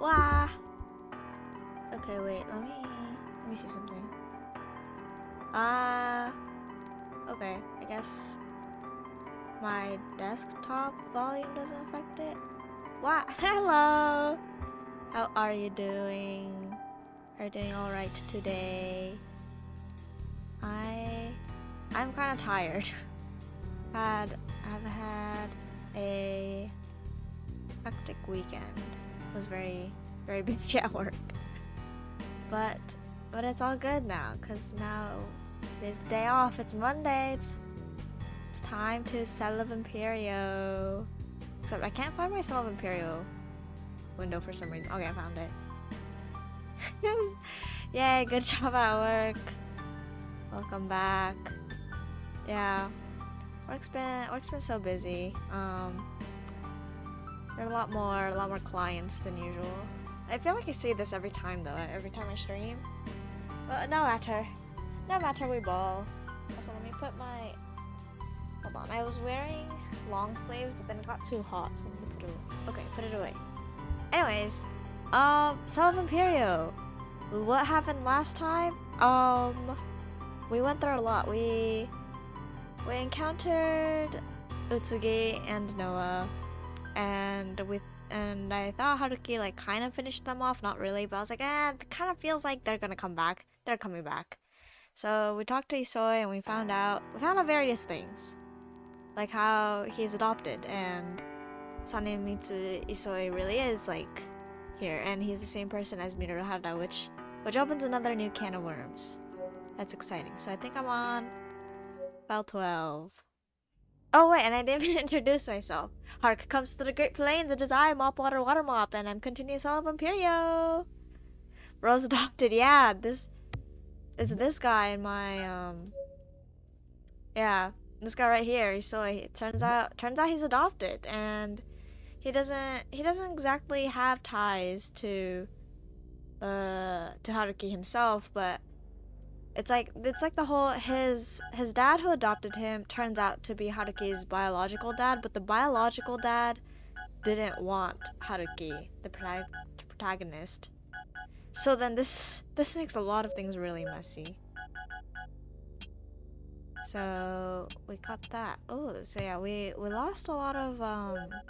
Wah! Okay, wait, let me see something. Okay, I guess my desktop volume doesn't affect it. Wow, hello! How are you doing? Are you doing alright today? I'm kinda tired. I've had a hectic weekend. Was very busy at work. But it's all good now, cause now today's the day off. It's Monday. It's time to Cell of Empireo. Except I can't find my Cell of Empireo window for some reason. Okay, I found it. Yay, good job at work. Welcome back. Yeah, work's been so busy. There are a lot more clients than usual. I feel like I say this every time though, every time I stream. But no matter, we ball. Also, let me put my. Hold on, I was wearing long sleeves, but then it got too hot, so I'm gonna put it away. Okay, put it away. Anyways, Cell of Empireo. What happened last time? We went through a lot. We encountered Utsugi and Noah, and I thought Haruki like kind of finished them off, not really, but I was like, it kind of feels like they're gonna come back. They're coming back. So we talked to Isoi and we found out various things, like how he's adopted and Sanemitsu Isoi really is like here, and he's the same person as Miruhara, which opens another new can of worms. That's exciting. So I think I'm on file 12. Oh wait, and I didn't even introduce myself. Hark comes to the Great Plains, it is I, Mopwater Watermop, and I'm continuing Cell of Empireo. Rose adopted, yeah, this is this guy in my yeah, this guy right here. So it turns out he's adopted, and he doesn't exactly have ties to Haruki himself, but it's like the whole his dad who adopted him turns out to be Haruki's biological dad, but the biological dad didn't want Haruki, the protagonist. So then this makes a lot of things really messy. So we got that. Oh, so yeah, we lost a lot of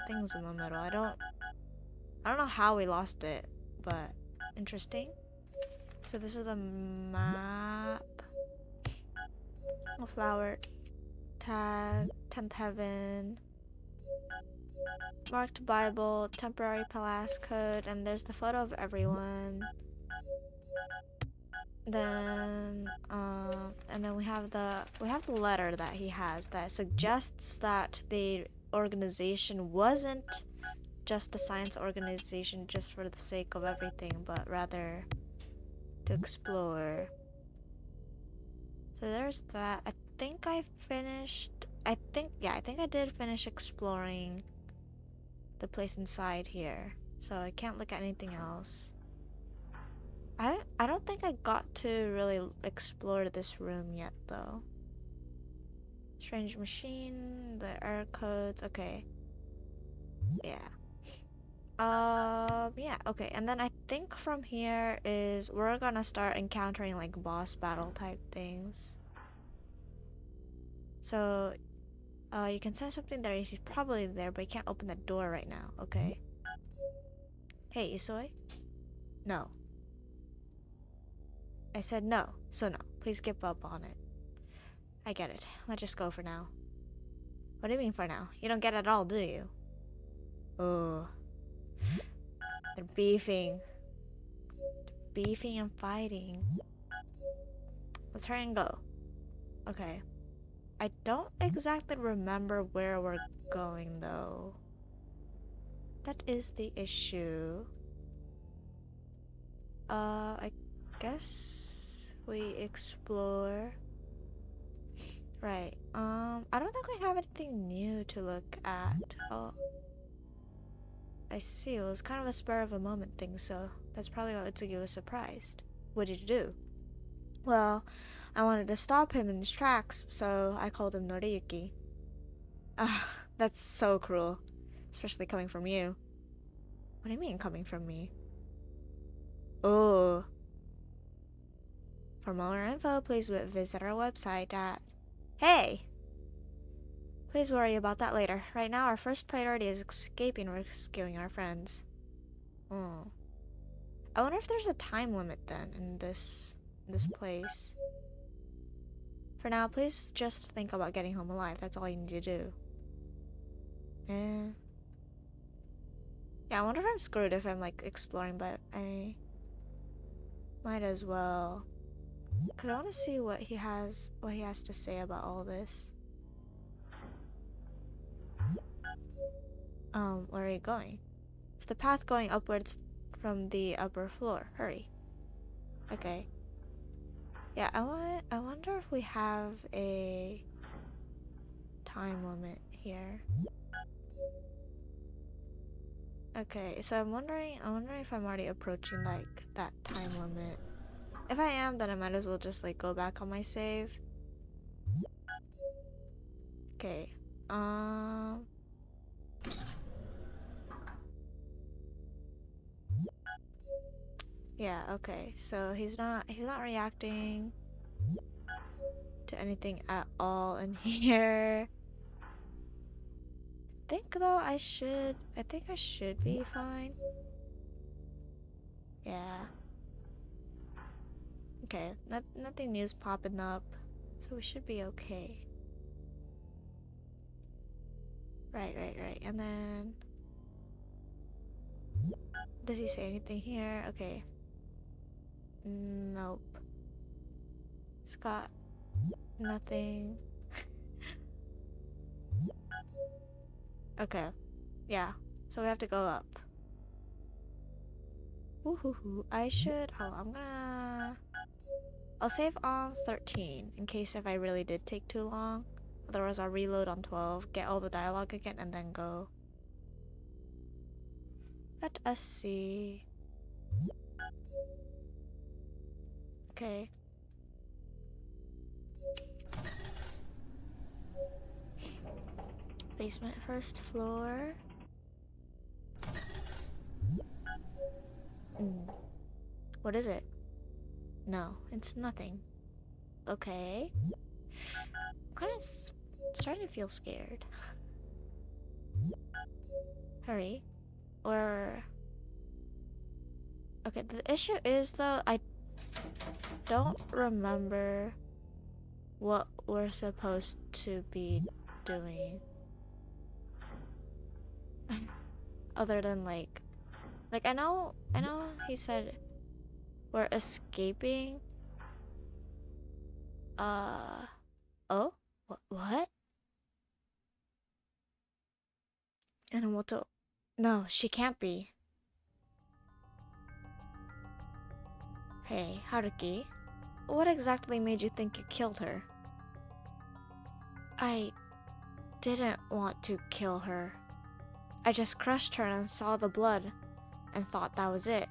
things in the middle. I don't know how we lost it, but interesting. So this is the map. A flower tag, 10th heaven, marked Bible, temporary palace code, and there's the photo of everyone. Then and then we have the letter that he has that suggests that the organization wasn't just a science organization just for the sake of everything, but rather to explore. So there's that. I think I did finish exploring the place inside here. So I can't look at anything else. I don't think I got to really explore this room yet though. Strange machine, the error codes, okay. Yeah. Yeah, okay. And then I think from here is we're gonna start encountering like boss battle type things. So you can send something there. He's probably there, but you can't open the door right now. Okay. Hey, Isoi? No. I said no, so no. Please give up on it. I get it. Let's just go for now. What do you mean for now? You don't get it at all, do you? Oh. They're beefing. Beefing and fighting. Let's hurry and go. Okay. I don't exactly remember where we're going though. That is the issue. I guess we explore. Right. I don't think we have anything new to look at. Oh. I see. It was kind of a spur of a moment thing, so that's probably why Utsugi was surprised. What did you do? Well, I wanted to stop him in his tracks, so I called him Noriyuki. Ah, that's so cruel. Especially coming from you. What do you mean, coming from me? Oh. For more info, please visit our website at... Hey! Please worry about that later. Right now, our first priority is escaping and rescuing our friends. Oh. I wonder if there's a time limit then in this place. For now, please just think about getting home alive. That's all you need to do. Yeah, I wonder if I'm screwed if I'm like exploring, but I might as well. Cause I want to see what he has to say about all this. Where are you going? It's the path going upwards from the upper floor. Hurry. Okay. Yeah, I wonder if we have a time limit here. Okay, so I'm wondering if I'm already approaching like that time limit. If I am, then I might as well just like go back on my save. Okay. Yeah, okay. So he's not reacting to anything at all in here. I think I should be fine. Yeah. Okay, nothing new's popping up, so we should be okay. Right. And then... Does he say anything here? Okay. Nope. It's got nothing. Okay. Yeah. So we have to go up. Woohoo. I should... Hold on, I'll save on 13 in case if I really did take too long. Otherwise I'll reload on 12, get all the dialogue again, and then go. Let us see. Okay. Basement, first floor. What is it? No, it's nothing. Okay. I'm kind of starting to feel scared. Hurry. Or... Okay, the issue is though, I don't remember what we're supposed to be doing. Other than like I know he said we're escaping. Oh? What? Enomoto. No, she can't be. Hey, Haruki. What exactly made you think you killed her? I didn't want to kill her. I just crushed her and saw the blood and thought that was it.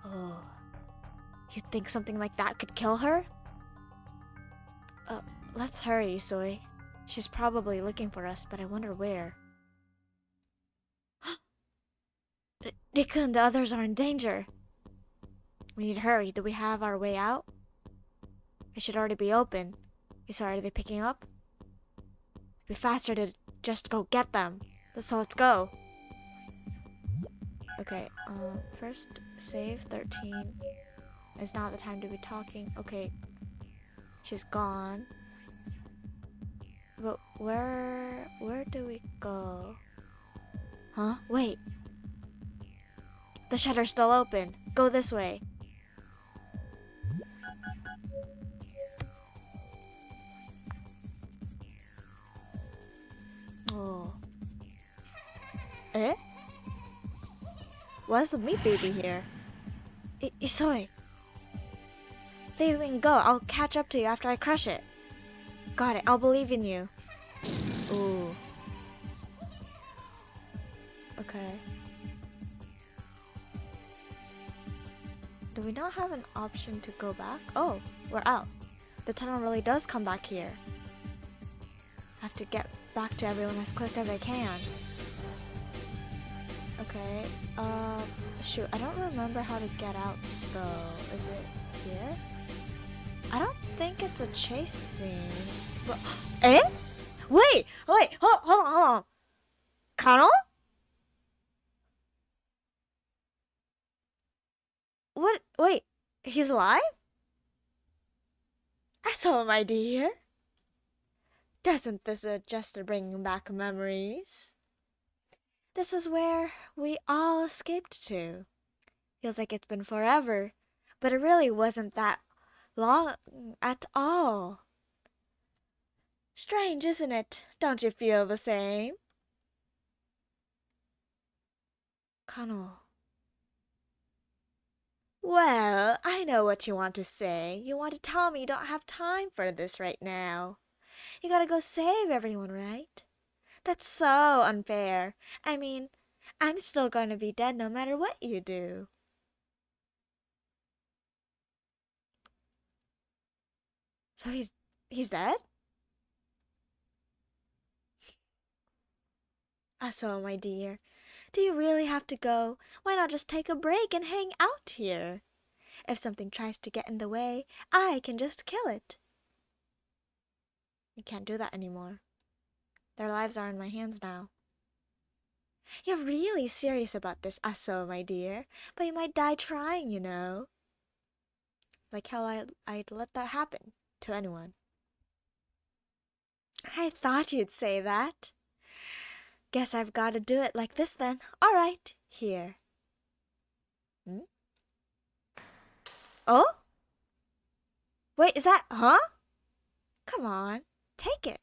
Oh. You think something like that could kill her? Let's hurry, Soy. She's probably looking for us, but I wonder where. Riku and the others are in danger. We need to hurry. Do we have our way out? It should already be open. So are they picking up? It'd be faster to just go get them. So let's go. Okay, first save 13. It's not the time to be talking. Okay. She's gone. But where do we go? Huh? Wait. The shutter's still open. Go this way. Oh. Eh? Why's the meat baby here? Isoi. Leave me and go. I'll catch up to you after I crush it. Got it. I'll believe in you. Ooh. Okay. Do we not have an option to go back? Oh, we're out. The tunnel really does come back here. I have to get back to everyone as quick as I can. Okay. Shoot, I don't remember how to get out though. Is it here? I don't think it's a chase scene. But, eh? Wait, hold on. Kano? What? Wait, he's alive? So, my dear. Doesn't this just bring back memories? This was where we all escaped to. Feels like it's been forever, but it really wasn't that long at all. Strange, isn't it? Don't you feel the same? Kano. Well, I know what you want to say. You want to tell me you don't have time for this right now. You gotta go save everyone, right? That's so unfair. I mean, I'm still going to be dead no matter what you do. So he's dead? So, my dear, do you really have to go? Why not just take a break and hang out here? If something tries to get in the way, I can just kill it. You can't do that anymore. Their lives are in my hands now. You're really serious about this, Aso, my dear. But you might die trying, you know. Like hell I'd let that happen to anyone. I thought you'd say that. Guess I've got to do it like this then. All right, here. Oh? Wait, is that, huh? Come on, take it.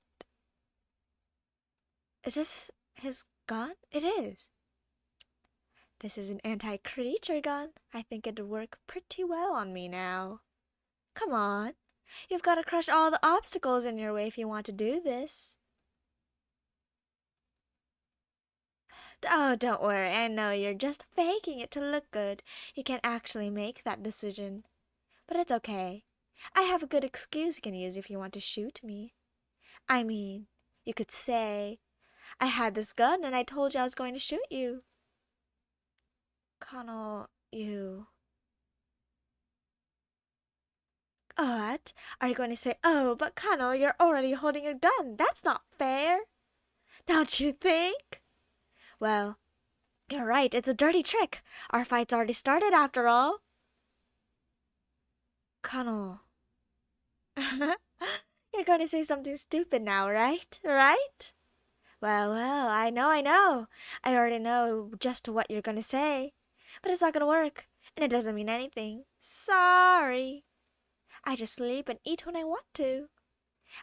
Is this his gun? It is. This is an anti-creature gun. I think it'd work pretty well on me now. Come on. You've got to crush all the obstacles in your way if you want to do this. Oh, don't worry. I know you're just faking it to look good. You can't actually make that decision. But it's okay. I have a good excuse you can use if you want to shoot me. I mean, you could say, I had this gun and I told you I was going to shoot you. Connell, you... What? Are you going to say, oh, but Connell, you're already holding your gun. That's not fair. Don't you think? Well, you're right. It's a dirty trick. Our fight's already started after all. Connell. You're going to say something stupid now, right? Right? Well, I know. I already know just what you're going to say. But it's not going to work. And it doesn't mean anything. Sorry. I just sleep and eat when I want to.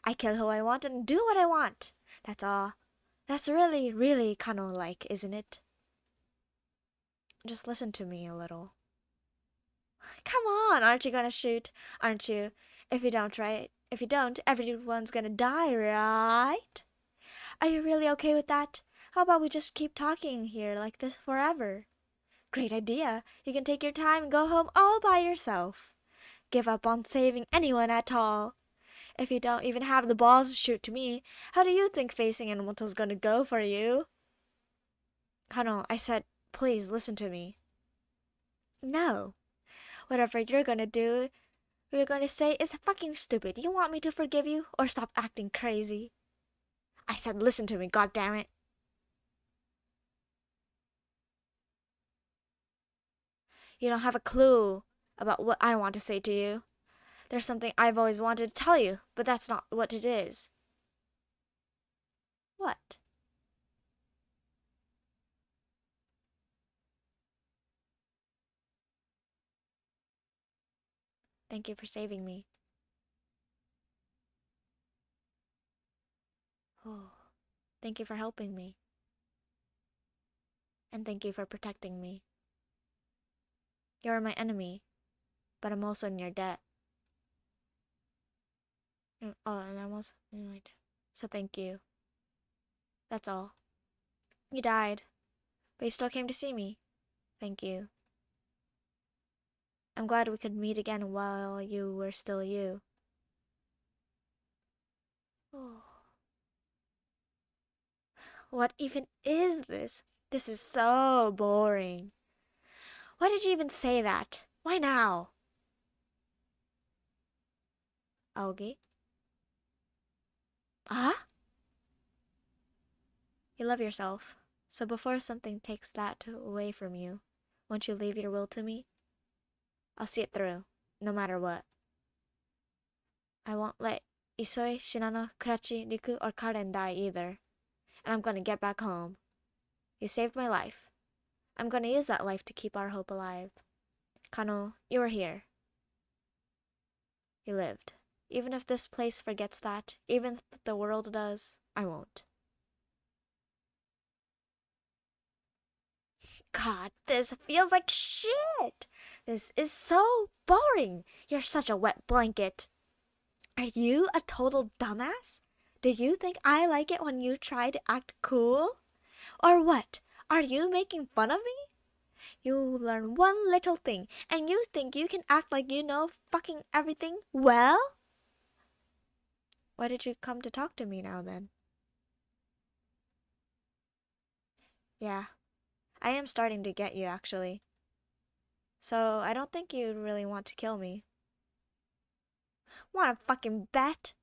I kill who I want and do what I want. That's all. That's really, really Connell-like, isn't it? Just listen to me a little. Come on, aren't you gonna shoot? Aren't you? If you don't, everyone's gonna die, right? Are you really okay with that? How about we just keep talking here like this forever? Great idea. You can take your time and go home all by yourself. Give up on saving anyone at all. If you don't even have the balls to shoot to me, how do you think facing Elemental's gonna go for you? Connell, I said, please listen to me. No. Whatever you're gonna do, what you're gonna say is fucking stupid. You want me to forgive you or stop acting crazy? I said listen to me, goddammit. You don't have a clue about what I want to say to you. There's something I've always wanted to tell you, but that's not what it is. What? Thank you for saving me. Oh, thank you for helping me. And thank you for protecting me. You're my enemy, but I'm also in your debt. Oh, and I'm also in my debt. So thank you. That's all. You died, but you still came to see me. Thank you. I'm glad we could meet again while you were still you. Oh. What even is this? This is so boring. Why did you even say that? Why now? Aogi? Ah? You love yourself. So before something takes that away from you, won't you leave your will to me? I'll see it through, no matter what. I won't let Isoi, Shinano, Kurachi, Riku, or Karen die either. And I'm gonna get back home. You saved my life. I'm gonna use that life to keep our hope alive. Kano, you were here. You lived. Even if this place forgets that, even if the world does, I won't. God, this feels like shit! This is so boring! You're such a wet blanket. Are you a total dumbass? Do you think I like it when you try to act cool? Or what? Are you making fun of me? You learn one little thing, and you think you can act like you know fucking everything well? Why did you come to talk to me now then? Yeah, I am starting to get you actually. So I don't think you really want to kill me. Want a fucking bet?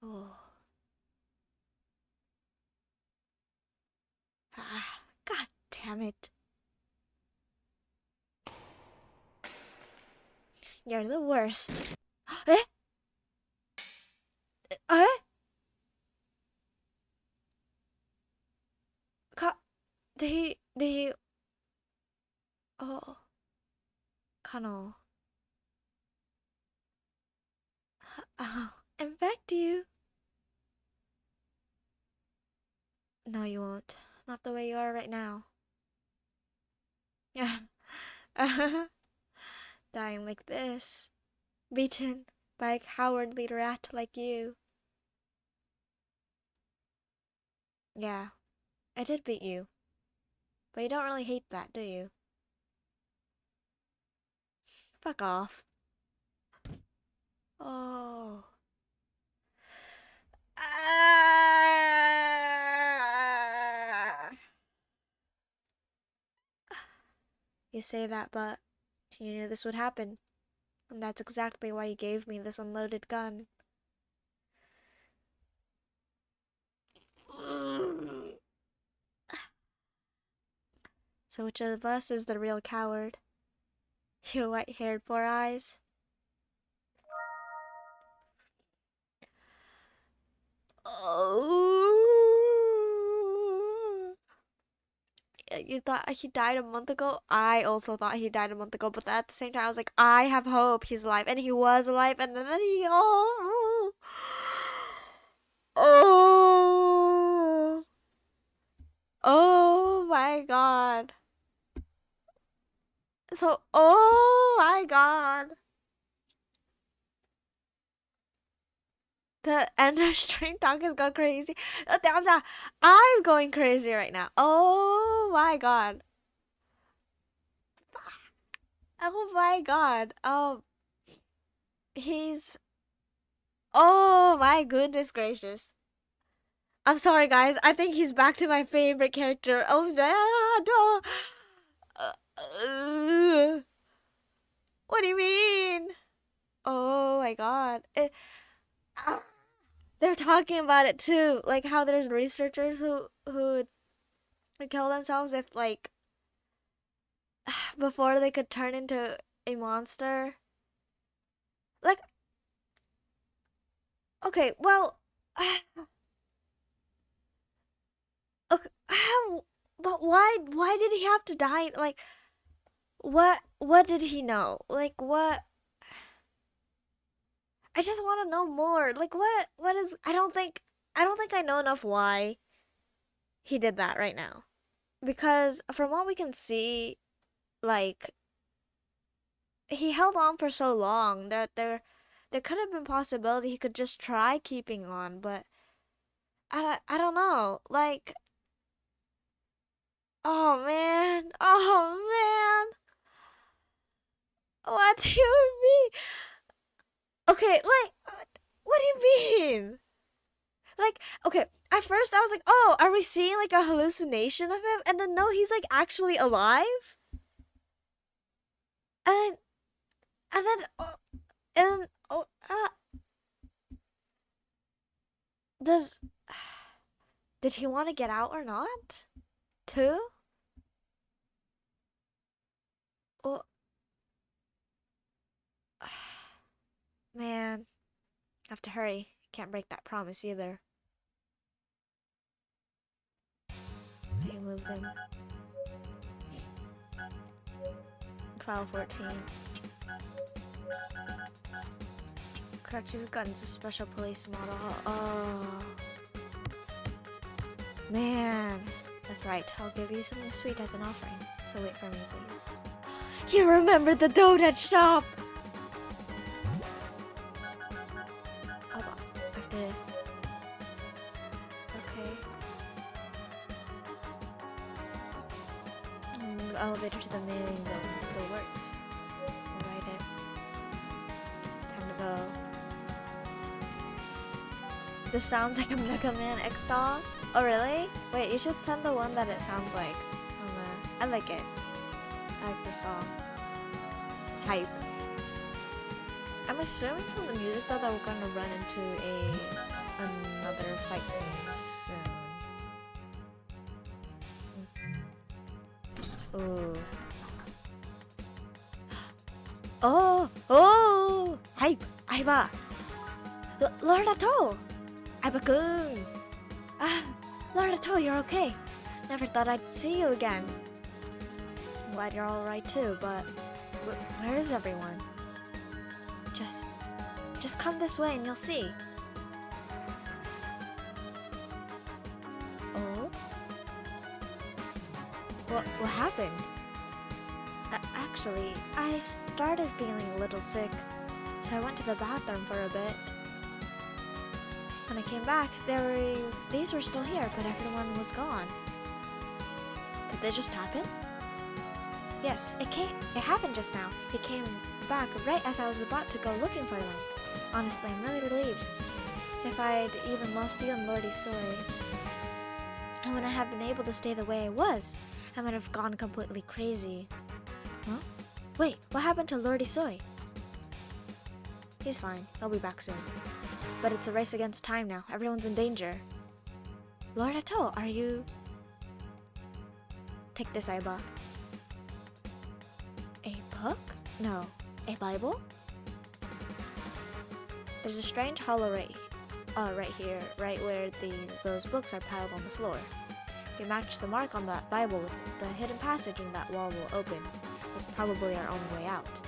Oh. Ah, God damn it. You're the worst. Eh? Eh? Did he... Oh. Kano. Oh, infect you. No, you won't. Not the way you are right now. Yeah. Dying like this. Beaten by a cowardly rat like you. Yeah, I did beat you. But you don't really hate that, do you? Fuck off. Oh. Ah. You say that, but you knew this would happen. And that's exactly why you gave me this unloaded gun. So which of us is the real coward? You white-haired four eyes? Oh. You thought he died a month ago? I also thought he died a month ago, but at the same time I was like, I have hope he's alive. And he was alive, and then he... Oh. Oh. Oh my god. So, oh my god. The Ender String Talk has gone crazy. I'm going crazy right now. Oh my god. Oh my god. He's... Oh my goodness gracious. I'm sorry, guys. I think he's back to my favorite character. Oh, no. What do you mean? Oh my god. They're talking about it too. Like how there's researchers who would kill themselves if like before they could turn into a monster. Like, okay, well, okay, but why did he have to die? Like, what did he know? Like, what? I just want to know more. Like, what is? I don't think I know enough why he did that right now, because from what we can see, like he held on for so long that there could have been possibility he could just try keeping on, but I don't know. Like, oh man, oh man, what do you mean? Okay, like, what do you mean? Like, okay, At first, I was like, oh, are we seeing like a hallucination of him? And then no, he's like actually alive. And and then does did he want to get out or not? Too? Oh, man, have to hurry. Can't break that promise either. I moved him. File 14. Crutch's gun's a special police model. Oh. Man. That's right. I'll give you something sweet as an offering. So wait for me, please. You remembered the donut shop! Oh, I have to... Okay. The elevator to the mailing building still works. I'll write it. Time to go. This sounds like a Mega Man X song. Oh really? Wait, you should send the one that it sounds like. I like it. I like this song. It's hype. I'm assuming from the music though that we're gonna run into another fight scene soon. Ooh. Oh! Hype! Aiba! Lord Atto! Aiba-kun! Ah, Lord Atto, you're okay. Never thought I'd see you again. I'm glad you're alright too, but where is everyone? Just come this way and you'll see. Oh? What happened? Actually, I started feeling a little sick, so I went to the bathroom for a bit. When I came back, these were still here, but everyone was gone. Did they just happen? Yes, it happened just now. It came back right as I was about to go looking for them. Honestly, I'm really relieved. If I'd even lost you and Lordy Soy, I wouldn't have been able to stay the way I was. I might have gone completely crazy. Huh? Wait, what happened to Lordy Soy? He's fine. He'll be back soon. But it's a race against time now. Everyone's in danger. Lord Atto, are you... Take this, Aiba. A book? No. A Bible? There's a strange hollow right here, right where those books are piled on the floor. If you match the mark on that Bible with the hidden passage in that wall will open. It's probably our only way out.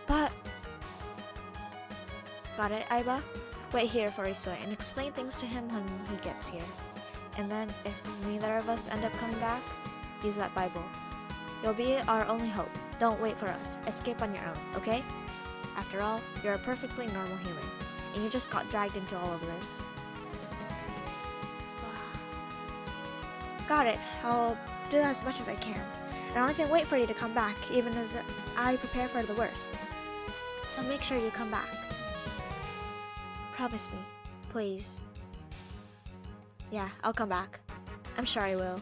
But... Got it, Aiba? Wait here for Isoy and explain things to him when he gets here. And then, if neither of us end up coming back, use that Bible. You'll be our only hope. Don't wait for us. Escape on your own, okay? After all, you're a perfectly normal human, and you just got dragged into all of this. Got it. I'll do as much as I can. And I'll even wait for you to come back, even as I prepare for the worst. So make sure you come back. Promise me, please. Yeah, I'll come back. I'm sure I will.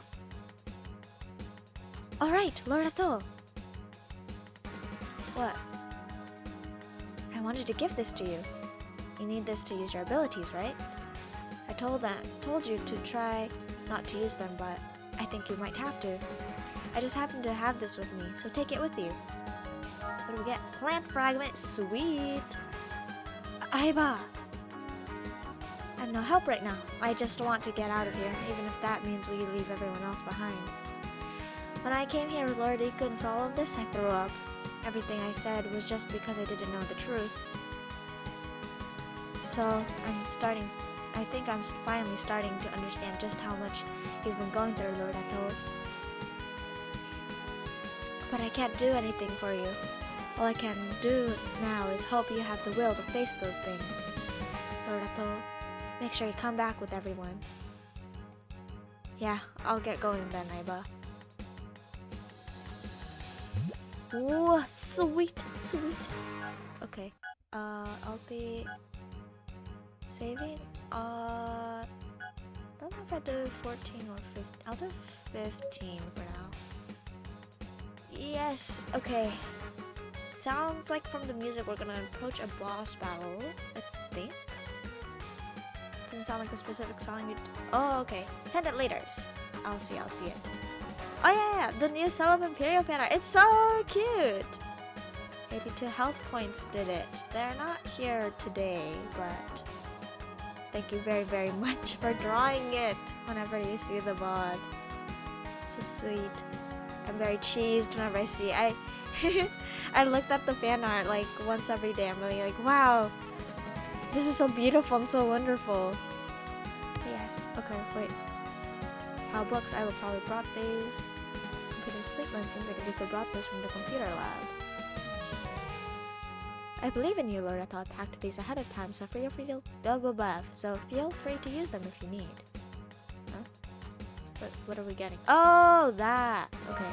Alright, Lord Atto. What? I wanted to give this to you. You need this to use your abilities, right? I told you to try not to use them, but I think you might have to. I just happen to have this with me, so take it with you. What do we get? Plant fragment, sweet! Aiba! I'm no help right now. I just want to get out of here, even if that means we leave everyone else behind. When I came here with Lord Ika and saw all of this, I threw up. Everything I said was just because I didn't know the truth. So, I think I'm finally starting to understand just how much you've been going through, Lord Atto. But I can't do anything for you. All I can do now is hope you have the will to face those things. Lord Atto, make sure you come back with everyone. Yeah, I'll get going then, Aiba. Ooh, sweet, sweet. Okay, I'll be saving. don't know if I do 14 or 15. I'll do 15 for now. Yes, okay. Sounds like from the music we're gonna approach a boss battle, I think. Doesn't sound like a specific song. Oh, okay. Send it later. I'll see it. Oh yeah, the new Cell of Empireo fan art. It's so cute! 82 health points did it. They're not here today, but thank you very, very much for drawing it whenever you see the mod. So sweet. I'm very cheesed whenever I see I I looked at the fan art like once every day. I'm really like, wow, this is so beautiful and so wonderful. Yes, okay, wait. How books? I would probably brought these. Computer sleep mode seems like we could brought those from the computer lab. I believe in you, Lord. I thought I packed these ahead of time, so feel free to feel free to use them if you need. Huh? What are we getting? Oh, that. Okay.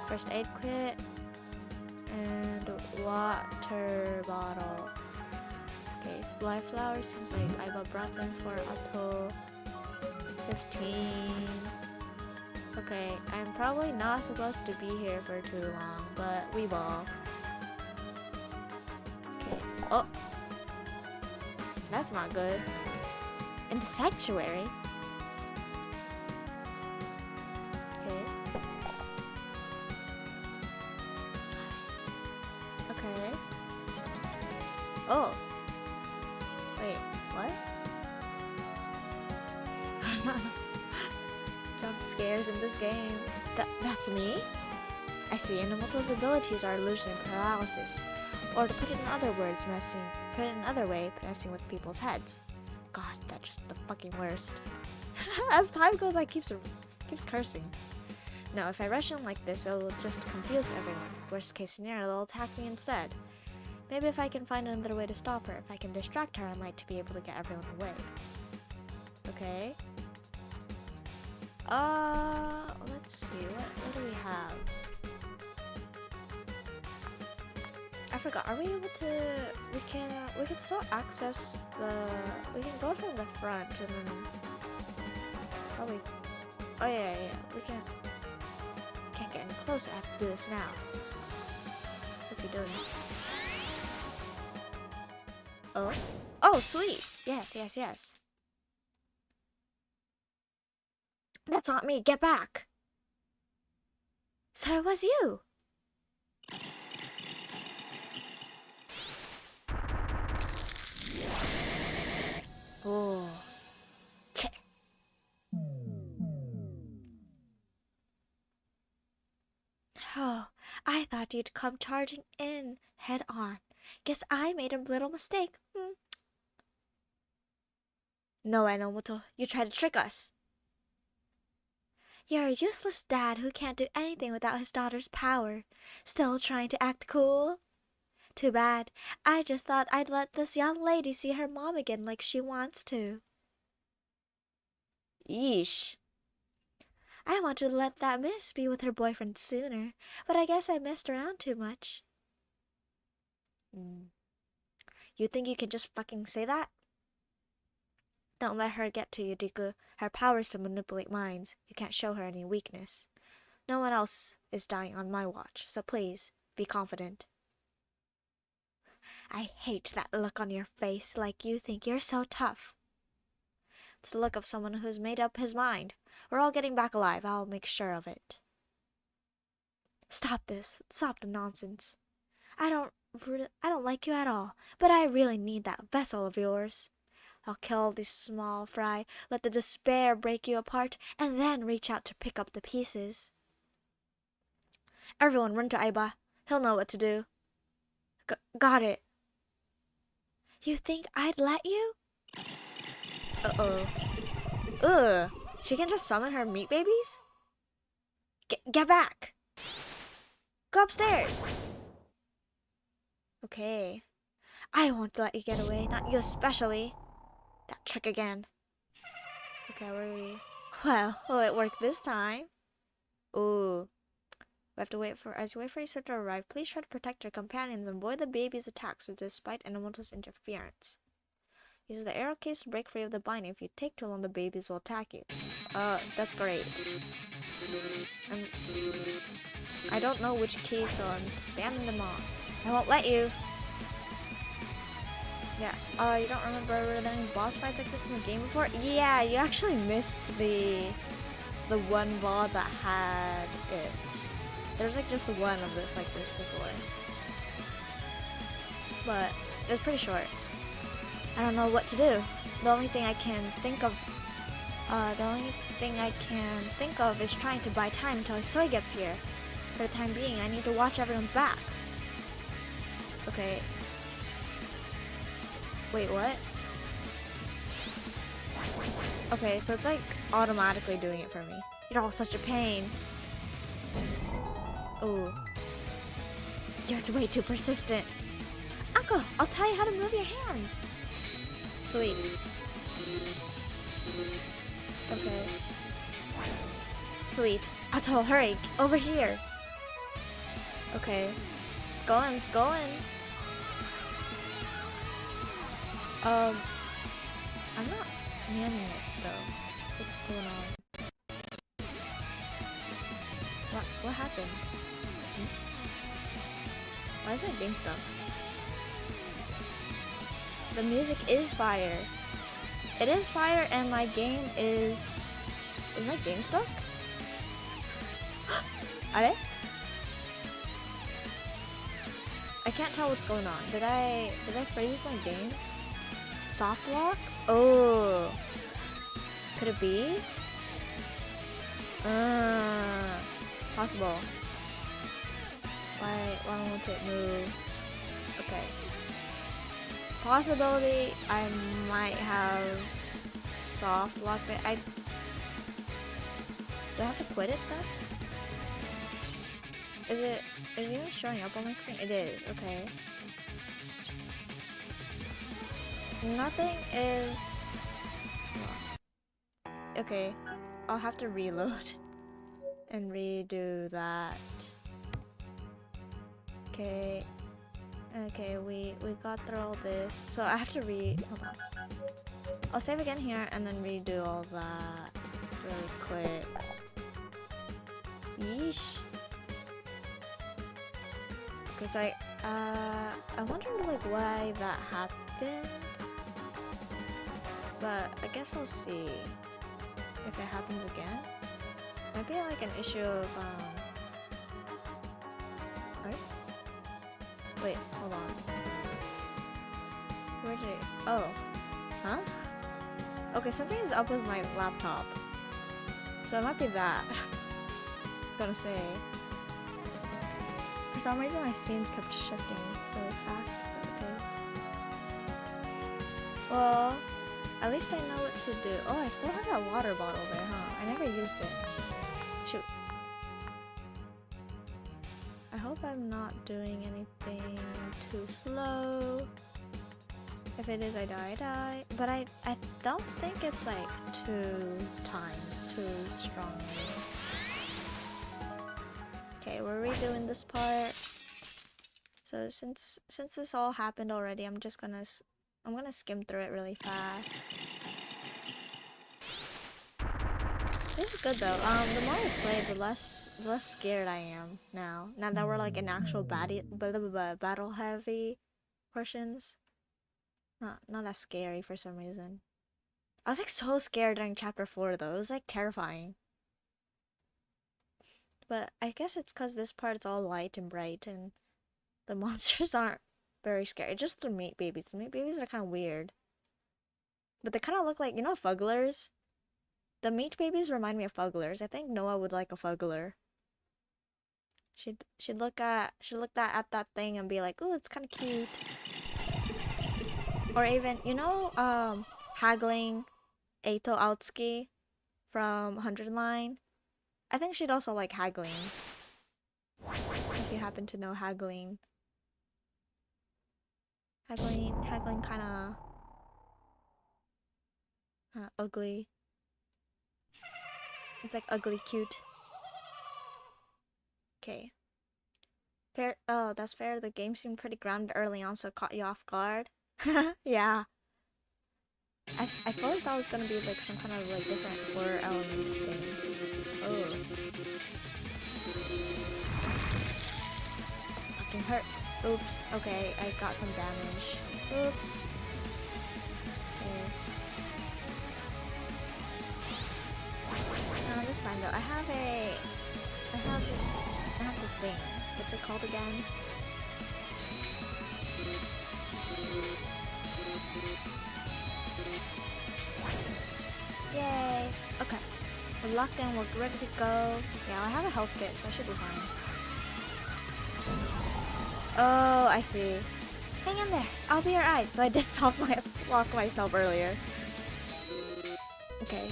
First aid kit and water bottle. Okay, so life flowers seems like I brought them for up till 15. Okay, I'm probably not supposed to be here for too long, but we will. Okay. Oh, that's not good. In the sanctuary. Okay. Okay. Oh. Wait, what? Jump scares in this game. That's me? I see. Inamoto's abilities are illusion and paralysis. Or to put it in other words, messing with people's heads. God, that's just the fucking worst. As time goes, I keeps cursing. No, if I rush in like this, it'll just confuse everyone. Worst case scenario, they'll attack me instead. Maybe if I can find another way to stop her, if I can distract her, I might be able to get everyone away. Okay. Let's see, what do we have? I forgot, are we able to, we can still access we can go from the front and then, probably, oh yeah, we can't get any closer, I have to do this now. What's he doing? Oh, sweet, yes. That's not me, get back! So it was you! Oh. Cheh. Oh, I thought you'd come charging in head on. Guess I made a little mistake. No, Enomoto, you tried to trick us. You're a useless dad who can't do anything without his daughter's power. Still trying to act cool? Too bad. I just thought I'd let this young lady see her mom again like she wants to. Yeesh. I wanted to let that miss be with her boyfriend sooner, but I guess I messed around too much. You think you can just fucking say that? Don't let her get to you, Deku. Her power is to manipulate minds. You can't show her any weakness. No one else is dying on my watch, so please, be confident. I hate that look on your face, like you think you're so tough. It's the look of someone who's made up his mind. We're all getting back alive. I'll make sure of it. Stop this. Stop the nonsense. I don't like you at all, but I really need that vessel of yours. I'll kill this small fry, let the despair break you apart, and then reach out to pick up the pieces. Everyone run to Aiba. He'll know what to do. Got it. You think I'd let you? Uh-oh. Ugh. She can just summon her meat babies? Get back! Go upstairs! Okay. I won't let you get away, not you especially. That trick again. Okay, where are we? Well, will it work this time? Ooh. We have to wait for, as you wait for Issa to arrive, please try to protect your companions and avoid the baby's attacks despite Enomoto's interference. Use the arrow keys to break free of the binding. If you take too long, the babies will attack you. That's great. I don't know which key, so I'm spamming them all. I won't let you. Yeah. You don't remember were there any boss fights like this in the game before? Yeah, you actually missed the one ball that had it. There's like just one of this like this before. But it was pretty short. I don't know what to do. The only thing I can think of is trying to buy time until Soy gets here. For the time being, I need to watch everyone's backs. Okay. Wait, what? Okay, so it's like automatically doing it for me. You're all such a pain. Oh. You're way too persistent. Uncle, I'll tell you how to move your hands. Sweet. Okay. Sweet. Otto, hurry! Over here! Okay. It's going, it's going. I'm not manning it though. What's going on? What happened? Why is my game stuck? The music is fire. It is fire and my game is my game stuck? Are they? I can't tell what's going on. Did I freeze my game? Soft lock? Oh. Could it be? Possible. Why won't it move? Okay. Possibility I might have soft lock it. Do I have to quit it then? Is it even showing up on my screen? It is, okay. Nothing is... Okay, I'll have to reload and redo that. Okay. Okay, we got through all this. So I have to hold on. I'll save again here and then redo all that really quick. Yeesh. Okay, so I wonder like why that happened. But I guess I'll see if it happens again. Might be like an issue of right? Wait, hold on. Where did it? Oh. Huh? Okay, something is up with my laptop. So it might be that. I was gonna say. For some reason my scenes kept shifting really fast. Okay. Well, at least I know what to do. Oh, I still have that water bottle there, huh? I never used it. Shoot. I hope I'm not doing anything too slow. If it is, I die. But I don't think it's like too strong. Okay, we're redoing this part. So since this all happened already, I'm gonna skim through it really fast. This is good though. The more I play, the less scared I am now. Now that we're like in actual battle heavy portions. Not as scary for some reason. I was like so scared during chapter 4 though. It was like terrifying. But I guess it's cause this part's all light and bright and the monsters aren't very scary. Just the meat babies. The meat babies are kind of weird. But they kind of look like, you know, fugglers? The meat babies remind me of fugglers. I think Noah would like a fuggler. She'd look at that thing and be like, "Oh, it's kind of cute." Or even, you know, haggling Eito Aotsuki from 100 Line. I think she'd also like haggling. If you happen to know haggling. Haggling kind of ugly. It's like ugly cute. Okay. Fair. Oh, that's fair. The game seemed pretty grounded early on, so it caught you off guard. Yeah. I fully thought it was gonna be like some kind of like different horror element thing. Oh. Fucking hurts. Oops. Okay, I got some damage. Oops. Okay. No, that's fine though. I have the thing. What's it called again? Yay! Okay. We're locked in, we're ready to go. Yeah, I have a health kit, so I should be fine. Oh, I see. Hang in there. I'll be your eyes. So I did lock myself earlier. Okay.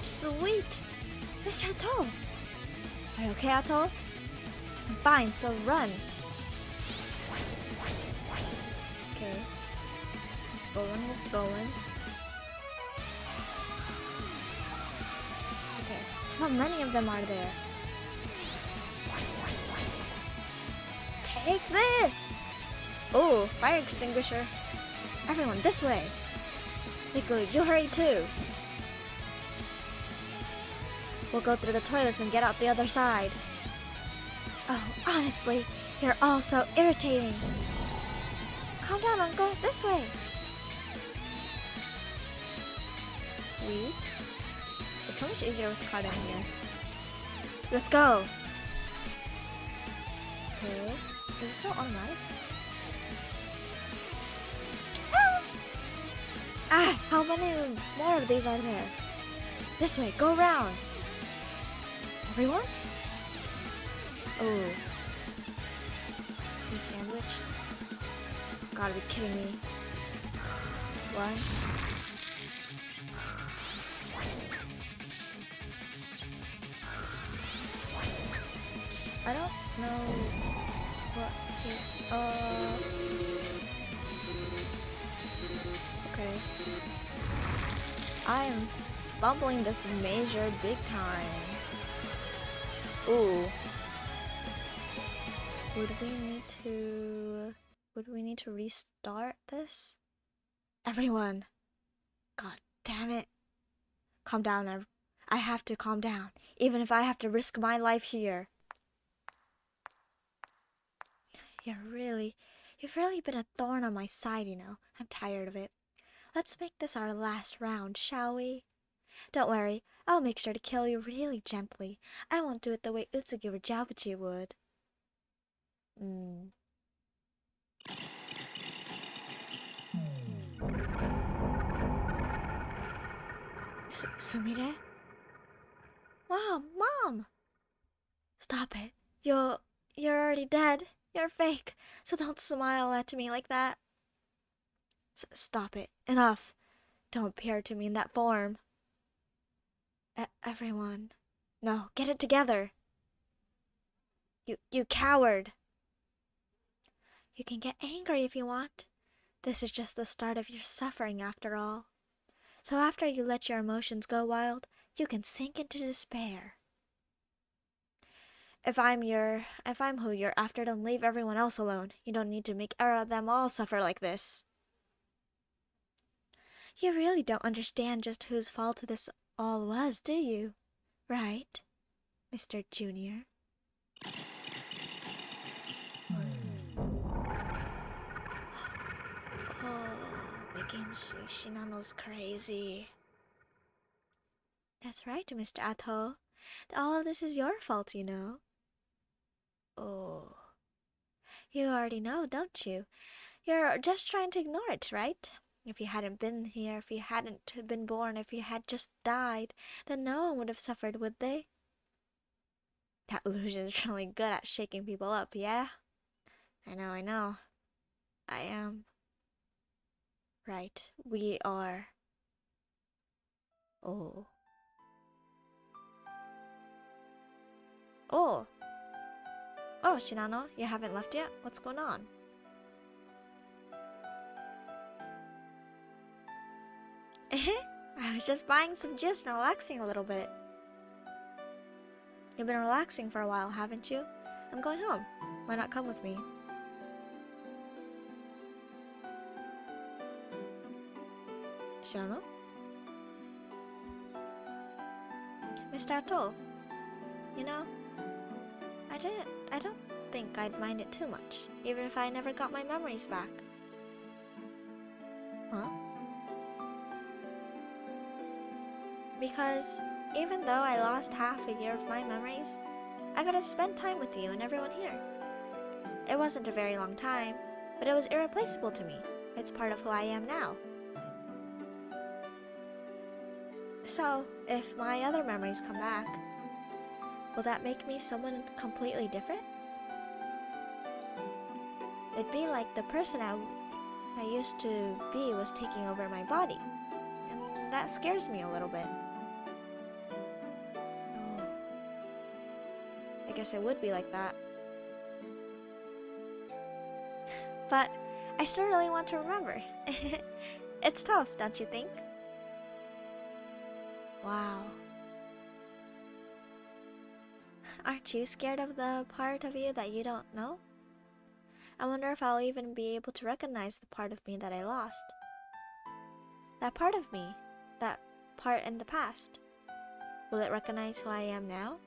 Sweet! Mr. Atoll! Are you okay, Atoll? I'm fine, so run. Okay. We're going. Okay. How many of them are there? Take this! Oh, fire extinguisher. Everyone, this way. Nico, you hurry too. We'll go through the toilets and get out the other side. Oh, honestly, you're all so irritating. Calm down, Uncle. This way. Sweet. It's so much easier with the card in here. Let's go. Okay. Is it still automatic? Ah! How many more of these are there? This way. Go around. Everyone? Oh. This sandwich? Gotta be kidding me. One. I don't know what okay. I'm bumbling this major big time. Ooh. Would we need to restart this? Everyone. God damn it. Calm down. I have to calm down, even if I have to risk my life here. You've really been a thorn on my side, you know. I'm tired of it. Let's make this our last round, shall we? Don't worry, I'll make sure to kill you really gently. I won't do it the way Utsugi or Jabuchi would. Sumire? Wow, Mom! Stop it. You're already dead. You're fake. So don't smile at me like that. Stop it. Enough. Don't appear to me in that form. Everyone. No, get it together. You coward. You can get angry if you want. This is just the start of your suffering after all. So after you let your emotions go wild, you can sink into despair. If I'm who you're after, then leave everyone else alone. You don't need to make them all suffer like this. You really don't understand just whose fault this all was, do you? Right, Mr. Junior? Making Shinano's crazy. That's right, Mr. Atoll. All of this is your fault, you know. Oh. You already know, don't you? You're just trying to ignore it, right? If you hadn't been here, if you hadn't been born, if you had just died, then no one would have suffered, would they? That illusion's really good at shaking people up, yeah? I know. I am. Right, we are. Oh. Oh, Shinano, you haven't left yet? What's going on? I was just buying some juice and relaxing a little bit. You've been relaxing for a while, haven't you? I'm going home. Why not come with me? 知らない? Mr. Ato, you know, I don't think I'd mind it too much, even if I never got my memories back. Huh? Because even though I lost half a year of my memories, I got to spend time with you and everyone here. It wasn't a very long time, but it was irreplaceable to me. It's part of who I am now. So, if my other memories come back, will that make me someone completely different? It'd be like the person I used to be was taking over my body, and that scares me a little bit. Oh. I guess it would be like that. But I still really want to remember. It's tough, don't you think? Wow. Aren't you scared of the part of you that you don't know? I wonder if I'll even be able to recognize the part of me that I lost. That part of me, that part in the past. Will it recognize who I am now?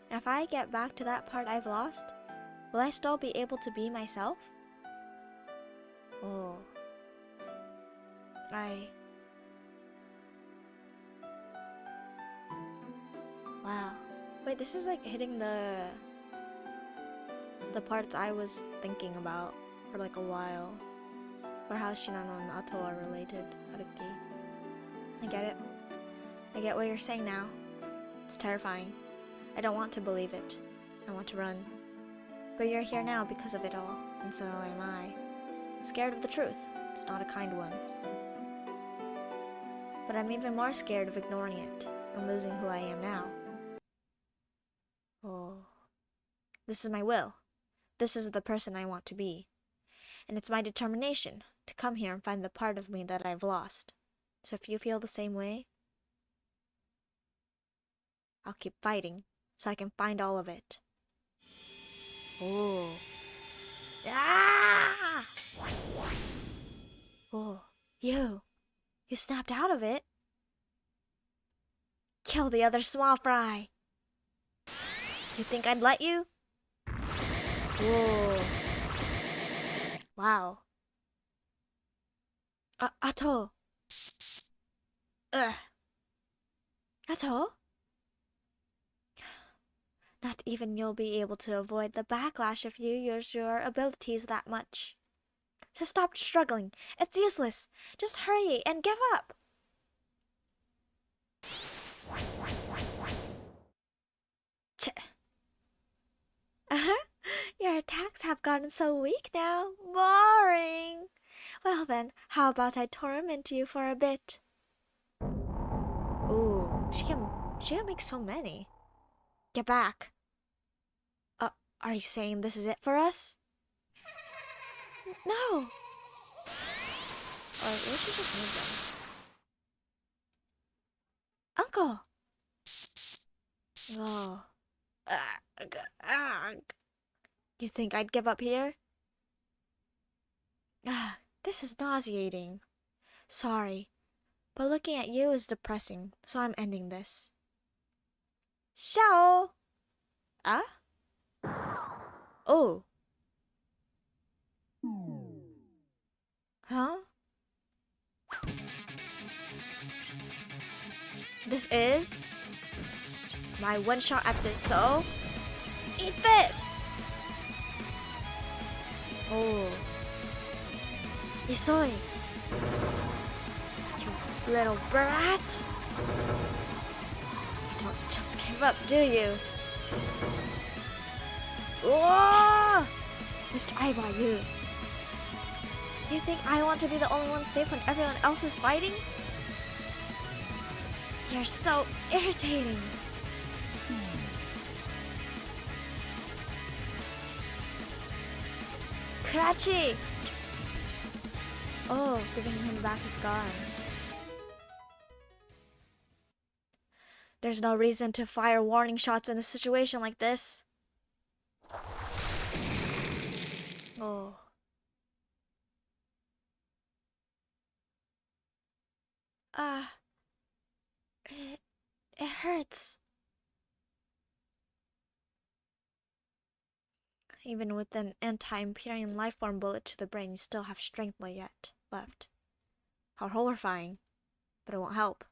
And if I get back to that part I've lost, will I still be able to be myself? Oh. Wow. Wait, this is like hitting the parts I was thinking about for like a while. For how Shinano and Ato are related, Haruki. I get it. I get what you're saying now. It's terrifying. I don't want to believe it. I want to run. But you're here now because of it all, and so am I. I'm scared of the truth. It's not a kind one. But I'm even more scared of ignoring it and losing who I am now. Oh. This is my will. This is the person I want to be. And it's my determination to come here and find the part of me that I've lost. So if you feel the same way, I'll keep fighting so I can find all of it. Oh. Ah! Oh, you snapped out of it. Kill the other small fry. You think I'd let you? Whoa. Wow. Ato. Ato? Not even you'll be able to avoid the backlash if you use your abilities that much. So stop struggling. It's useless. Just hurry and give up. Your attacks have gotten so weak now. Boring. Well then, how about I torment you for a bit? Ooh, she can make so many. Get back. Are you saying this is it for us? No. Or we should just move them. Uncle. Oh. You think I'd give up here? This is nauseating. Sorry, but looking at you is depressing, so I'm ending this. Xiao! Ah? Oh. Huh? This is my one shot at this, so eat this! Oh. Isoi. You little brat. You don't just give up, do you? Oh! Mr. Aiba, you think I want to be the only one safe when everyone else is fighting? You're so irritating. Karachi! Oh, giving him back his gun. There's no reason to fire warning shots in a situation like this. Oh. It, it hurts. Even with an anti-Empyrean lifeform bullet to the brain, you still have strength yet left. How horrifying. But it won't help.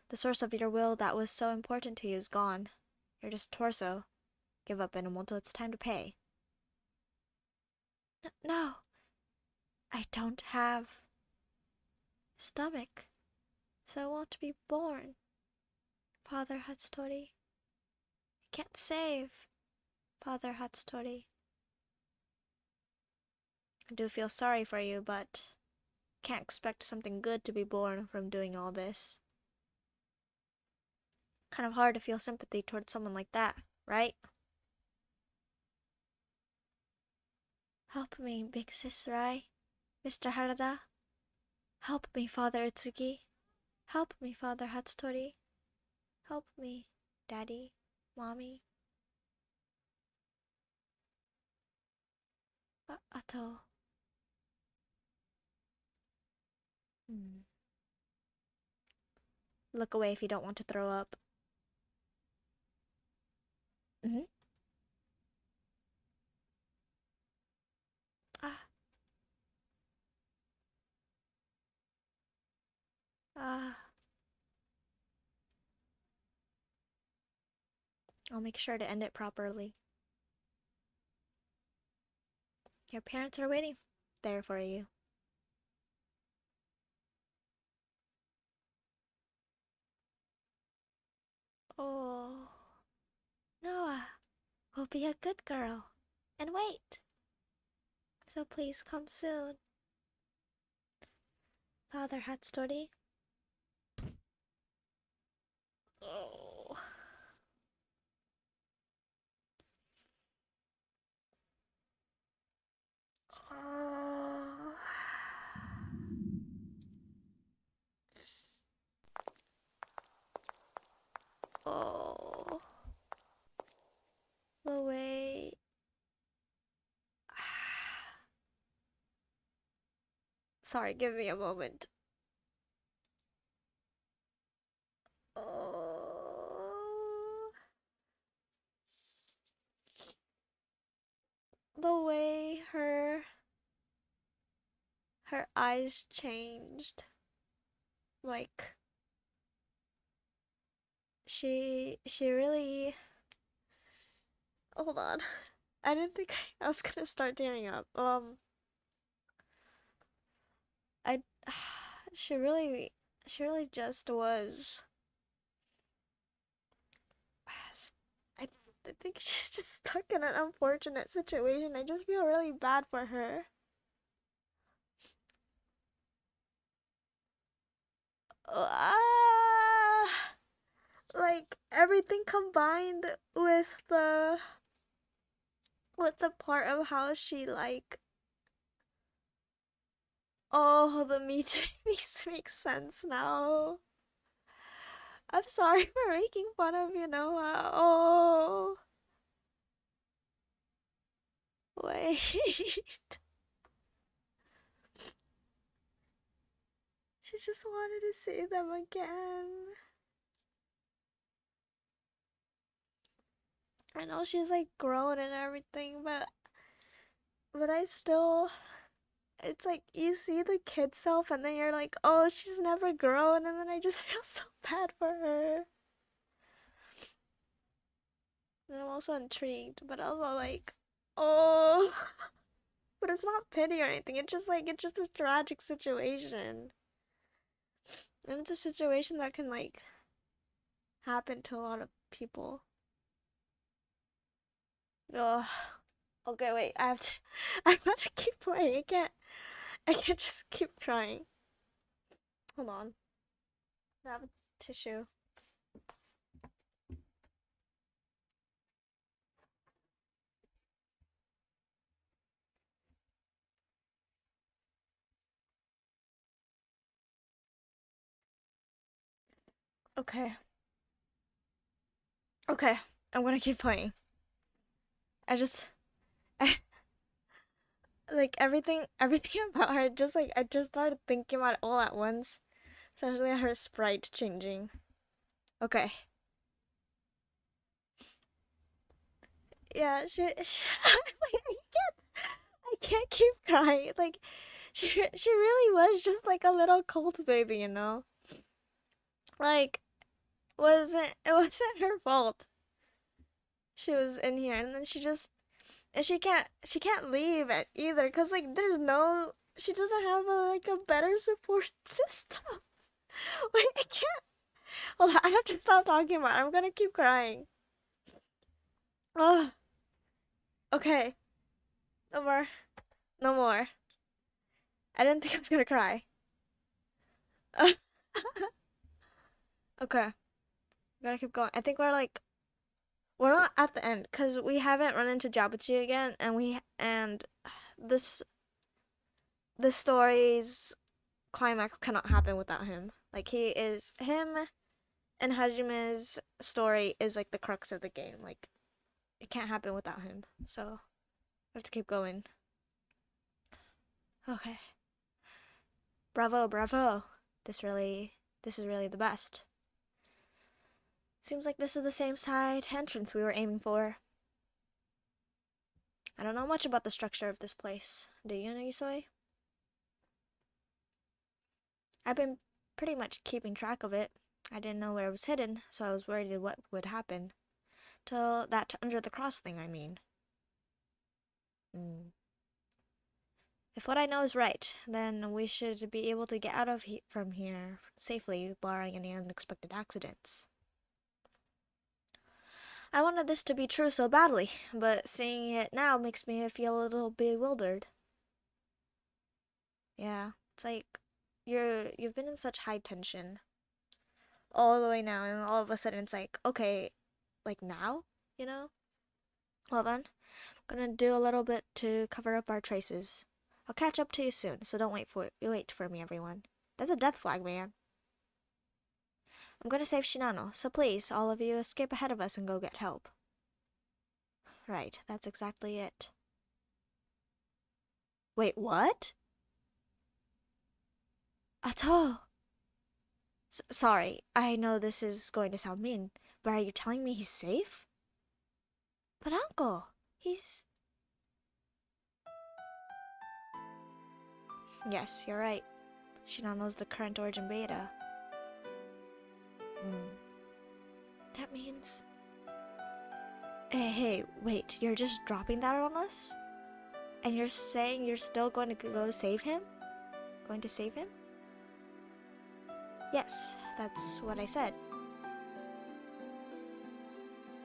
The source of your will that was so important to you is gone. You're just torso. Give up animal until it's time to pay. No. I don't have a stomach, so I won't be born. Father Hatsutori. I can't save Father Hatsutori. I do feel sorry for you, but can't expect something good to be born from doing all this. Kind of hard to feel sympathy towards someone like that, right? Help me, big sis Rai. Mr. Harada. Help me, Father Utsugi. Help me, Father Hatsutori. Help me, Daddy, Mommy. Ato. Look away if you don't want to throw up. I'll make sure to end it properly. Your parents are waiting there for you. Oh, Noah will be a good girl and wait. So please come soon. Father Hatsutori. Oh. Oh. Oh. The way. Sorry, give me a moment. Oh. The way her eyes changed. Like she really. Hold on. I didn't think I was gonna start tearing up. I she really just was. I think she's just stuck in an unfortunate situation. I just feel really bad for her. Like everything combined with the part of how she like. Oh, the meat makes sense now. I'm sorry for making fun of you, Noah. Oh. Wait. She just wanted to see them again. I know she's like grown and everything, but I still, it's like you see the kid self and then you're like, oh, she's never grown, and then I just feel so bad for her. And I'm also intrigued, but also like, oh, but it's not pity or anything. It's just like, it's just a tragic situation. And it's a situation that can like happen to a lot of people. Ugh. Okay, wait, I have to keep playing. I can't just keep trying. Hold on. I have a tissue. Okay. Okay, I'm gonna keep playing. I just, I, like everything about her, just like I just started thinking about it all at once. Especially her sprite changing. Okay. Yeah, I can't keep crying. Like, she really was just like a little cult baby, you know? Like, it wasn't her fault. She was in here, and then and she can't leave it either, cause like she doesn't have like a better support system. Wait, I can't. Hold on, I have to stop talking about it. I'm gonna keep crying. Oh, okay. No more. No more. I didn't think I was gonna cry. Okay. Gotta keep going. I think we're not at the end because we haven't run into Jabuchi again, and this the story's climax cannot happen without him. Like him and Hajime's story is like the crux of the game. Like it can't happen without him. So we have to keep going. Okay. Bravo, bravo. This is really the best. Seems like this is the same side entrance we were aiming for. I don't know much about the structure of this place. Do you, Nagisoi? I've been pretty much keeping track of it. I didn't know where it was hidden, so I was worried what would happen. Till that under the cross thing, I mean. If what I know is right, then we should be able to get out of from here safely, barring any unexpected accidents. I wanted this to be true so badly, but seeing it now makes me feel a little bewildered. Yeah, it's like you've been in such high tension all the way now, and all of a sudden it's like, okay, like now, you know? Well then, I'm gonna do a little bit to cover up our traces. I'll catch up to you soon, so don't wait for me, everyone. That's a death flag, man. I'm gonna save Shinano, so please, all of you, escape ahead of us and go get help. Right, that's exactly it. Wait, what? Ato! Sorry, I know this is going to sound mean, but are you telling me he's safe? But Uncle, he's... Yes, you're right. Shinano's the current origin beta. That means... Hey, wait, you're just dropping that on us? And you're saying you're still going to go save him? Going to save him? Yes, that's what I said.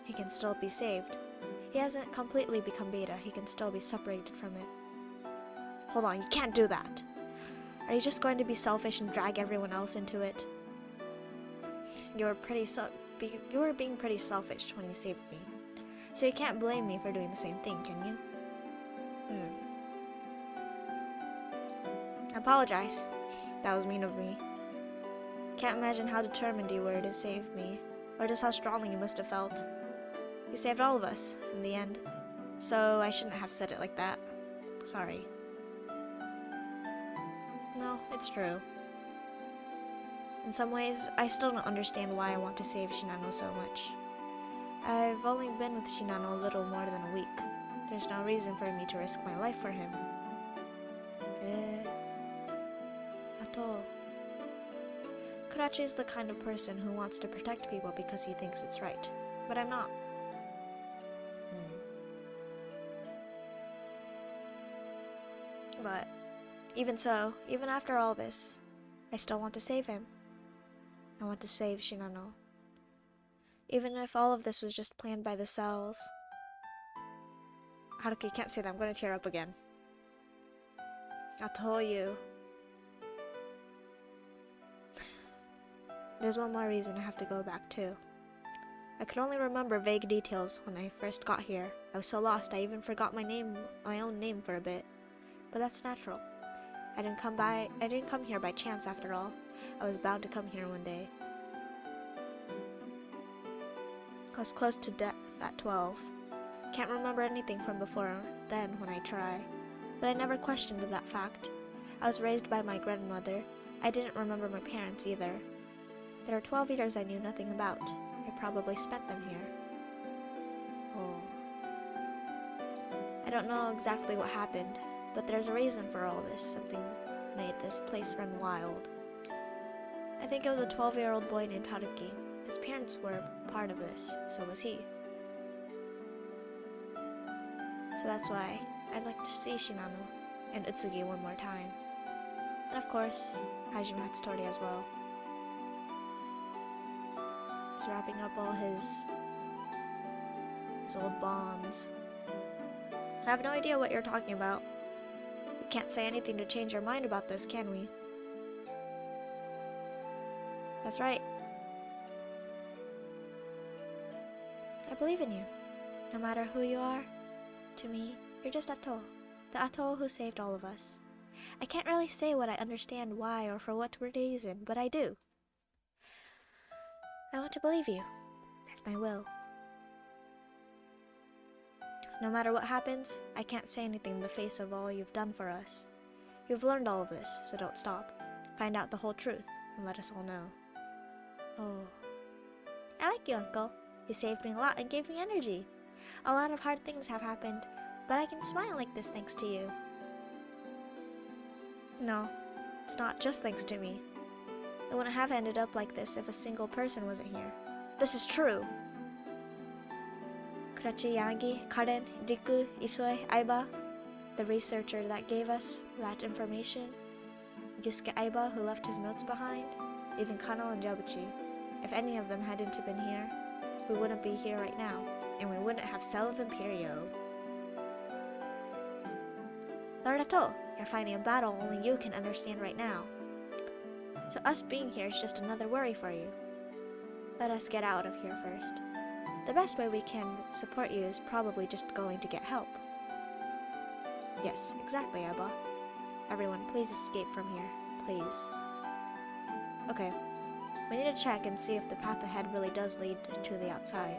He can still be saved. He hasn't completely become beta, he can still be separated from it. Hold on, you can't do that. Are you just going to be selfish and drag everyone else into it? You were being pretty selfish when you saved me. So you can't blame me for doing the same thing, can you? I apologize. That was mean of me. Can't imagine how determined you were to save me, or just how strongly you must have felt. You saved all of us, in the end. So I shouldn't have said it like that. Sorry. No, it's true. In some ways, I still don't understand why I want to save Shinano so much. I've only been with Shinano a little more than a week. There's no reason for me to risk my life for him. Ato. Karachi is the kind of person who wants to protect people because he thinks it's right. But I'm not. But even so, even after all this, I still want to save him. I want to save Shinano. Even if all of this was just planned by the cells. Haruki, you can't say that. I'm going to tear up again. I told you. There's one more reason I have to go back too. I could only remember vague details when I first got here. I was so lost I even forgot my own name for a bit. But that's natural. I didn't come here by chance after all. I was bound to come here one day. I was close to death at 12. Can't remember anything from before then when I try. But I never questioned that fact. I was raised by my grandmother, I didn't remember my parents either. There are 12 years I knew nothing about. I probably spent them here. Oh. I don't know exactly what happened, but there's a reason for all this. Something made this place run wild. I think it was a 12-year-old boy named Haruki. His parents were part of this, so was he. So that's why I'd like to see Shinano and Utsugi one more time. And of course, Hajime Hatsutori as well. He's wrapping up all his old bonds. I have no idea what you're talking about. We can't say anything to change our mind about this, can we? That's right. I believe in you. No matter who you are, to me, you're just Atto. The Atto who saved all of us. I can't really say what I understand why or for what reason, but I do. I want to believe you. That's my will. No matter what happens, I can't say anything in the face of all you've done for us. You've learned all of this, so don't stop. Find out the whole truth, and let us all know. Oh. I like you, Uncle. You saved me a lot and gave me energy. A lot of hard things have happened, but I can smile like this thanks to you. No, it's not just thanks to me. It wouldn't have ended up like this if a single person wasn't here. This is true! Kurachi, Yanagi, Karen, Riku, Isoi, Aiba, the researcher that gave us that information, Yusuke Aiba who left his notes behind, even Kano and Jabuchi. If any of them hadn't been here, we wouldn't be here right now, and we wouldn't have Cell of Empireo. Lord Atto, you're fighting a battle only you can understand right now. So us being here is just another worry for you. Let us get out of here first. The best way we can support you is probably just going to get help. Yes, exactly, Aiba. Everyone, please escape from here. Please. Okay. We need to check and see if the path ahead really does lead to the outside.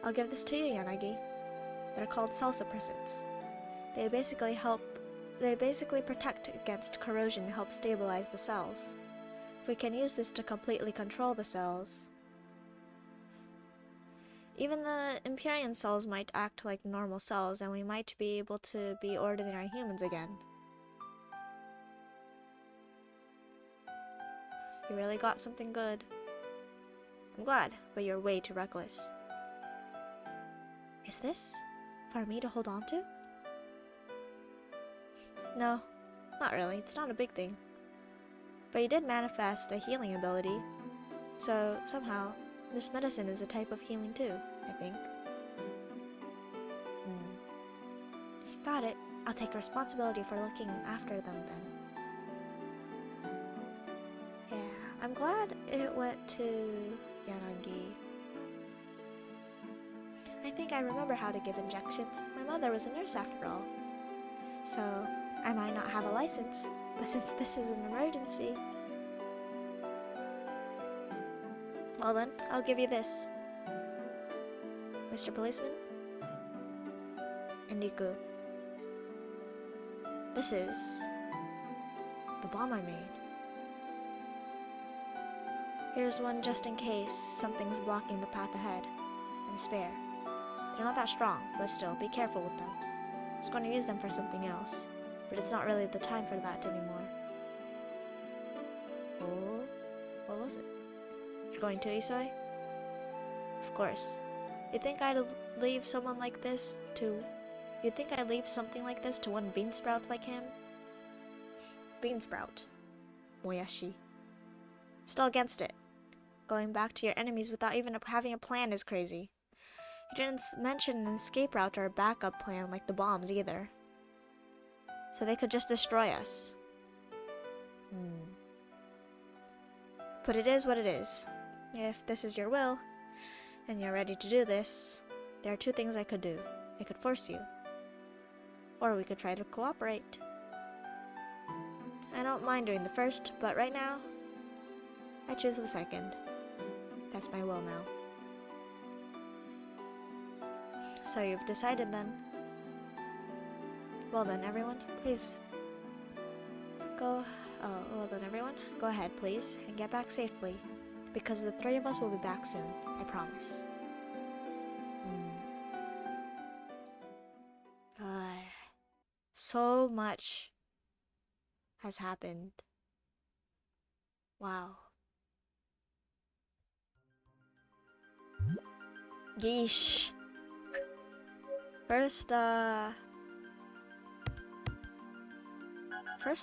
I'll give this to you, Yanagi. They're called cell suppressants. They basically protect against corrosion and help stabilize the cells. If we can use this to completely control the cells, even the Empyrean cells might act like normal cells and we might be able to be ordinary humans again. You really got something good. I'm glad, but you're way too reckless. Is this for me to hold on to? No, not really. It's not a big thing. But you did manifest a healing ability, so somehow this medicine is a type of healing too, I think. Got it. I'll take responsibility for looking after them then. Yeah, I'm glad it went to Yanagi. I think I remember how to give injections. My mother was a nurse after all. So, I might not have a license, but since this is an emergency... Well then, I'll give you this. Mr. Policeman? And Riku. This is... the bomb I made. Here's one just in case something's blocking the path ahead. And a spare. They're not that strong, but still, be careful with them. I was going to use them for something else, but it's not really the time for that anymore. Oh? What was it? You're going to, Isoi? Of course. You think I'd leave someone like this to... You think I'd leave something like this to one beansprout like him? Beansprout. Moyashi. Still against it. Going back to your enemies without even having a plan is crazy. You didn't mention an escape route or a backup plan like the bombs either. So they could just destroy us. But it is what it is. If this is your will, and you're ready to do this, there are two things I could do. I could force you. Or we could try to cooperate. I don't mind doing the first, but right now, I choose the second. That's my will now. So you've decided then. Well then, everyone, please go. Oh, well then, everyone, go ahead, please, and get back safely, because the three of us will be back soon. I promise. So much has happened. Wow. Yeesh. First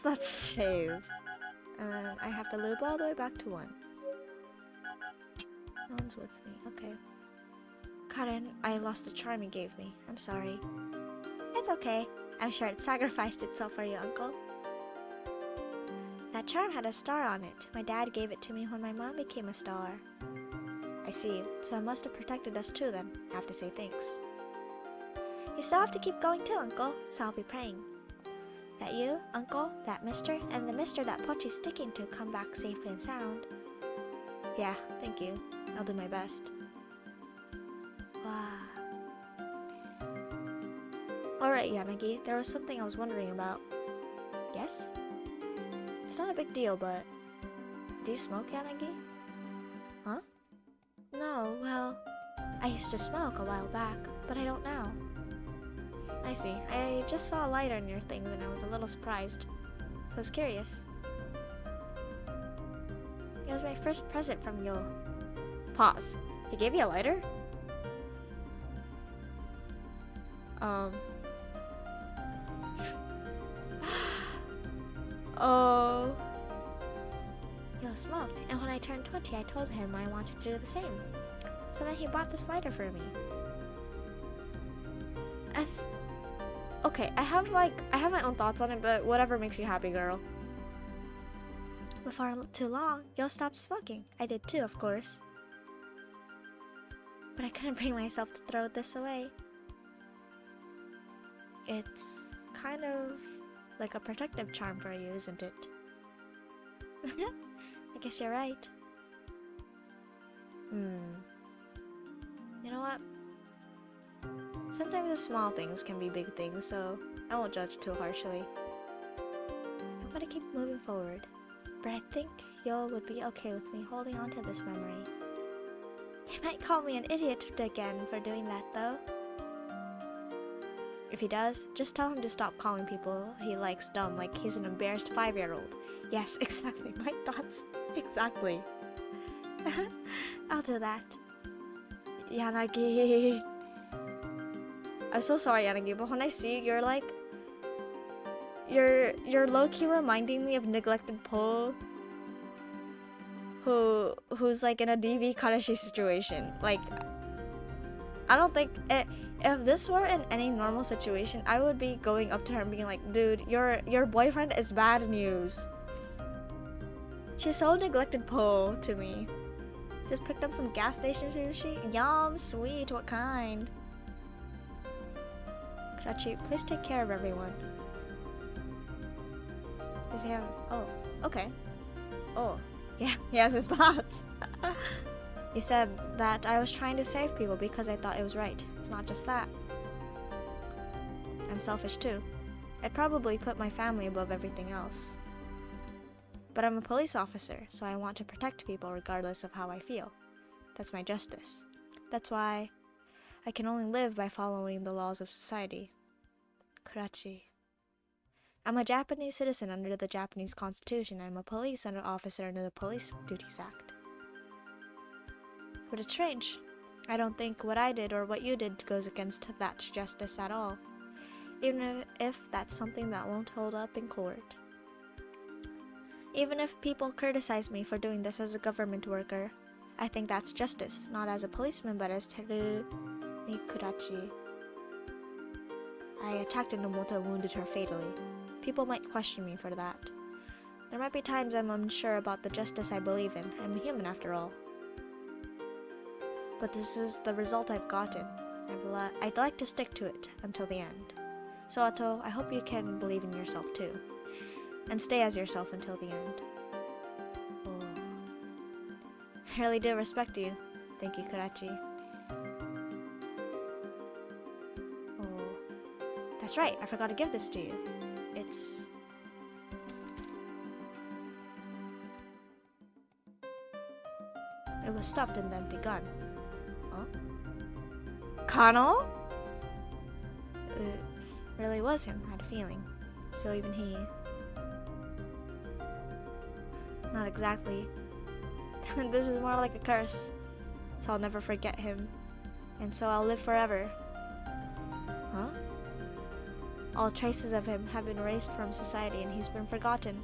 let's save. And then I have to loop all the way back to 1. No one's with me. Okay. Karen, I lost the charm you gave me. I'm sorry. It's okay. I'm sure it sacrificed itself for you, Uncle. That charm had a star on it. My dad gave it to me when my mom became a star. I see. So it must have protected us too then. I have to say thanks. You still have to keep going too, Uncle, so I'll be praying. That you, Uncle, that mister, and the mister that Pochi's sticking to come back safely and sound. Yeah, thank you. I'll do my best. Wow. Alright, Yanagi, there was something I was wondering about. Yes? It's not a big deal, but... Do you smoke, Yanagi? Huh? No, well... I used to smoke a while back, but I don't now. I see. I just saw a lighter in your things and I was a little surprised. I was curious. It was my first present from you. Pause. He gave you a lighter? Oh. Yo smoked, and when I turned 20, I told him I wanted to do the same. So then he bought this lighter for me. Okay, I have my own thoughts on it, but whatever makes you happy, girl. Before too long, Yo stopped smoking. I did too, of course. But I couldn't bring myself to throw this away. It's kind of like a protective charm for you, isn't it? I guess you're right. You know what? Sometimes the small things can be big things, so I won't judge too harshly. I'm gonna keep moving forward, but I think Yo would be okay with me holding on to this memory. He might call me an idiot again for doing that, though. If he does, just tell him to stop calling people he likes dumb like he's an embarrassed 5-year-old. Yes, exactly. My thoughts. Exactly. I'll do that. Yanagi. I'm so sorry, Yanagi, but when I see you, you're low-key reminding me of neglected Po, who's like in a DV Karashi situation. Like, I don't think if this were in any normal situation, I would be going up to her and being like, dude, your boyfriend is bad news. She's so neglected Po to me. Just picked up some gas station sushi. Yum, sweet, what kind? Karachi, please take care of everyone. Does he have... Oh, okay. Oh, yeah, he has his thoughts. He said that I was trying to save people because I thought it was right. It's not just that. I'm selfish too. I'd probably put my family above everything else. But I'm a police officer, so I want to protect people regardless of how I feel. That's my justice. That's why I can only live by following the laws of society. Karachi. I'm a Japanese citizen under the Japanese Constitution, and I'm a police officer under the Police Duties Act. But it's strange. I don't think what I did or what you did goes against that justice at all, even if that's something that won't hold up in court. Even if people criticize me for doing this as a government worker, I think that's justice, not as a policeman, but as Teru Mikurachi. I attacked Inomoto and wounded her fatally. People might question me for that. There might be times I'm unsure about the justice I believe in. I'm a human after all. But this is the result I've gotten. I'd like to stick to it until the end. So Otto, I hope you can believe in yourself too. And stay as yourself until the end. Oh. I really do respect you. Thank you, Karachi. Oh. That's right, I forgot to give this to you. It's... It was stuffed in the empty gun. Huh? Connell? It really was him, I had a feeling. So even he... Not exactly. This is more like a curse. So I'll never forget him. And so I'll live forever. Huh? All traces of him have been erased from society and he's been forgotten.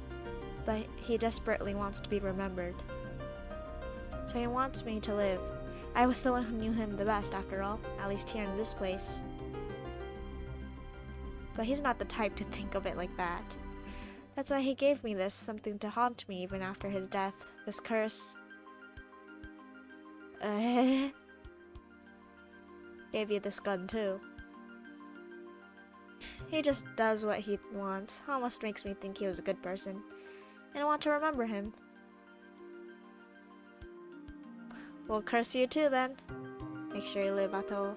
But he desperately wants to be remembered. So he wants me to live. I was the one who knew him the best after all, at least here in this place. But he's not the type to think of it like that. That's why he gave me this, something to haunt me even after his death, this curse. Gave you this gun too. He just does what he wants. Almost makes me think he was a good person. And I want to remember him. We'll curse you too then. Make sure you live, Ato.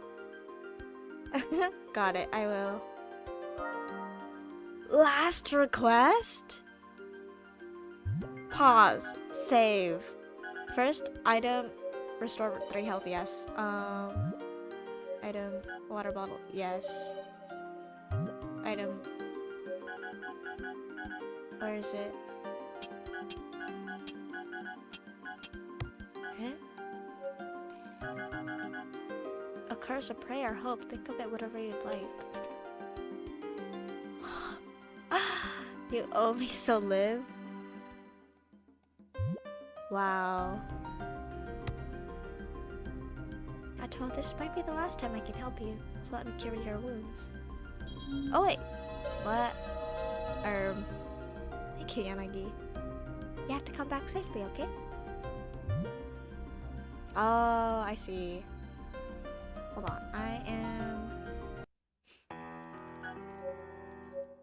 Got it, I will. Last request? Pause. Save. First, item. Restore 3 health, yes. Item. Water bottle, yes. Item. Where is it? Huh? A curse, a prayer, hope. Think of it whatever you'd like. You owe me, so live. Wow. Ato, this might be the last time I can help you, so let me cure your wounds. Oh wait, what? Thank you, Yanagi. You have to come back safely, okay? Oh, I see. Hold on, I am...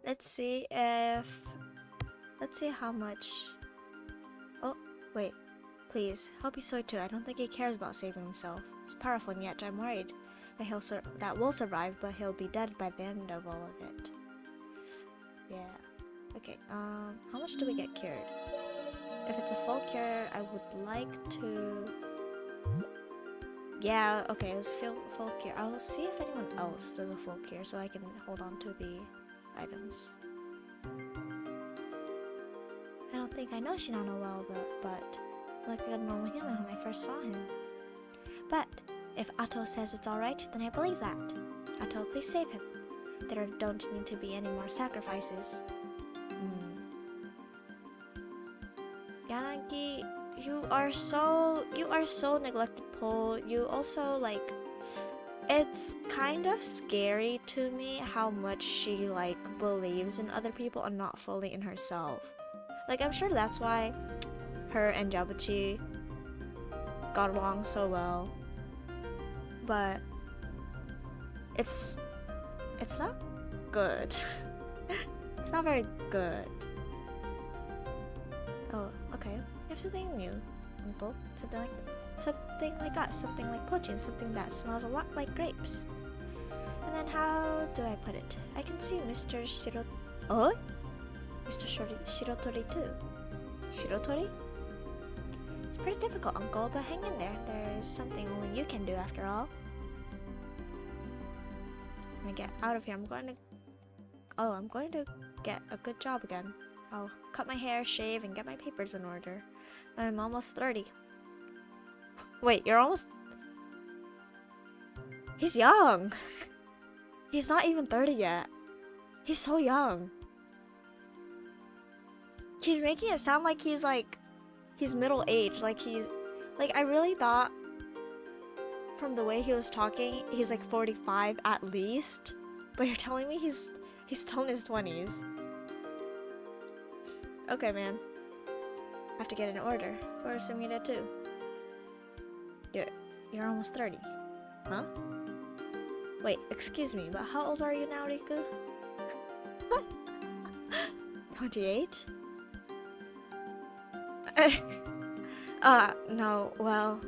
Let's see how much... Oh, wait. Please, help Isoi too. I don't think he cares about saving himself. He's powerful and yet I'm worried that that will survive, but he'll be dead by the end of all of it. Yeah. Okay, how much do we get cured? If it's a full cure, I would like to... Yeah, okay, it was a full cure. I'll see if anyone else does a full cure so I can hold on to the items. I don't think I know Shinano well, but like a normal human when I first saw him. But if Ato says it's alright, then I believe that. Ato, please save him. There don't need to be any more sacrifices. Yanagi, you are so neglected, Paul. You also, like, it's kind of scary to me how much she, like, believes in other people and not fully in herself. Like, I'm sure that's why her and Jabuchi got along so well. But it's not good. It's not very good. Oh, okay. You have something new, Uncle. Something like us. Something like poaching. Something that smells a lot like grapes. And then how do I put it? I can see Mr. Oh? Mr. Shirotori too. Shirotori? It's pretty difficult, Uncle, but hang in there. There's something only you can do after all. I'm gonna get out of here. I'm going to get a good job again. I'll cut my hair, shave, and get my papers in order. I'm almost 30. Wait, you're almost... He's young! He's not even 30 yet. He's so young. He's making it sound like he's middle-aged. Like I really thought from the way he was talking, he's like 45 at least. But you're telling me he's still in his 20s. Okay, man. I have to get in order. For Sumida too. You're almost 30. Huh? Wait, excuse me, but how old are you now, Riku? 28? No, well...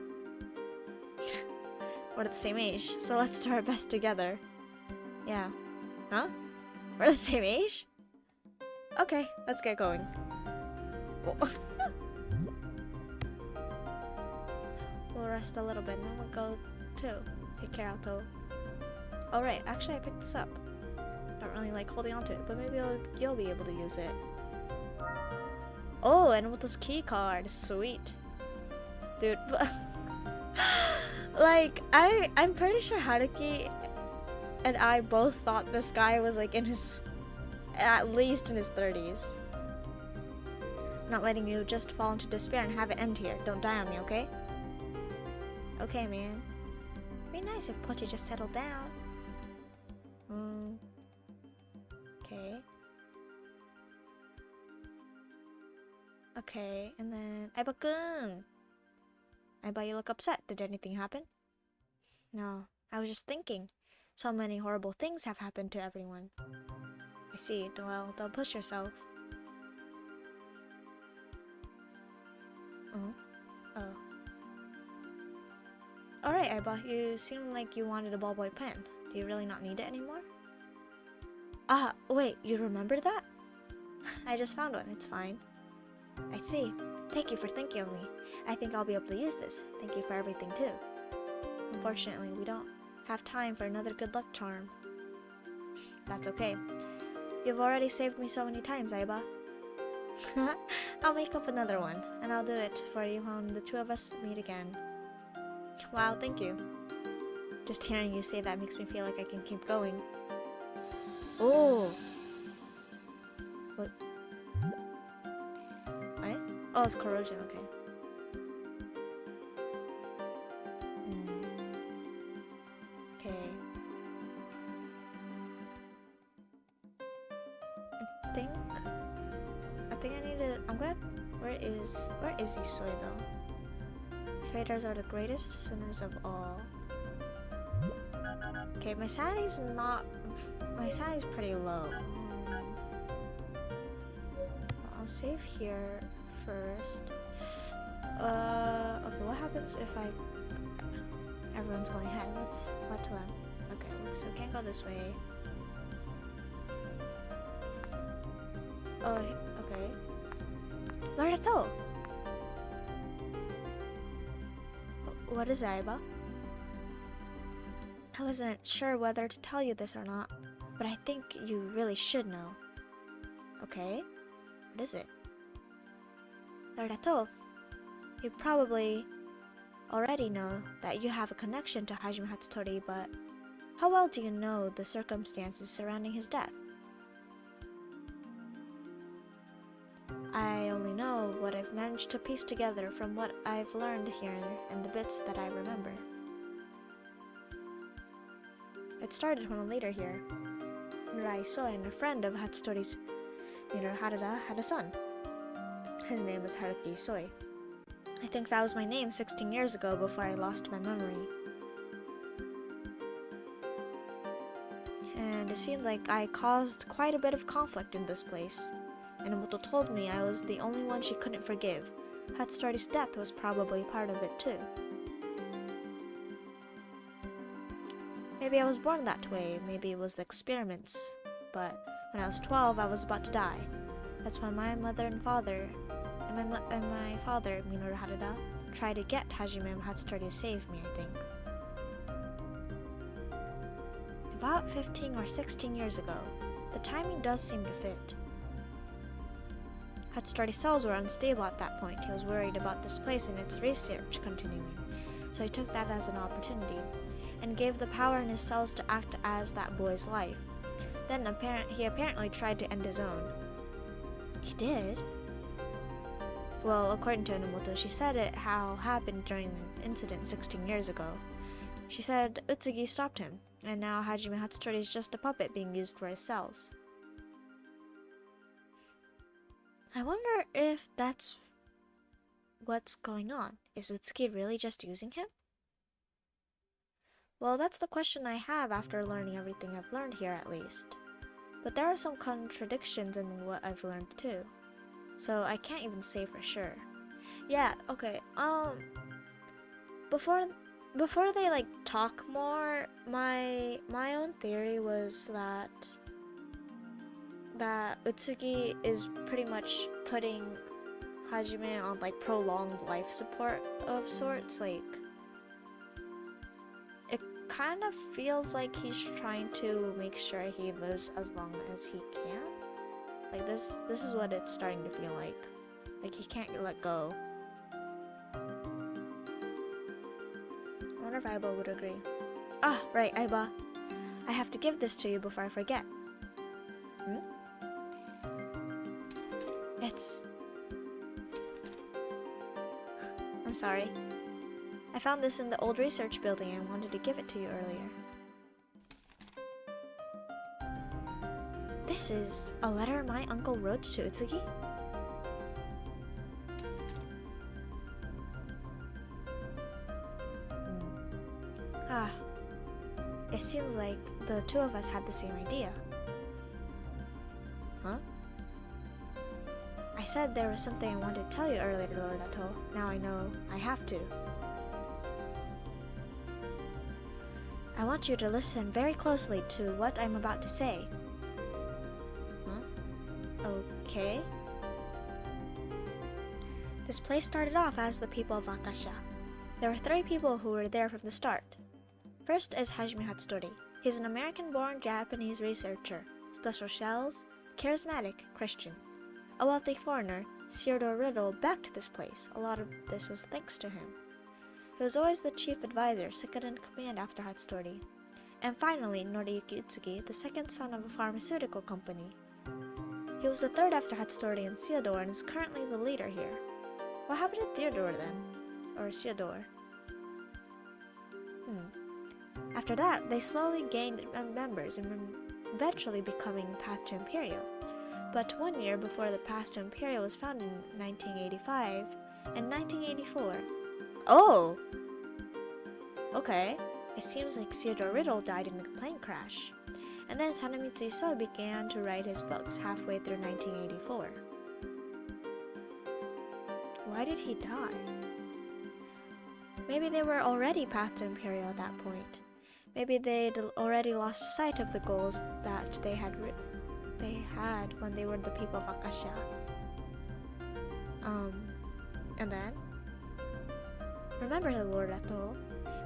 We're the same age, so let's do our best together. Yeah. Huh? We're the same age? Okay, let's get going. We'll rest a little bit and then we'll go too. Take care, Alto. Alright, actually I picked this up. Don't really like holding on to it, but maybe you'll be able to use it. Oh, and with this key card, sweet. Dude, like, I'm pretty sure Haruki and I both thought this guy was like in his, at least in his 30s. I'm not letting you just fall into despair and have it end here. Don't die on me, okay? Okay, man. Be nice if Pochi just settled down. Okay. Okay, and then Aiba-kun! Aiba, you look upset. Did anything happen? No, I was just thinking. So many horrible things have happened to everyone. I see. Well, don't push yourself. Oh. Alright, Aiba, you seem like you wanted a ballpoint pen. Do you really not need it anymore? Ah, wait, you remember that? I just found one, it's fine. I see. Thank you for thinking of me. I think I'll be able to use this. Thank you for everything too. Unfortunately, we don't have time for another good luck charm. That's okay. You've already saved me so many times, Aiba. I'll make up another one, and I'll do it for you when the two of us meet again. Wow, thank you. Just hearing you say that makes me feel like I can keep going. Oh! What? What? Oh, it's corrosion, okay. Okay. I think I need to, where is Isoi though? Traitors are the greatest sinners of all. Okay, my sanity's pretty low. I'll save here first. Okay, what happens if everyone's going ahead? What to them? Okay, so we can't go this way. Oh, okay. Naruto! What is Aiba? I wasn't sure whether to tell you this or not, but I think you really should know. Okay? What is it? Naruto, you probably already know that you have a connection to Hajime Hattori, but how well do you know the circumstances surrounding his death? I only know what I've managed to piece together from what I've learned here and the bits that I remember. It started when a leader here, Isoi, and a friend of Hatsutori's, Minoru Harada, had a son. His name was Haruki Isoi. I think that was my name 16 years ago before I lost my memory. And it seemed like I caused quite a bit of conflict in this place. And Emoto told me I was the only one she couldn't forgive. Hatsutori's death was probably part of it too. Maybe I was born that way, maybe it was the experiments. But when I was 12, I was about to die. That's when my mother and father, my father, Minoru Harada, tried to get Hajime and Hatsutori to save me, I think. About 15 or 16 years ago. The timing does seem to fit. Hatsutori's cells were unstable at that point. He was worried about this place and its research continuing, so he took that as an opportunity, and gave the power in his cells to act as that boy's life. Then he apparently tried to end his own. He did? Well, according to Enomoto, she said it happened during an incident 16 years ago. She said Utsugi stopped him, and now Hajime Hatsutori is just a puppet being used for his cells. I wonder if that's what's going on. Is Utsugi really just using him? Well, that's the question I have after learning everything I've learned here, at least. But there are some contradictions in what I've learned too, so I can't even say for sure. Yeah, okay, before they like talk more, my own theory was that that Utsugi is pretty much putting Hajime on like prolonged life support of sorts. Like, it kind of feels like he's trying to make sure he lives as long as he can. Like this is what it's starting to feel like. Like he can't let go. I wonder if Aiba would agree. Ah, right, Aiba. I have to give this to you before I forget. I'm sorry. I found this in the old research building and wanted to give it to you earlier. This is a letter my uncle wrote to Utsugi? Ah, it seems like the two of us had the same idea. Huh? I said there was something I wanted to tell you earlier, Lord Ato. Now I know I have to. I want you to listen very closely to what I'm about to say. Huh? Okay. This place started off as the people of Akasha. There were 3 people who were there from the start. First is Hajime Hatsutori. He's an American-born Japanese researcher, special shells, charismatic, Christian. A wealthy foreigner, Theodore Riddle, backed this place. A lot of this was thanks to him. He was always the chief advisor, second in command after Hatsutori. And finally, Noriyuki Utsugi, the second son of a pharmaceutical company. He was the third after Hatsutori and Theodore and is currently the leader here. What happened to Theodore then? Or Theodore? After that, they slowly gained members and eventually becoming Path to Empireo. But 1 year before the Path to Empireo was founded in 1985 and 1984. Oh! Okay. It seems like Theodore Riddle died in a plane crash. And then Sanemitsu Isoi began to write his books halfway through 1984. Why did he die? Maybe they were already Path to Empireo at that point. Maybe they'd already lost sight of the goals that they had when they were the people of Akasha. And then? Remember the Lord Ato?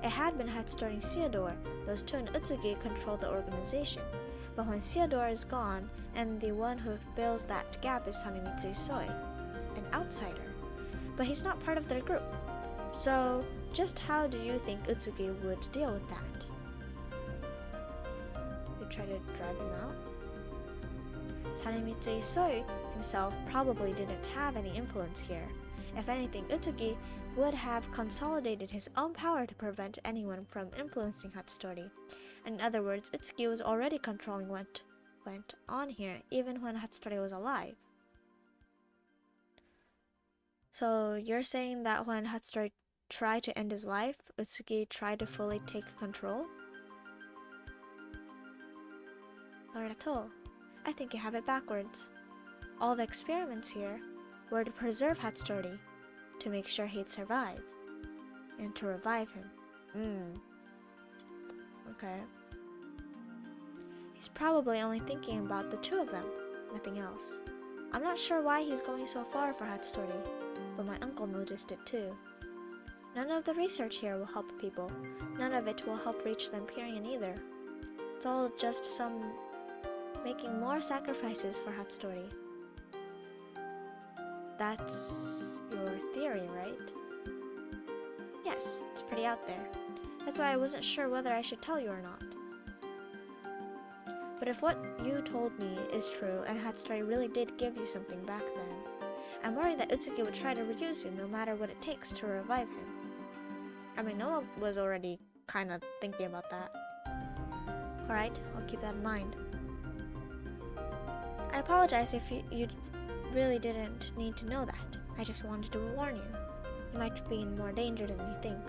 It had been Hatsutori and Theodore. Those two and Utsugi controlled the organization. But when Theodore is gone, and the one who fills that gap is Sanemitsu Isoi, an outsider. But he's not part of their group. So, just how do you think Utsugi would deal with that? You try to drive him out? Sanemitsu Isoi himself probably didn't have any influence here. If anything, Utsugi would have consolidated his own power to prevent anyone from influencing Hatsutori. In other words, Utsugi was already controlling what went on here, even when Hatsutori was alive. So you're saying that when Hatsutori tried to end his life, Utsugi tried to fully take control? Lord Ato, I think you have it backwards. All the experiments here were to preserve Hatsutori, to make sure he'd survive, and to revive him. Okay. He's probably only thinking about the two of them, nothing else. I'm not sure why he's going so far for Hatsutori, but my uncle noticed it too. None of the research here will help people. None of it will help reach the Empyrean either. It's all just some making more sacrifices for Hatsutori. That's your theory, right? Yes, it's pretty out there. That's why I wasn't sure whether I should tell you or not. But if what you told me is true, and Hatsutori really did give you something back then, I'm worried that Utsugi would try to reuse you no matter what it takes to revive him. I mean, Noah was already kind of thinking about that. Alright, I'll keep that in mind. I apologize if you really didn't need to know that. I just wanted to warn you. You might be in more danger than you think.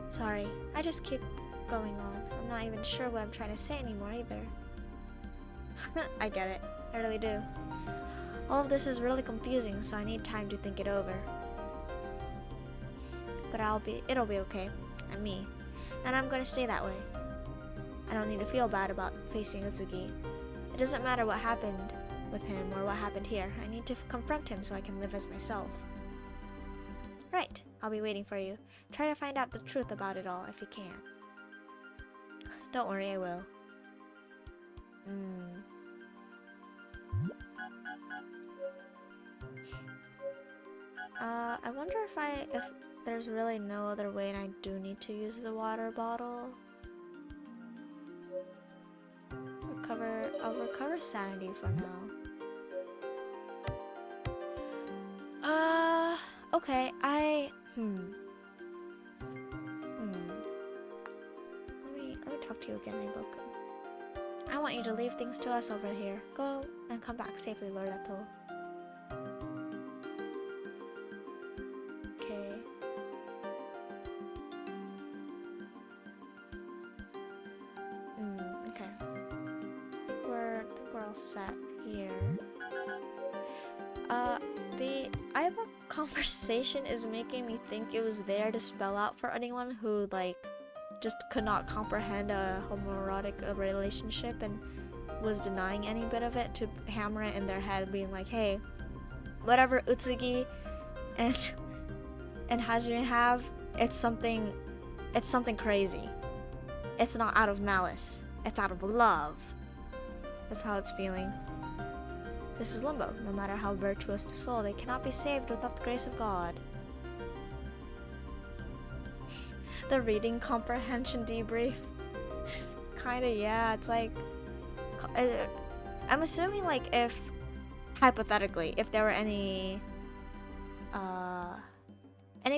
Sorry, I just keep going on. I'm not even sure what I'm trying to say anymore either. I get it. I really do. All of this is really confusing, so I need time to think it over. But it'll be okay. I'm me. And I'm gonna stay that way. I don't need to feel bad about facing Utsugi. It doesn't matter what happened. with him or what happened here. I need to confront him so I can live as myself. Right, I'll be waiting for you. Try to find out the truth about it all if you can. Don't worry, I will. I wonder if there's really no other way and I do need to use the water bottle. I'll recover sanity for now. Okay, Let me talk to you again, Iboku. I want you to leave things to us over here. Go and come back safely, Lord Ato. Okay. Okay. I think we're all set here. The Iboku conversation is making me think it was there to spell out for anyone who like just could not comprehend a homoerotic relationship and was denying any bit of it, to hammer it in their head, being like, hey, whatever Utsugi and Hajime have, it's something crazy. It's not out of malice. It's out of love. That's how it's feeling. This is limbo. No matter how virtuous the soul, they cannot be saved without the grace of God. The reading comprehension debrief. Kinda, yeah. It's like, I'm assuming like if, hypothetically, if there were any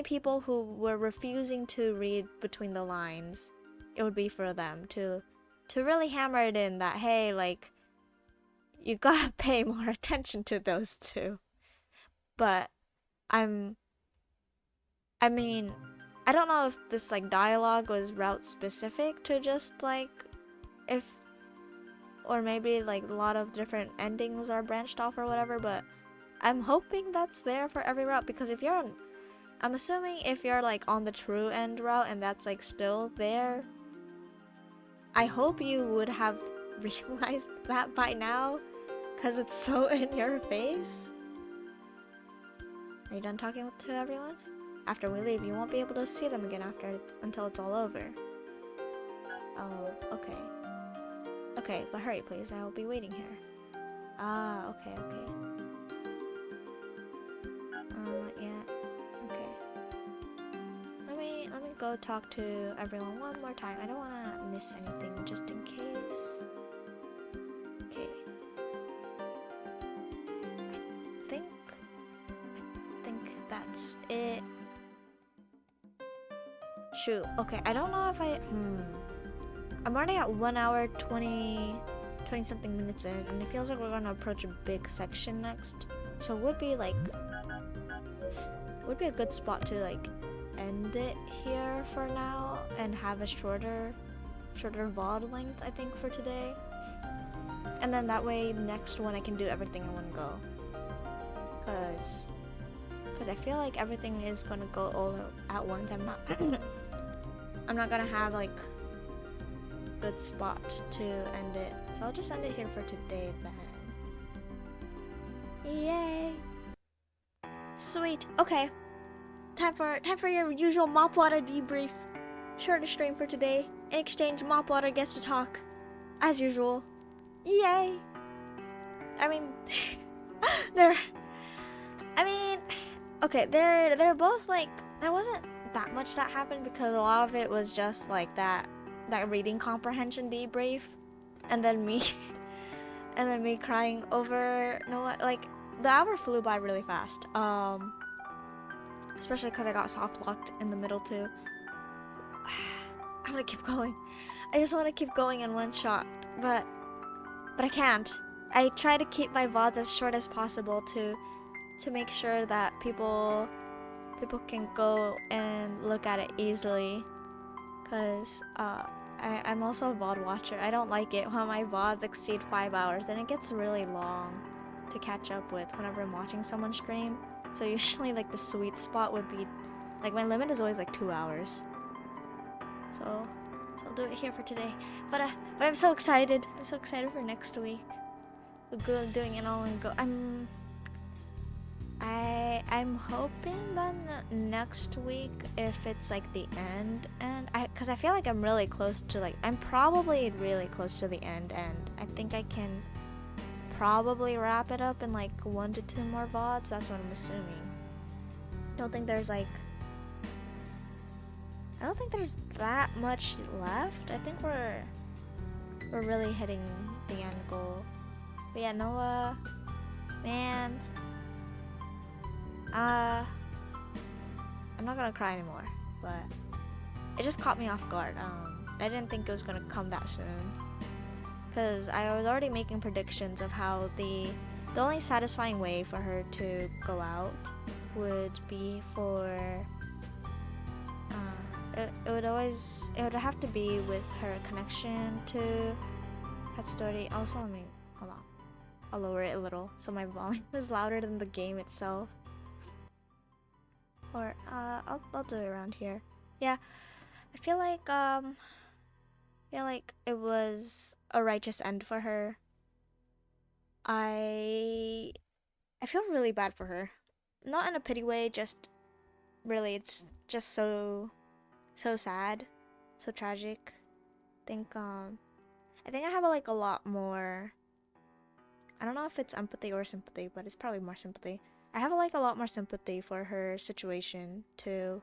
people who were refusing to read between the lines, it would be for them to really hammer it in that, hey, like, you gotta pay more attention to those two. But I mean, I don't know if this like dialogue was route specific to just like or maybe like a lot of different endings are branched off or whatever, but I'm hoping that's there for every route, because I'm assuming if you're like on the true end route and that's like still there, I hope you would have realized that by now, because it's so in your face. Are you done talking to everyone? After we leave, you won't be able to see them again until it's all over. Oh, okay. Okay, but hurry please, I will be waiting here. Ah, okay. Not yet. Okay. Let me go talk to everyone one more time. I don't wanna miss anything just in case. Okay. I think that's it. Shoot, okay, I don't know if I'm already at 1 hour 20 something minutes in, and it feels like we're gonna approach a big section next. So it would be a good spot to like end it here for now and have a shorter VOD length, I think, for today. And then that way next one I can do everything in one go. Cause I feel like everything is gonna go all at once. I'm not gonna have like good spot to end it, so I'll just end it here for today then. Yay! Sweet. Okay. Time for your usual Mopwater debrief. Shorter stream for today. In exchange, Mopwater gets to talk, as usual. Yay! I mean, they're both like, there wasn't that much that happened because a lot of it was just like that reading comprehension debrief, and then me crying over like the hour flew by really fast, especially because I got soft locked in the middle too. I'm gonna keep going. I just want to keep going in one shot, but I can't. I try to keep my VODs as short as possible to make sure that people can go and look at it easily, because I'm also a VOD watcher. I don't like it when my VODs exceed 5 hours, then it gets really long to catch up with whenever I'm watching someone stream. So usually like the sweet spot would be, like, my limit is always like 2 hours. So I'll do it here for today. But I'm so excited. I'm so excited for next week. doing it all and go. I'm hoping then next week, if it's like the end, and because I feel like I'm really close to, like, I'm probably really close to the end, and I think I can probably wrap it up in like 1 to 2 more VODs. That's what I'm assuming. Don't think there's like, I don't think there's that much left. I think we're really hitting the end goal. But yeah, Noah, man, I'm not gonna cry anymore, but it just caught me off guard. I didn't think it was gonna come that soon, because I was already making predictions of how the only satisfying way for her to go out would be for it would have to be with her connection to Pet Story. Also, let me hold on. I'll lower it a little so my volume is louder than the game itself. Or I'll do it around here. Yeah, I feel like it was a righteous end for her. I feel really bad for her. Not in a pity way, just really, it's just so sad, so tragic. I think I have like a lot more, I don't know if it's empathy or sympathy, but it's probably more sympathy. I have like a lot more sympathy for her situation too,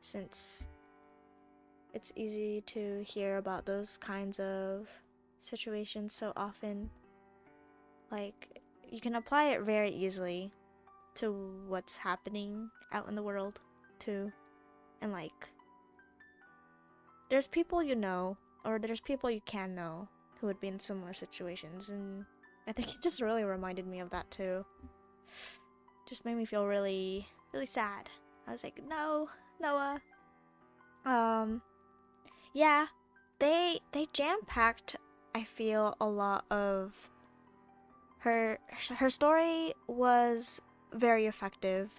since it's easy to hear about those kinds of situations so often. Like, you can apply it very easily to what's happening out in the world too. And like, there's people you know, or there's people you can know who would be in similar situations, and I think it just really reminded me of that too. Just made me feel really, really sad. I was like, no, Noah. Yeah, they jam-packed, I feel, a lot of her story was very effective.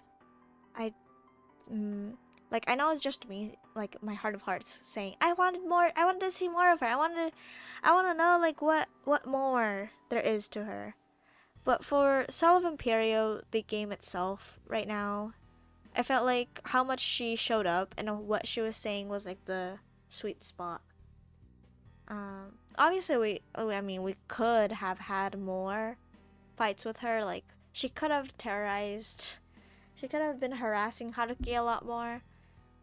Like, I know it's just me, like, my heart of hearts saying I wanted more, I wanted to see more of her, I want to know like what more there is to her. But for Cell of Empireo, the game itself, right now, I felt like how much she showed up and what she was saying was like the sweet spot. Obviously we could have had more fights with her. Like, she could have been harassing Haruki a lot more,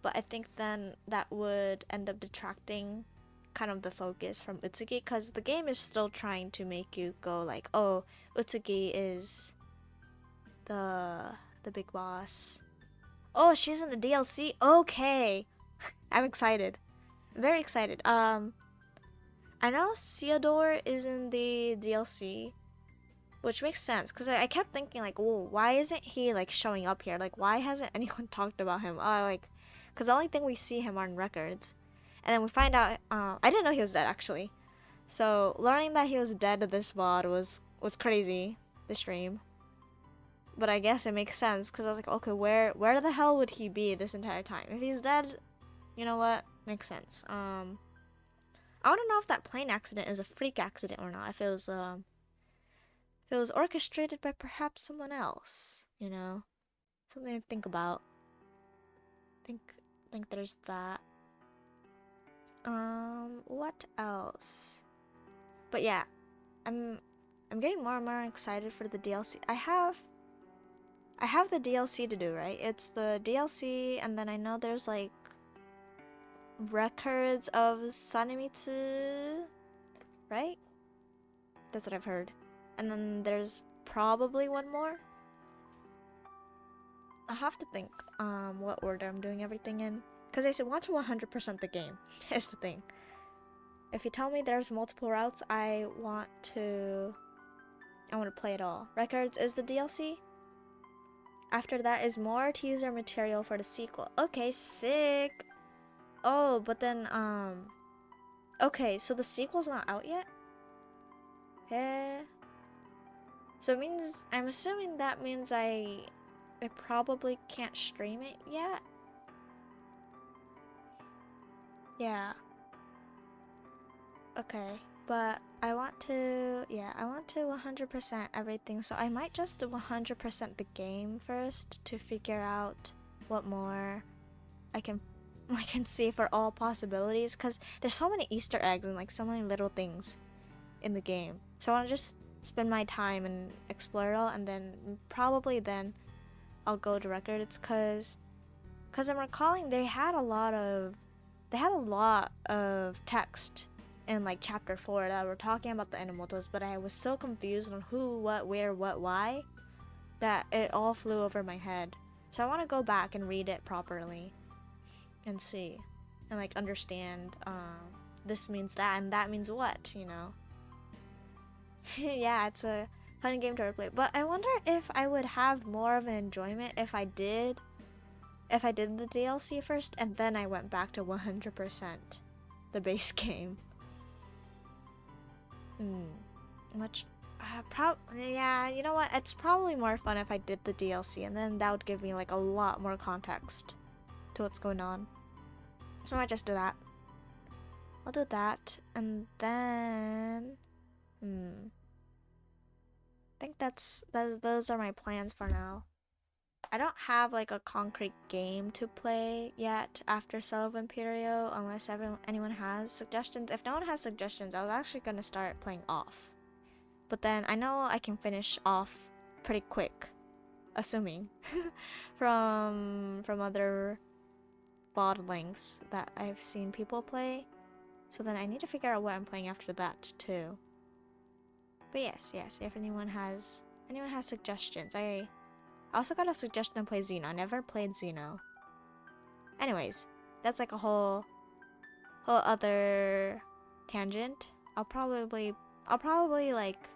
but I think then that would end up detracting kind of the focus from Utsugi, because the game is still trying to make you go like, oh, Utsugi is the big boss. Oh, she's in the DLC? Okay. I'm excited. Very excited. I know Theodore is in the DLC, which makes sense, because I kept thinking like, whoa, why isn't he like showing up here? Like, why hasn't anyone talked about him? Because the only thing we see him are in records. And then we find out, I didn't know he was dead actually. So learning that he was dead at this VOD was crazy, the stream. But I guess it makes sense, because I was like, okay, where the hell would he be this entire time? If he's dead, you know what? Makes sense. I want to know if that plane accident is a freak accident or not. If it was orchestrated by perhaps someone else, you know? Something to think about. Think there's that. What else? But yeah, I'm getting more and more excited for the DLC. I have the DLC to do, right? It's the DLC, and then I know there's like records of Sanemitsu, right? That's what I've heard. And then there's probably one more. I have to think what order I'm doing everything in, because I want to 100% the game. Is the thing. If you tell me there's multiple routes, I want to play it all. Records is the DLC. After that is more teaser material for the sequel. Okay, sick. Oh, but then okay, so the sequel's not out yet? So it means, I'm assuming that means I probably can't stream it yet. Yeah. Okay, but I want to 100% everything, so I might just do 100% the game first to figure out what more I can see for all possibilities, because there's so many Easter eggs and like so many little things in the game. So I want to just spend my time and explore it all, and then probably then I'll go to records, because I'm recalling they had a lot of text in like chapter 4 that were talking about the Enomotos, but I was so confused on who, what, where, what, why, that it all flew over my head. So I want to go back and read it properly and see and like understand this means that and that means what, you know. Yeah, it's a fun game to replay, but I wonder if I would have more of an enjoyment if I did the DLC first and then I went back to 100% the base game. Yeah, you know what? It's probably more fun if I did the DLC, and then that would give me like a lot more context to what's going on. So I might just do that. I'll do that, and then I think those are my plans for now. I don't have like a concrete game to play yet after Cell of Empireo, unless anyone has suggestions. If no one has suggestions, I was actually gonna start playing Off. But then I know I can finish Off pretty quick, assuming from other VOD links that I've seen people play. So then I need to figure out what I'm playing after that too. But yes, if anyone has suggestions, I also got a suggestion to play Xeno. I never played Xeno. Anyways, that's like a whole other tangent. I'll probably like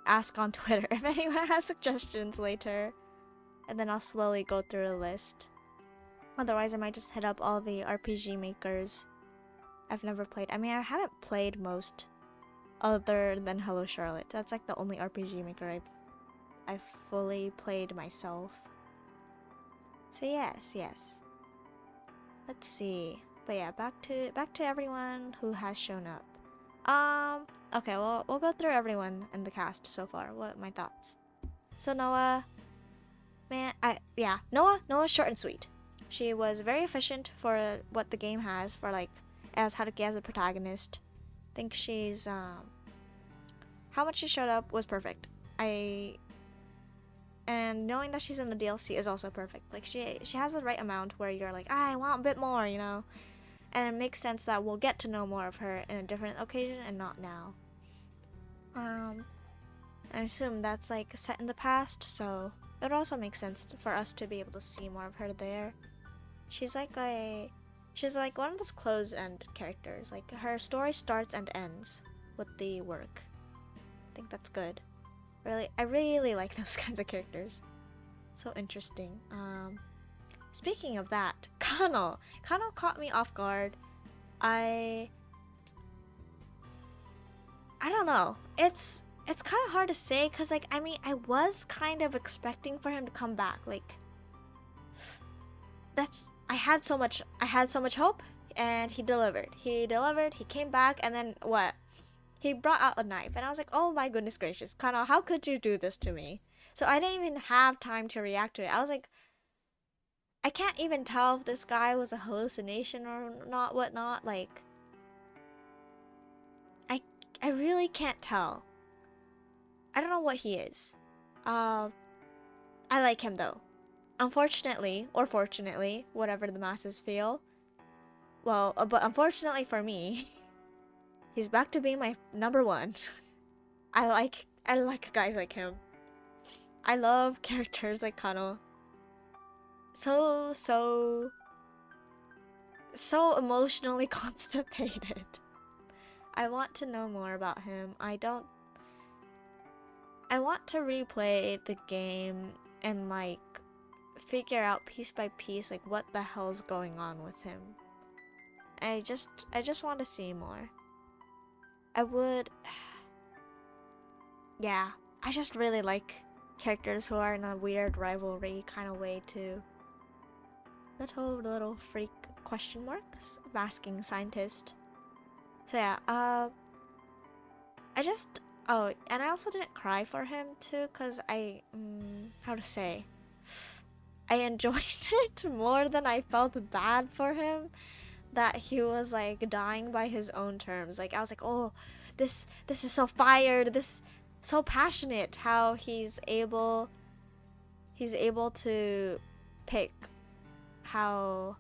ask on Twitter if anyone has suggestions later, and then I'll slowly go through the list. Otherwise, I might just hit up all the RPG makers I've never played. I mean, I haven't played most other than Hello Charlotte. That's like the only RPG maker I've fully played myself. So yes. Let's see. But yeah, back to everyone who has shown up. Okay, well, we'll go through everyone in the cast so far. What are my thoughts? So Noah, man, Noah's short and sweet. She was very efficient for what the game has, for like as Haruki as a protagonist. I think she's how much she showed up was perfect. And knowing that she's in the DLC is also perfect. Like she has the right amount where you're like, I want a bit more, you know. And it makes sense that we'll get to know more of her in a different occasion and not now. I assume that's like set in the past, so it also makes sense for us to be able to see more of her there. She's like one of those closed-end characters. Like her story starts and ends with the work. I think that's good. I really like those kinds of characters. So interesting. Speaking of that, Kano caught me off guard. I don't know. It's kind of hard to say, cause like I mean I was kind of expecting for him to come back. Like I had so much hope, and he delivered. He came back, and then what? He brought out a knife, and I was like, oh my goodness gracious, Kano, how could you do this to me? So I didn't even have time to react to it. I was like, I can't even tell if this guy was a hallucination or not, whatnot. Like, I really can't tell. I don't know what he is. I like him though. Unfortunately, or fortunately, whatever the masses feel. Well, but unfortunately for me, he's back to being my number one. I like guys like him. I love characters like Kano. So emotionally constipated. I want to know more about him. I want to replay the game and like figure out piece by piece like what the hell's going on with him. I just want to see more. Yeah, I just really like characters who are in a weird rivalry kind of way too. Little freak question marks, masking scientist. So yeah, I just, oh, and I also didn't cry for him too, because how to say, I enjoyed it more than I felt bad for him that he was like dying by his own terms. Like I was like, oh, this is so fired, this so passionate, how he's able to pick how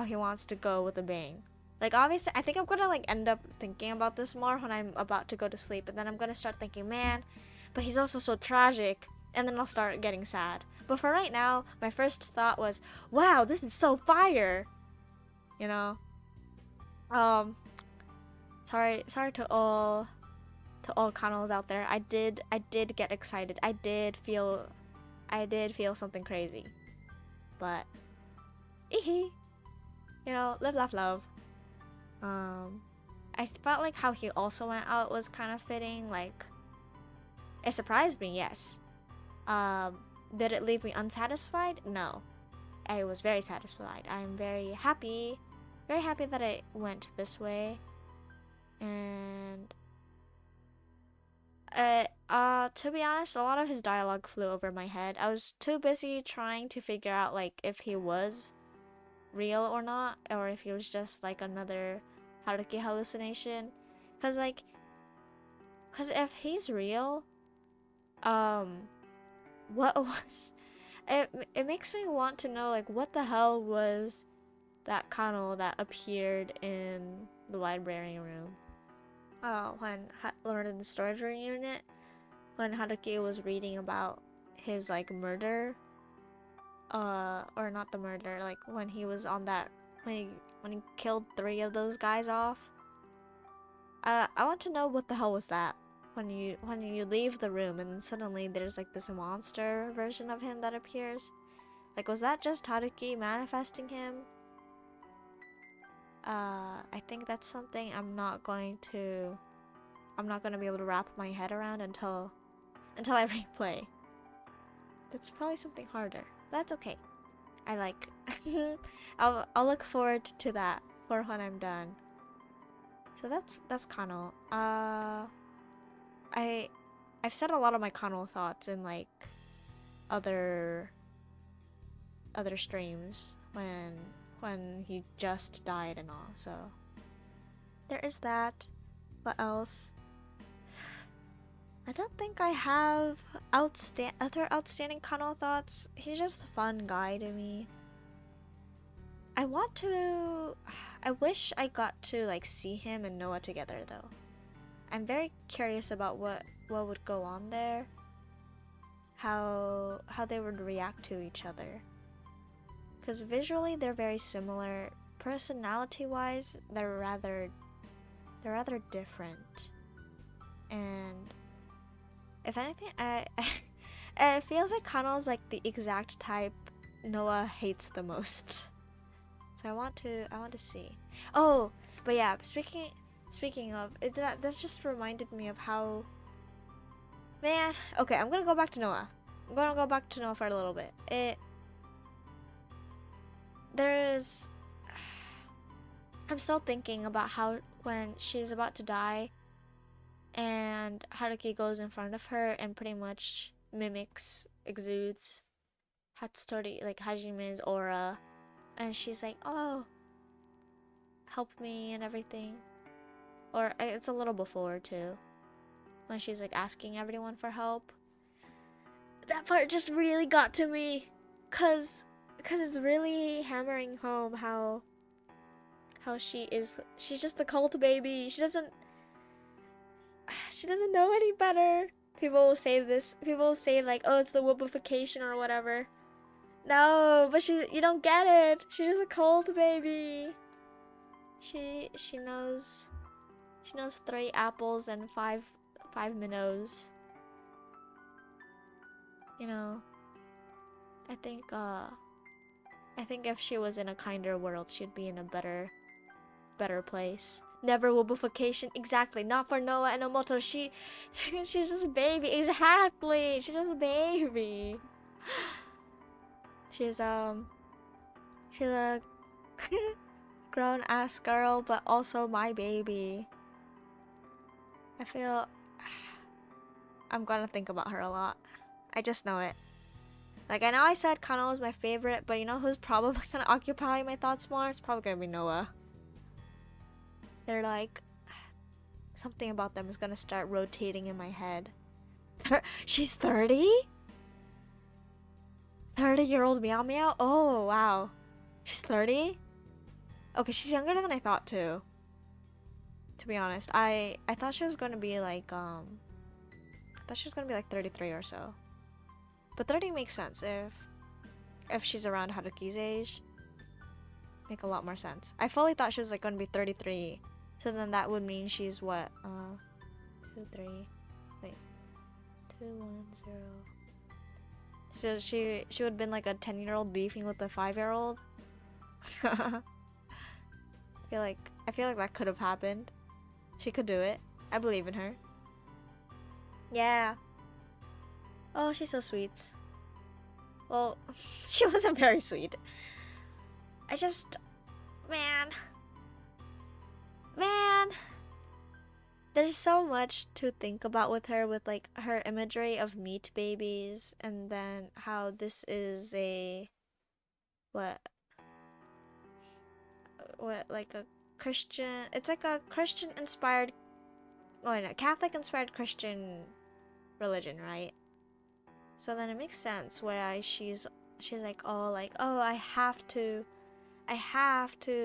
he wants to go with a bang. Like obviously I think I'm gonna like end up thinking about this more when I'm about to go to sleep, and then I'm gonna start thinking, man, but he's also so tragic, and then I'll start getting sad. But for right now, my first thought was, wow, this is so fire, you know. Sorry to all Connells out there. I did get excited. I did feel something crazy, but you know, live, laugh, love. I felt like how he also went out was kind of fitting. Like, it surprised me, yes. Did it leave me unsatisfied? No. I was very satisfied. I'm very happy that it went this way. And to be honest, a lot of his dialogue flew over my head. I was too busy trying to figure out like if he was real or not, or if he was just like another Haruki hallucination. Cause if he's real, what was it makes me want to know like what the hell was that Kano that appeared in the library room. When learned in the storage room unit, when Haruki was reading about his like murder, or not the murder, like when he was on that, when he killed 3 of those guys off. I want to know what the hell was that. When you leave the room and suddenly there's like this monster version of him that appears. Like, was that just Haruki manifesting him? I think that's something I'm not gonna be able to wrap my head around until I replay. That's probably something harder. That's okay. I like I'll look forward to that for when I'm done. So that's Kano. I've said a lot of my Kano thoughts in like other streams when he just died and all, so there is that. What else? I don't think I have other outstanding Kano thoughts. He's just a fun guy to me. I wish I got to like see him and Noah together though. I'm very curious about what would go on there. How they would react to each other. Because visually they're very similar. Personality-wise, they're rather different. And if anything, it feels like Kano's like the exact type Noah hates the most. So I want to see. Oh, but yeah, speaking of it, that just reminded me of how, man. Okay, I'm gonna go back to Noah. I'm gonna go back to Noah for a little bit. I'm still thinking about how when she's about to die and Haruki goes in front of her and pretty much exudes Hatsutori, like Hajime's aura, and she's like, oh, help me and everything. Or it's a little before too, when she's like asking everyone for help. That part just really got to me, cause it's really hammering home how she's just the cult baby. She doesn't know any better. People will say this. People will say like, oh, it's the whoopification or whatever. No, but you don't get it. She's just a cult baby. She knows 3 apples and 5 minnows. You know, I think if she was in a kinder world, she'd be in a better place. Never whoopification, exactly. Not for Noah and Omoto. She's just a baby, exactly. She's just a baby. She's a grown ass girl, but also my baby. I feel I'm gonna think about her a lot. I just know it. Like, I know I said Kano is my favorite, but you know who's probably gonna occupy my thoughts more? It's probably gonna be Noah. They're like, something about them is gonna start rotating in my head. She's 30? 30-year-old Meow Meow? Oh, wow. She's 30? Okay, she's younger than I thought too. To be honest, I thought she was gonna be like, I thought she was gonna be like 33 or so. But 30 makes sense if she's around Haruki's age. Make a lot more sense. I fully thought she was like gonna be 33. So then that would mean she's what? 2, 3. Wait. 2, 1, 0. So she would have been like a 10-year-old beefing with a 5-year-old. I feel like that could have happened. She could do it. I believe in her. Yeah. Oh, she's so sweet. Well, she wasn't very sweet. I just... Man. There's so much to think about with her, with like her imagery of meat babies, and then how this is a... What, like a Christian... It's like a Christian-inspired... Oh, no, Catholic-inspired Christian religion, right? So then it makes sense why she's like, oh, I have to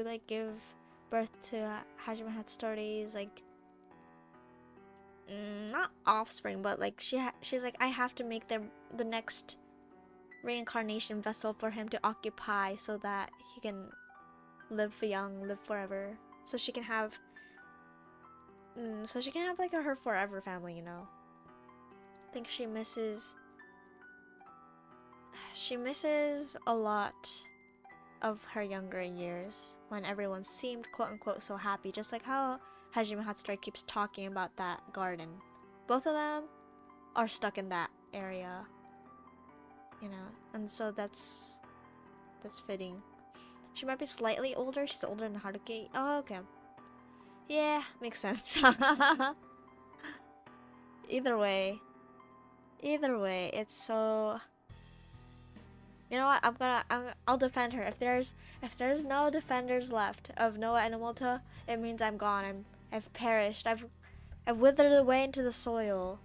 like give birth to Hajime Hatstori's like not offspring, but like she's like, I have to make the next reincarnation vessel for him to occupy so that he can live young, live forever, so she can have like her forever family, you know. I think she misses a lot of her younger years when everyone seemed quote-unquote so happy, just like how Hajime Hatsuri keeps talking about that garden. Both of them are stuck in that area, you know, and so that's fitting. She might be slightly older. She's older than Haruki. Oh, okay. Yeah, makes sense. Either way, it's so... You know what? I'll defend her. If there's no defenders left of Noah and Inomoto, it means I'm gone. I've perished. I've withered away into the soil.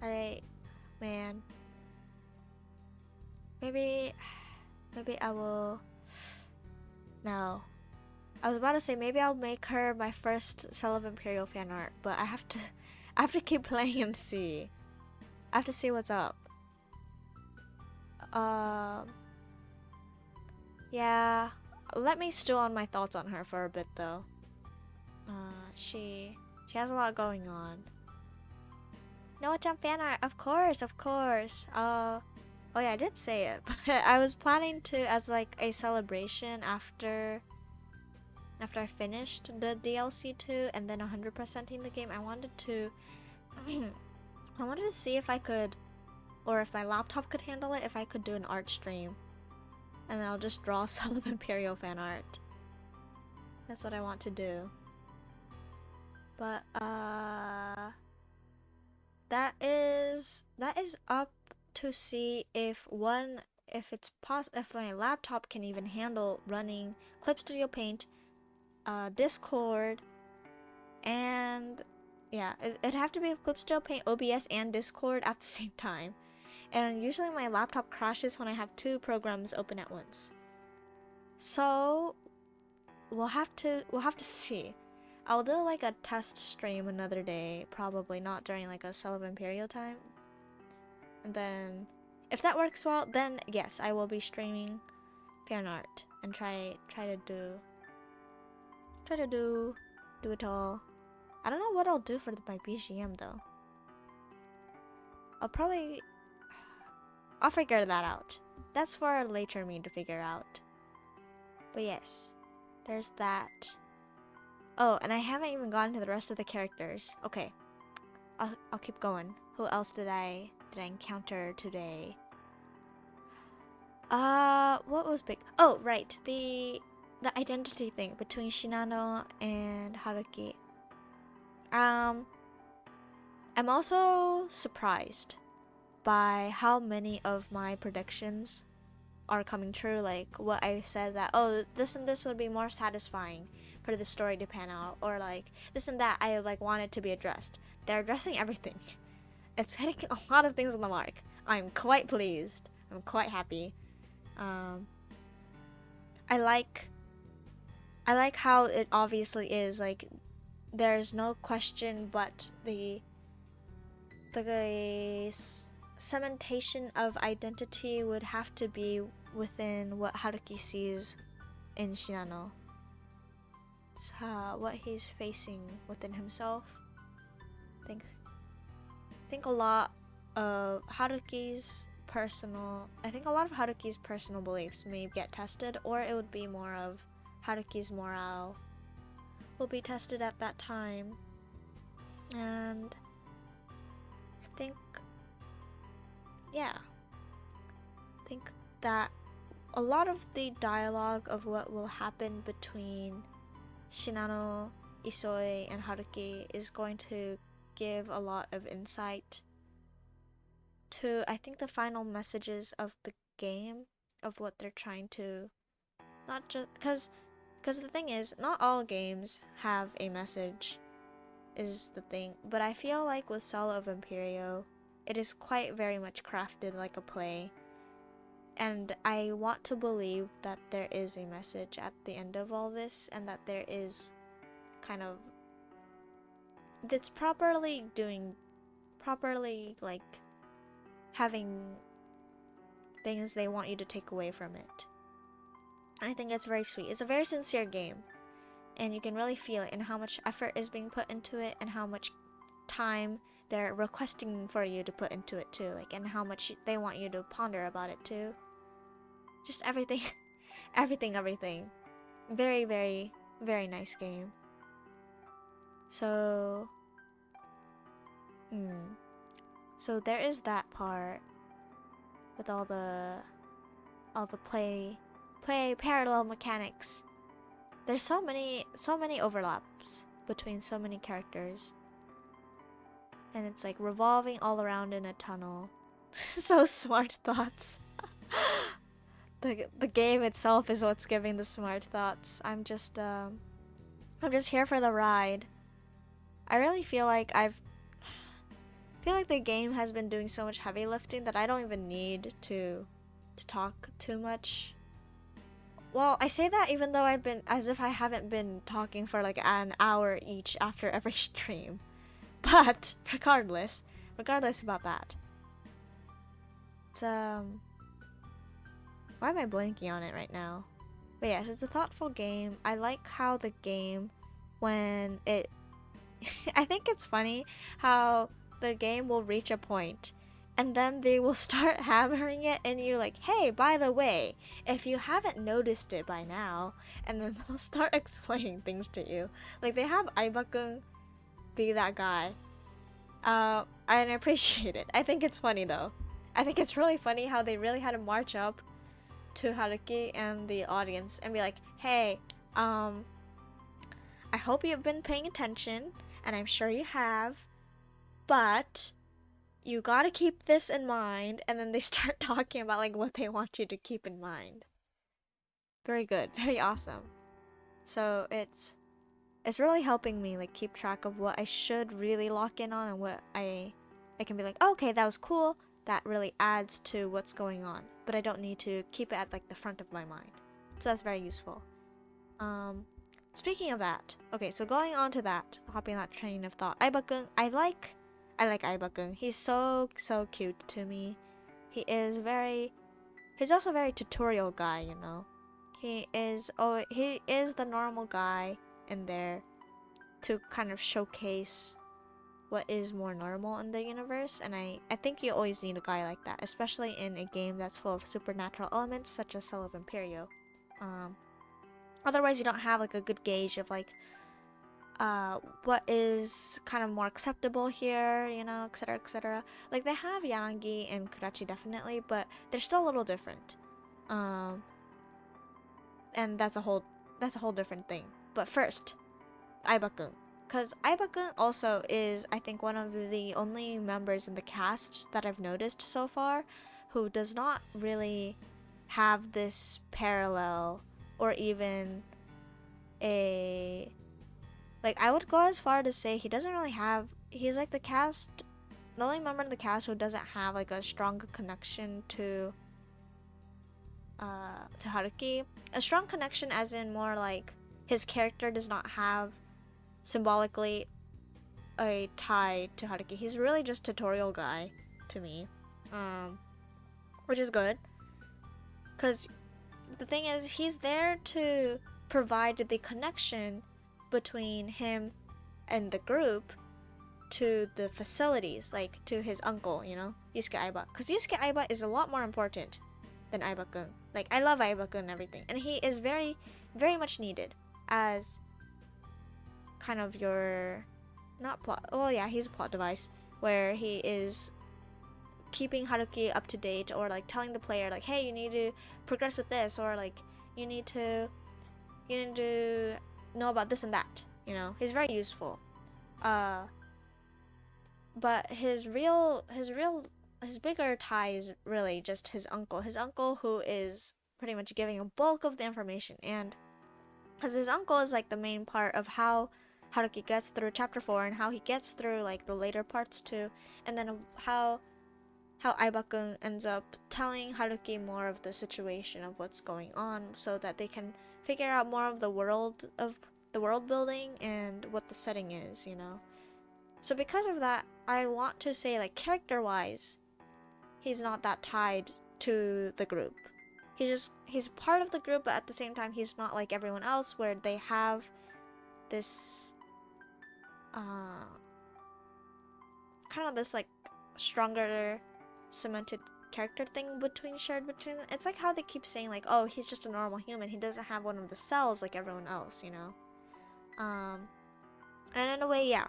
Man. Maybe I will. No. I was about to say maybe I'll make her my first Cell of Empireo fan art, but I have to keep playing and see. I have to see what's up. Yeah, let me stew on my thoughts on her for a bit though. She has a lot going on. Noah-chan fan art, of course. Oh yeah, I did say it, but I was planning to, as like a celebration after I finished the DLC 2 and then 100%ing the game, I wanted to see if I could, or if my laptop could handle it, if I could do an art stream. And then I'll just draw Cell of Empireo fan art. That's what I want to do. But that is up to see if my laptop can even handle running Clip Studio Paint, Discord, and yeah, it'd have to be Clip Studio Paint, OBS, and Discord at the same time. And usually my laptop crashes when I have 2 programs open at once. So we'll have to see. I'll do like a test stream another day, probably not during like a Cell of Empireo time. And then if that works well, then yes, I will be streaming fan art and try to do it all. I don't know what I'll do for my BGM though. I'll figure that out. That's for later me to figure out. But yes, there's that. Oh, and I haven't even gotten to the rest of the characters. Okay, I'll keep going. Who else did I encounter today? What was big? Oh, right, the identity thing between Shinano and Haruki. I'm also surprised by how many of my predictions are coming true. Like what I said, that oh, this and this would be more satisfying for the story to pan out, or like this and that I like wanted to be addressed. They're addressing everything. It's hitting a lot of things on the mark. I'm quite pleased. I'm quite happy. I like how it obviously is like there's no question but the cementation of identity would have to be within what Haruki sees in Shinano. It's what he's facing within himself. I think a lot of Haruki's personal beliefs may get tested, or it would be more of Haruki's morale will be tested at that time. And I think that a lot of the dialogue of what will happen between Shinano, Isoe, and Haruki is going to give a lot of insight to, I think, the final messages of the game, of what they're trying to, not just because the thing is, not all games have a message, is the thing, but I feel like with Cell of Empireo, it is quite very much crafted like a play, and I want to believe that there is a message at the end of all this, and that there is kind of, that's properly like having things they want you to take away from it. I think it's very sweet. It's a very sincere game, and you can really feel it in how much effort is being put into it, and how much time they're requesting for you to put into it too, like, and how much they want you to ponder about it too. Just everything. everything. Very, very, very nice game. So so there is that part with all the play parallel mechanics. There's so many overlaps between so many characters, and it's like revolving all around in a tunnel. So smart thoughts. The game itself is what's giving the smart thoughts. I'm just here for the ride. I really feel like the game has been doing so much heavy lifting that I don't even need to talk too much. Well, I say that even though I've been, as if I haven't been talking for like an hour each after every stream. But regardless about that. It's why am I blanking on it right now? But yes, it's a thoughtful game. I like how the game, when it I think it's funny how the game will reach a point and then they will start hammering it, and you're like, hey, by the way, if you haven't noticed it by now, and then they'll start explaining things to you. Like, they have Aiba-kun be that guy. And I appreciate it. I think it's funny though. I think it's really funny how they really had to march up to Haruki and the audience and be like, hey, I hope you've been paying attention, and I'm sure you have, but you gotta keep this in mind. And then they start talking about like what they want you to keep in mind. Very good, very awesome. So it's really helping me like keep track of what I should really lock in on, and what I can be like, oh, okay, that was cool, that really adds to what's going on, but I don't need to keep it at like the front of my mind. So that's very useful. Speaking of that, okay, so going on to that, hopping that train of thought, Aiba-kun, I like Aiba-kun. He's so cute to me. He's also very tutorial guy, you know. He is the normal guy in there to kind of showcase what is more normal in the universe, and I think you always need a guy like that, especially in a game that's full of supernatural elements such as Cell of Empireo. Otherwise you don't have like a good gauge of like what is kind of more acceptable here, you know, etc, etc. Like, they have Yanagi and Kurachi definitely, but they're still a little different, and that's a whole different thing. But first, Aiba-kun. because Aiba-kun also is, I think, one of the only members in the cast that I've noticed so far who does not really have this parallel or even a, like, I would go as far to say he doesn't really have, he's like the only member in the cast who doesn't have like a strong connection to Haruki. A strong connection as in more like his character does not have symbolically a tie to Haruki. He's really just tutorial guy to me, which is good, because the thing is he's there to provide the connection between him and the group to the facilities, like to his uncle, you know, Yusuke Aiba, because Yusuke Aiba is a lot more important than Aiba-kun. Like, I love Aiba-kun and everything, and he is very, very much needed as kind of your, not plot, well yeah, he's a plot device, where he is keeping Haruki up to date, or like telling the player like, hey, you need to progress with this, or like you need to know about this and that, you know. He's very useful. But his bigger tie is really just his uncle who is pretty much giving a bulk of the information, and because his uncle is like the main part of how Haruki gets through chapter 4 and how he gets through like the later parts too, and then how Aiba-kun ends up telling Haruki more of the situation of what's going on so that they can figure out more of the world building and what the setting is, you know. So because of that, I want to say, like, character-wise, he's not that tied to the group. He's part of the group, but at the same time, he's not like everyone else where they have this, kind of this, like, stronger, cemented character thing shared between them. It's like how they keep saying, like, oh, he's just a normal human. He doesn't have one of the cells like everyone else, you know? And in a way, yeah.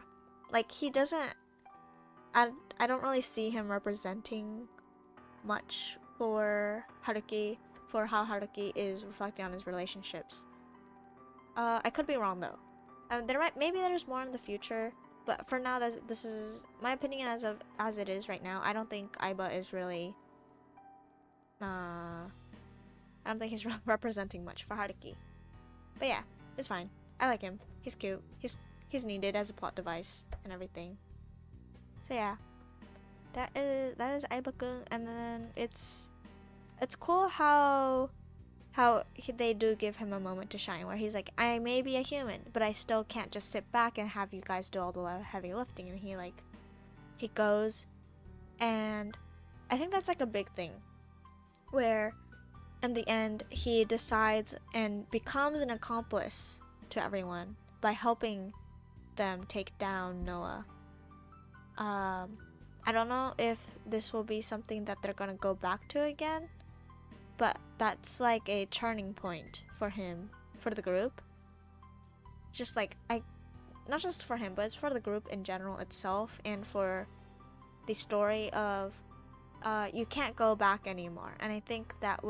Like, he doesn't, I don't really see him representing much for Haruki, for how Haruki is reflecting on his relationships. I could be wrong though. Maybe there's more in the future, but for now, this is my opinion as it is right now. I don't think Aiba is really, I don't think he's really representing much for Haruki. But yeah, it's fine. I like him. He's cute. He's needed as a plot device and everything. So yeah, that is Aiba-kun, and then it's cool how they do give him a moment to shine, where he's like, I may be a human, but I still can't just sit back and have you guys do all the heavy lifting, and he goes, and I think that's like a big thing, where in the end he decides and becomes an accomplice to everyone by helping them take down Noah. I don't know if this will be something that they're gonna go back to again, but that's like a turning point for him, for the group. Just like, not just for him, but it's for the group in general itself, and for the story of you can't go back anymore. And I think that's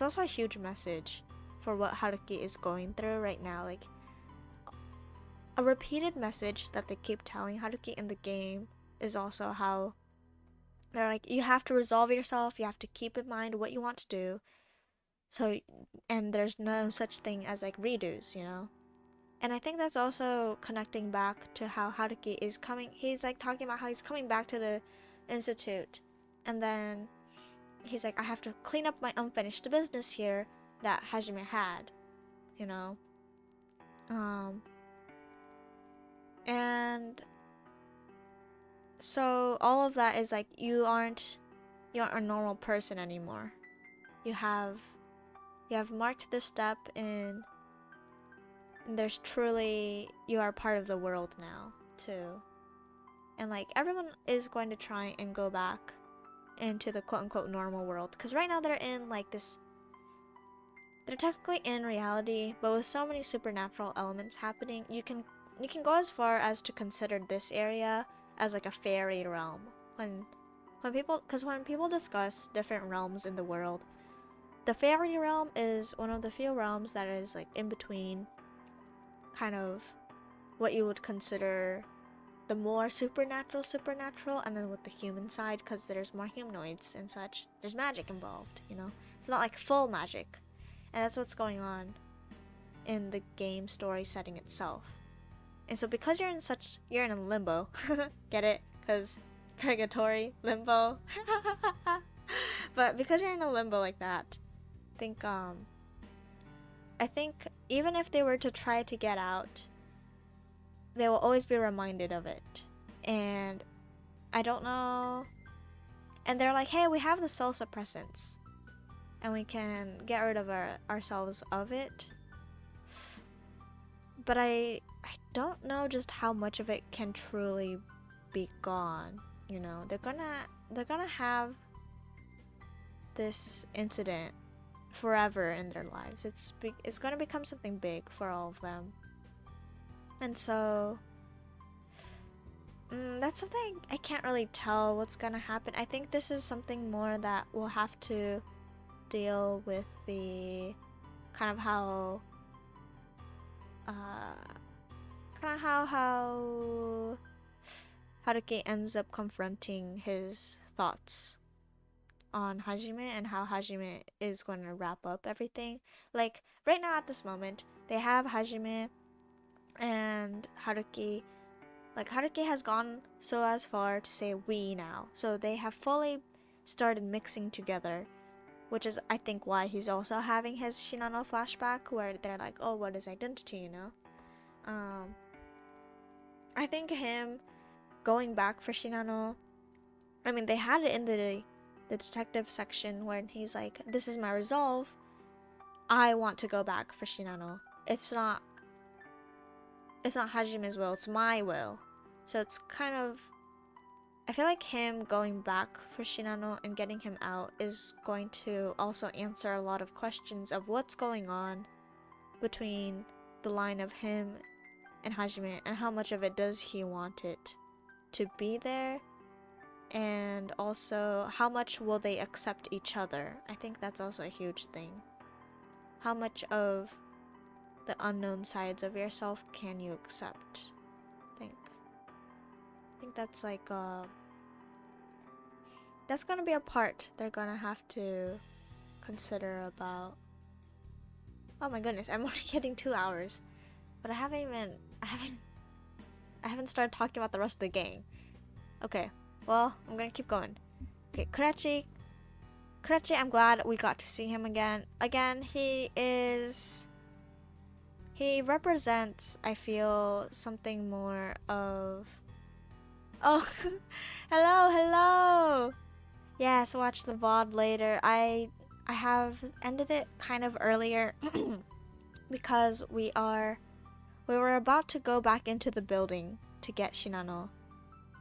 also a huge message for what Haruki is going through right now. Like, a repeated message that they keep telling Haruki in the game is also how they're like, you have to resolve yourself, you have to keep in mind what you want to do. So, and there's no such thing as like redos, you know? And I think that's also connecting back to how Haruki is he's like talking about how he's coming back to the institute, and then he's like, I have to clean up my unfinished business here that Hajime had, you know? And so all of that is like, you aren't a normal person anymore. You have marked this step in, and there's truly, you are part of the world now too. And like, everyone is going to try and go back into the quote-unquote normal world, because right now they're in like this, they're technically in reality, but with so many supernatural elements happening, you can go as far as to consider this area as like a fairy realm. When people discuss different realms in the world, the fairy realm is one of the few realms that is like in between, kind of what you would consider the more supernatural, and then with the human side, because there's more humanoids and such. There's magic involved, you know? It's not like full magic. And that's what's going on in the game story setting itself. And so because you're in a limbo, get it? Because purgatory, limbo. But because you're in a limbo like that, I think even if they were to try to get out, they will always be reminded of it. And I don't know. And they're like, hey, we have the cell suppressants, and we can get rid of ourselves of it. But I don't know just how much of it can truly be gone. You know, they're gonna have this incident forever in their lives. It's gonna become something big for all of them. And so that's something I can't really tell what's gonna happen. I think this is something more that we'll have to deal with the kind of how Haruki ends up confronting his thoughts on Hajime, and how Hajime is going to wrap up everything. Like right now at this moment, they have Hajime and Haruki. Like Haruki has gone so as far to say we now. So they have fully started mixing together, which is I think why he's also having his Shinano flashback, where they're like, oh, what is identity, you know? I think him going back for Shinano, I mean, they had it in the detective section where he's like, this is my resolve, I want to go back for Shinano. It's not Hajime's will, it's my will. So it's kind of, I feel like him going back for Shinano and getting him out is going to also answer a lot of questions of what's going on between the line of him and Hajime, and how much of it does he want it to be there, and also how much will they accept each other. I think that's also a huge thing. How much of the unknown sides of yourself can you accept? I think that's like that's gonna be a part they're gonna have to consider about. Oh my goodness, I'm only getting 2 hours, but I haven't started talking about the rest of the game. Okay, well, I'm gonna keep going. Okay, Kurachi, I'm glad we got to see him again. He represents, I feel, something more of... Oh, hello! Yes, watch the VOD later. I have ended it kind of earlier because we were about to go back into the building to get Shinano,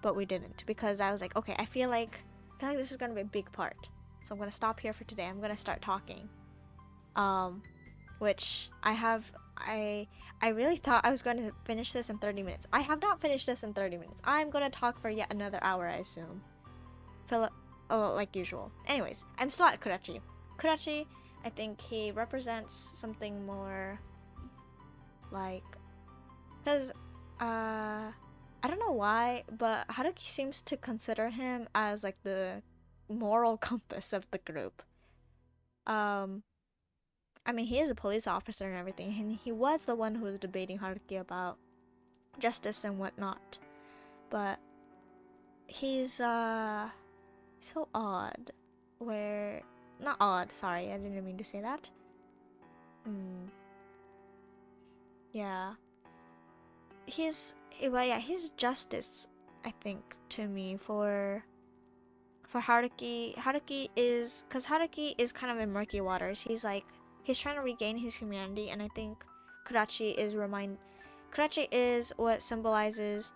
but we didn't, because I was like, okay, I feel like this is gonna be a big part, so I'm gonna stop here for today. I'm gonna start talking, which I really thought I was going to finish this in 30 minutes. I have not finished this in 30 minutes. I'm gonna talk for yet another hour, I assume. Like usual. Anyways, I'm still at Kurachi. Kurachi, I think he represents something more like, because I don't know why, but Haruki seems to consider him as like the moral compass of the group. I mean, he is a police officer and everything, and he was the one who was debating Haruki about justice and whatnot. But he's so odd. Not odd, sorry, I didn't mean to say that. Yeah. He's justice, I think, to me, for Haruki. Haruki is kind of in murky waters. He's trying to regain his humanity, and I think Kurachi is what symbolizes,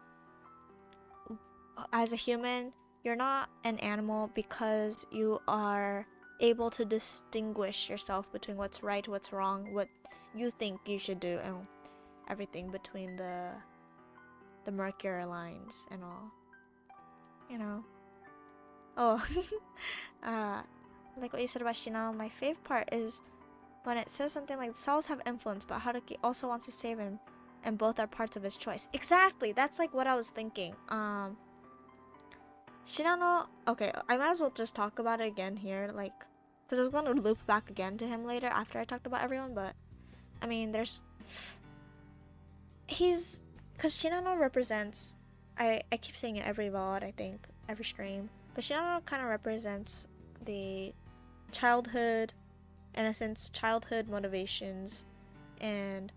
as a human, you're not an animal because you are able to distinguish yourself between what's right, what's wrong, what you think you should do, and everything between the murkier lines and all, you know. Oh, like what you said about Shinano, my favorite part is when it says something like cells have influence, but Haruki also wants to save him. and both are parts of his choice. Exactly, that's like what I was thinking. Shinano, okay, I might as well just talk about it again here, like, because I was going to loop back again to him later after I talked about everyone, but, I mean, because Shinano represents, I keep saying it every VOD, I think, every stream, but Shinano kind of represents the childhood innocence, childhood motivations, and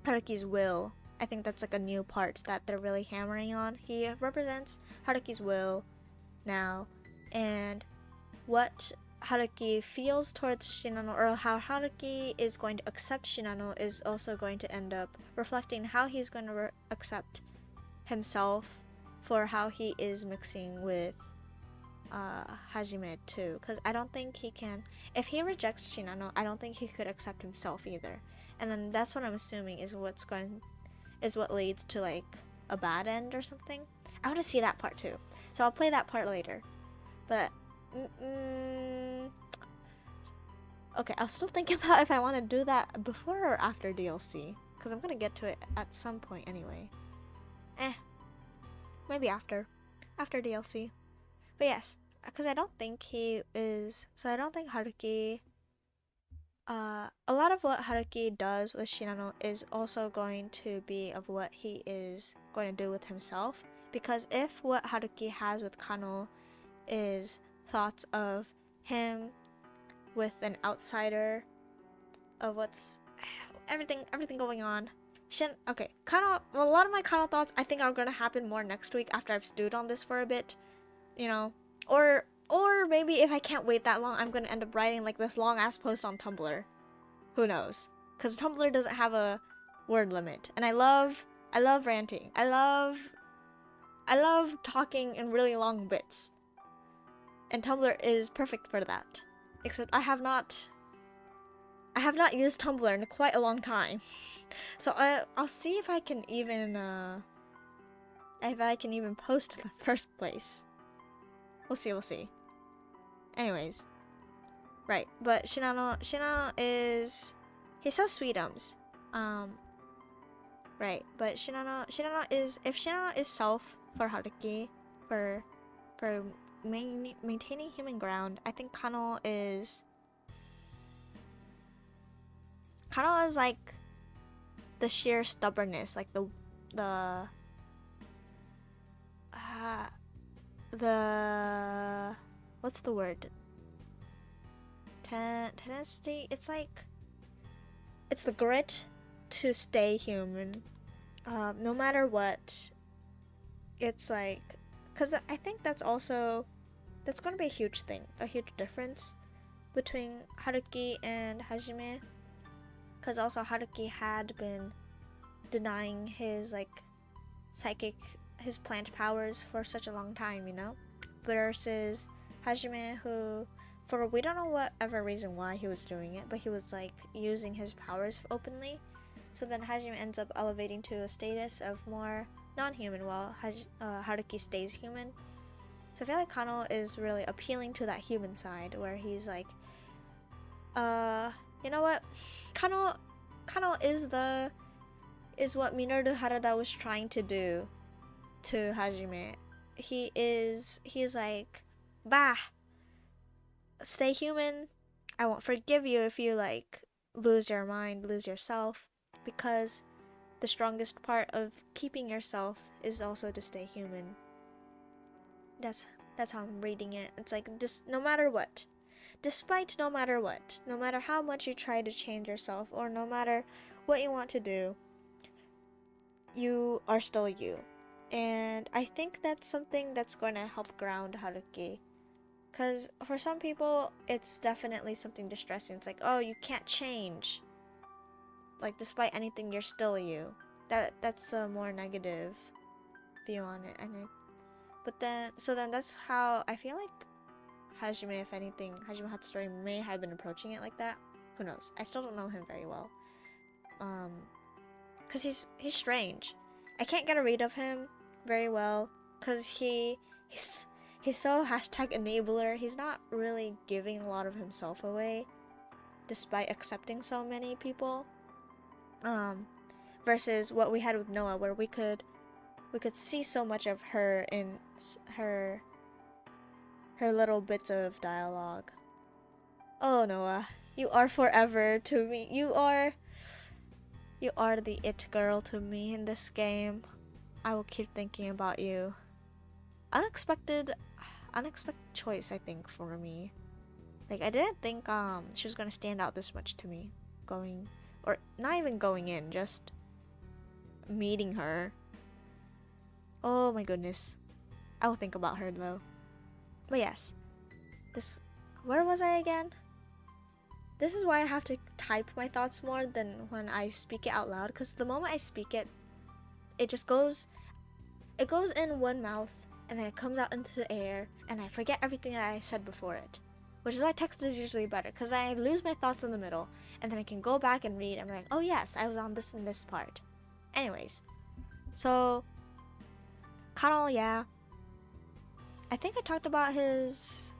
Haruki's will. I think that's like a new part that they're really hammering on. He represents Haruki's will now, and what Haruki feels towards Shinano, or how Haruki is going to accept Shinano, is also going to end up reflecting how he's going to accept himself for how he is mixing with Hajime too. Because I don't think he can, if he rejects Shinano, I don't think he could accept himself either. And then that's what I'm assuming is what leads to like a bad end or something. I want to see that part too, so I'll play that part later. But okay, I'll still think about if I want to do that before or after DLC, because I'm gonna get to it at some point anyway. Maybe after DLC. But yes, because I don't think he is. So I don't think Haruki. A lot of what Haruki does with Shinano is also going to be of what he is going to do with himself. Because if what Haruki has with Kano is thoughts of him with an outsider, of what's everything going on. Okay, Kano, a lot of my Kano thoughts I think are going to happen more next week after I've stewed on this for a bit, you know, or maybe if I can't wait that long, I'm going to end up writing like this long ass post on Tumblr. Who knows? Because Tumblr doesn't have a word limit, and I love ranting. I love talking in really long bits, and Tumblr is perfect for that. Except I have not used Tumblr in quite a long time, so I'll see if I can even post in the first place. We'll see. Anyways, right, but Shinano is, he's so sweetums, right, but Shinano is, if Shinano is self for Haruki, for maintaining human ground, I think Kano is like the sheer stubbornness, like the what's the word? Tenacity. It's like, it's the grit to stay human, no matter what. It's like, because I think that's gonna be a huge thing, a huge difference between Haruki and Hajime. Because also Haruki had been denying his like his plant powers for such a long time, you know? Versus Hajime, who, for we don't know whatever reason why he was doing it, but he was like using his powers openly. So then Hajime ends up elevating to a status of more non-human, while Haruki stays human. So I feel like Kano is really appealing to that human side, where he's like, you know what? Kano is what Minoru Harada was trying to do to Hajime. He's like, bah, stay human. I won't forgive you if you like lose your mind, lose yourself, because the strongest part of keeping yourself is also to stay human. That's how I'm reading it. It's like, just no matter what, no matter how much you try to change yourself, or no matter what you want to do, you are still you. And I think that's something that's going to help ground Haruki. Because for some people, it's definitely something distressing. It's like, oh, you can't change. Like, despite anything, you're still you. That's a more negative view on it, I think. But then that's how I feel like Hajime, if anything, Hajime Hatsuri may have been approaching it like that. Who knows? I still don't know him very well. Cause he's strange. I can't get a read of him very well, cause he's so #enabler. He's not really giving a lot of himself away, despite accepting so many people. versus what we had with Noah, where we could see so much of her in her little bits of dialogue. Oh, Noah, you are forever to me. You are the it girl to me in this game. I will keep thinking about you. Unexpected choice, I think, for me. Like, I didn't think she was gonna stand out this much to me, or not even going in, just meeting her. Oh my goodness, I will think about her though. But yes, where was I again? This is why I have to type my thoughts more than when I speak it out loud, because the moment I speak it, it just goes in one mouth and then it comes out into the air and I forget everything that I said before it. Which is why text is usually better, because I lose my thoughts in the middle and then I can go back and read and be like, oh yes, I was on this and this part. Anyways, so Kano, yeah, I think I talked about he's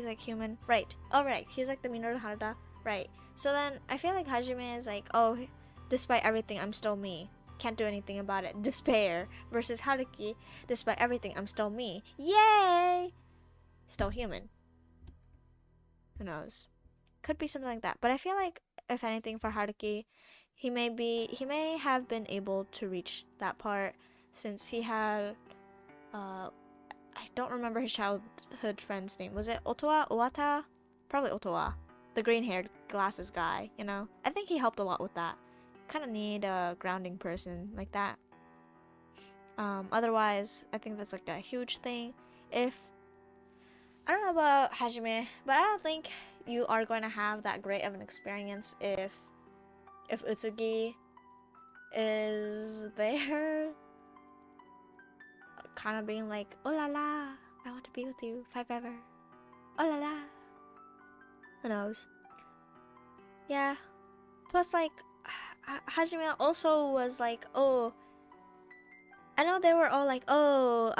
like human, right? Oh right, he's like the Minoru Harada, right? So then I feel like Hajime is like, oh, despite everything, I'm still me. Can't do anything about it. Despair. Versus Haruki, despite everything, I'm still me. Yay! Still human. Who knows? Could be something like that. But I feel like, if anything, for Haruki, he may have been able to reach that part since he had, I don't remember his childhood friend's name. Was it Otoa? Owata? Probably Otoa. The green-haired glasses guy, you know? I think he helped a lot with that. Kind of need a grounding person like that. Otherwise, I think that's like a huge thing. I don't know about Hajime, but I don't think you are going to have that great of an experience if Utsugi is there, kind of being like, oh la la, I want to be with you forever. Oh la la. Who knows? Yeah. Plus, like, Hajime also was like, oh, I know they were all like, oh,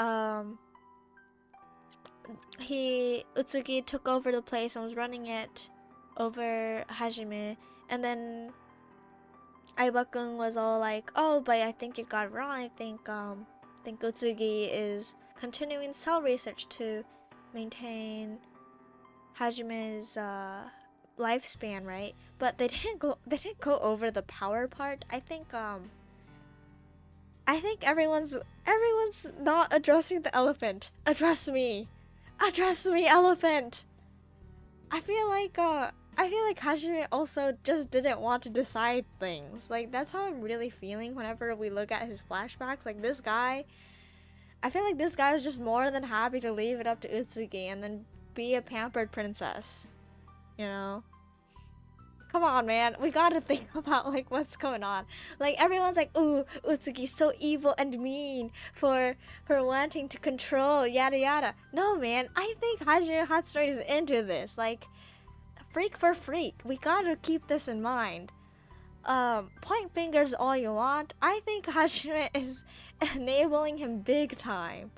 Utsugi took over the place and was running it over Hajime, and then Aiba-kun was all like, oh, but I think you got it wrong. I think Utsugi is continuing cell research to maintain Hajime's lifespan, right? But they didn't go over the power part. I think everyone's not addressing the elephant. Address me, elephant. I feel like Hajime also just didn't want to decide things. Like, that's how I'm really feeling whenever we look at his flashbacks. Like, this guy, I feel like this guy was just more than happy to leave it up to Utsugi and then be a pampered princess, you know? Come on, man, we gotta think about like what's going on. Like, everyone's like, ooh, Utsugi's so evil and mean for wanting to control, yada yada. No, man, I think Hajime Hatsuri is into this. Like, freak for freak, we gotta keep this in mind. Point fingers all you want. I think Hajime is enabling him big time.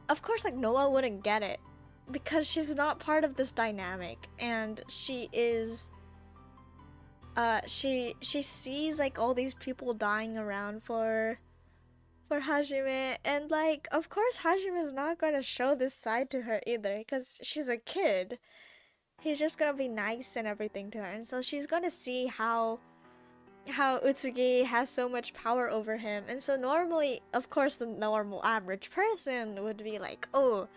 Of course, like, Noah wouldn't get it because she's not part of this dynamic, and she is, she sees like all these people dying around for Hajime, and like, of course Hajime is not going to show this side to her either because she's a kid. He's just gonna be nice and everything to her, and so she's gonna see how Utsugi has so much power over him. And so normally, of course, the normal average person would be like, oh,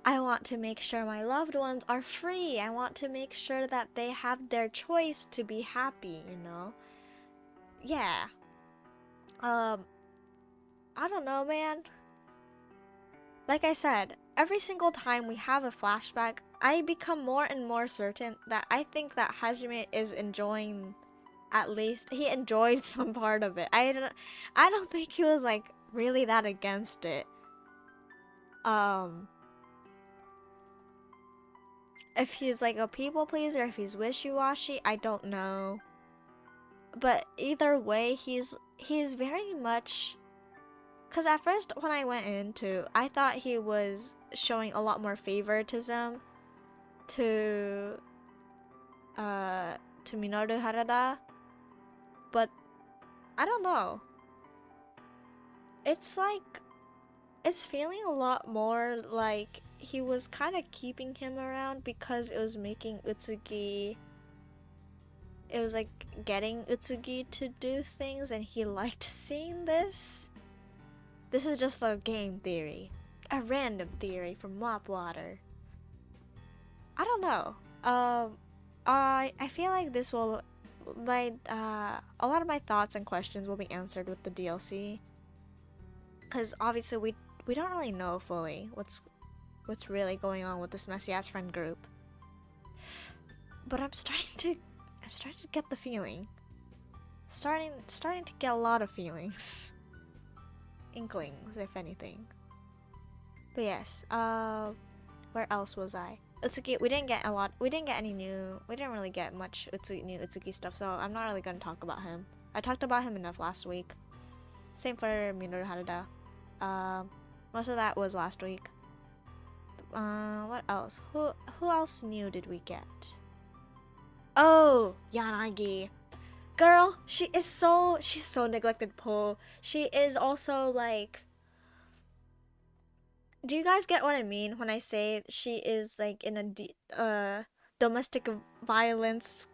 I want to make sure my loved ones are free. I want to make sure that they have their choice to be happy, you know? Yeah. I don't know, man. Like I said, every single time we have a flashback, I become more and more certain that I think that Hajime is enjoying, at least he enjoyed some part of it. I don't think he was like really that against it. If he's like a people pleaser, if he's wishy-washy, I don't know. But either way, he's very much, because at first when I went into, I thought he was showing a lot more favoritism to to Minoru Harada, but I don't know. It's like, it's feeling a lot more like he was kind of keeping him around because it was making Utsugi, it was like getting Utsugi to do things, and he liked seeing this. This is just a game theory, a random theory from Mopwater. I don't know. I feel like this will, like, a lot of my thoughts and questions will be answered with the DLC, because obviously we don't really know fully what's really going on with this messy ass friend group. But I'm starting to get the feeling. Starting to get a lot of feelings. Inklings, if anything. But yes, where else was I? Utsugi, we didn't get really get much new Utsugi stuff, so I'm not really gonna talk about him. I talked about him enough last week. Same for Minoru Harada. Most of that was last week. What else? Who else new did we get? Oh, Yanagi. Girl, she's so neglected, Po. She is also like, do you guys get what I mean when I say she is like in a domestic violence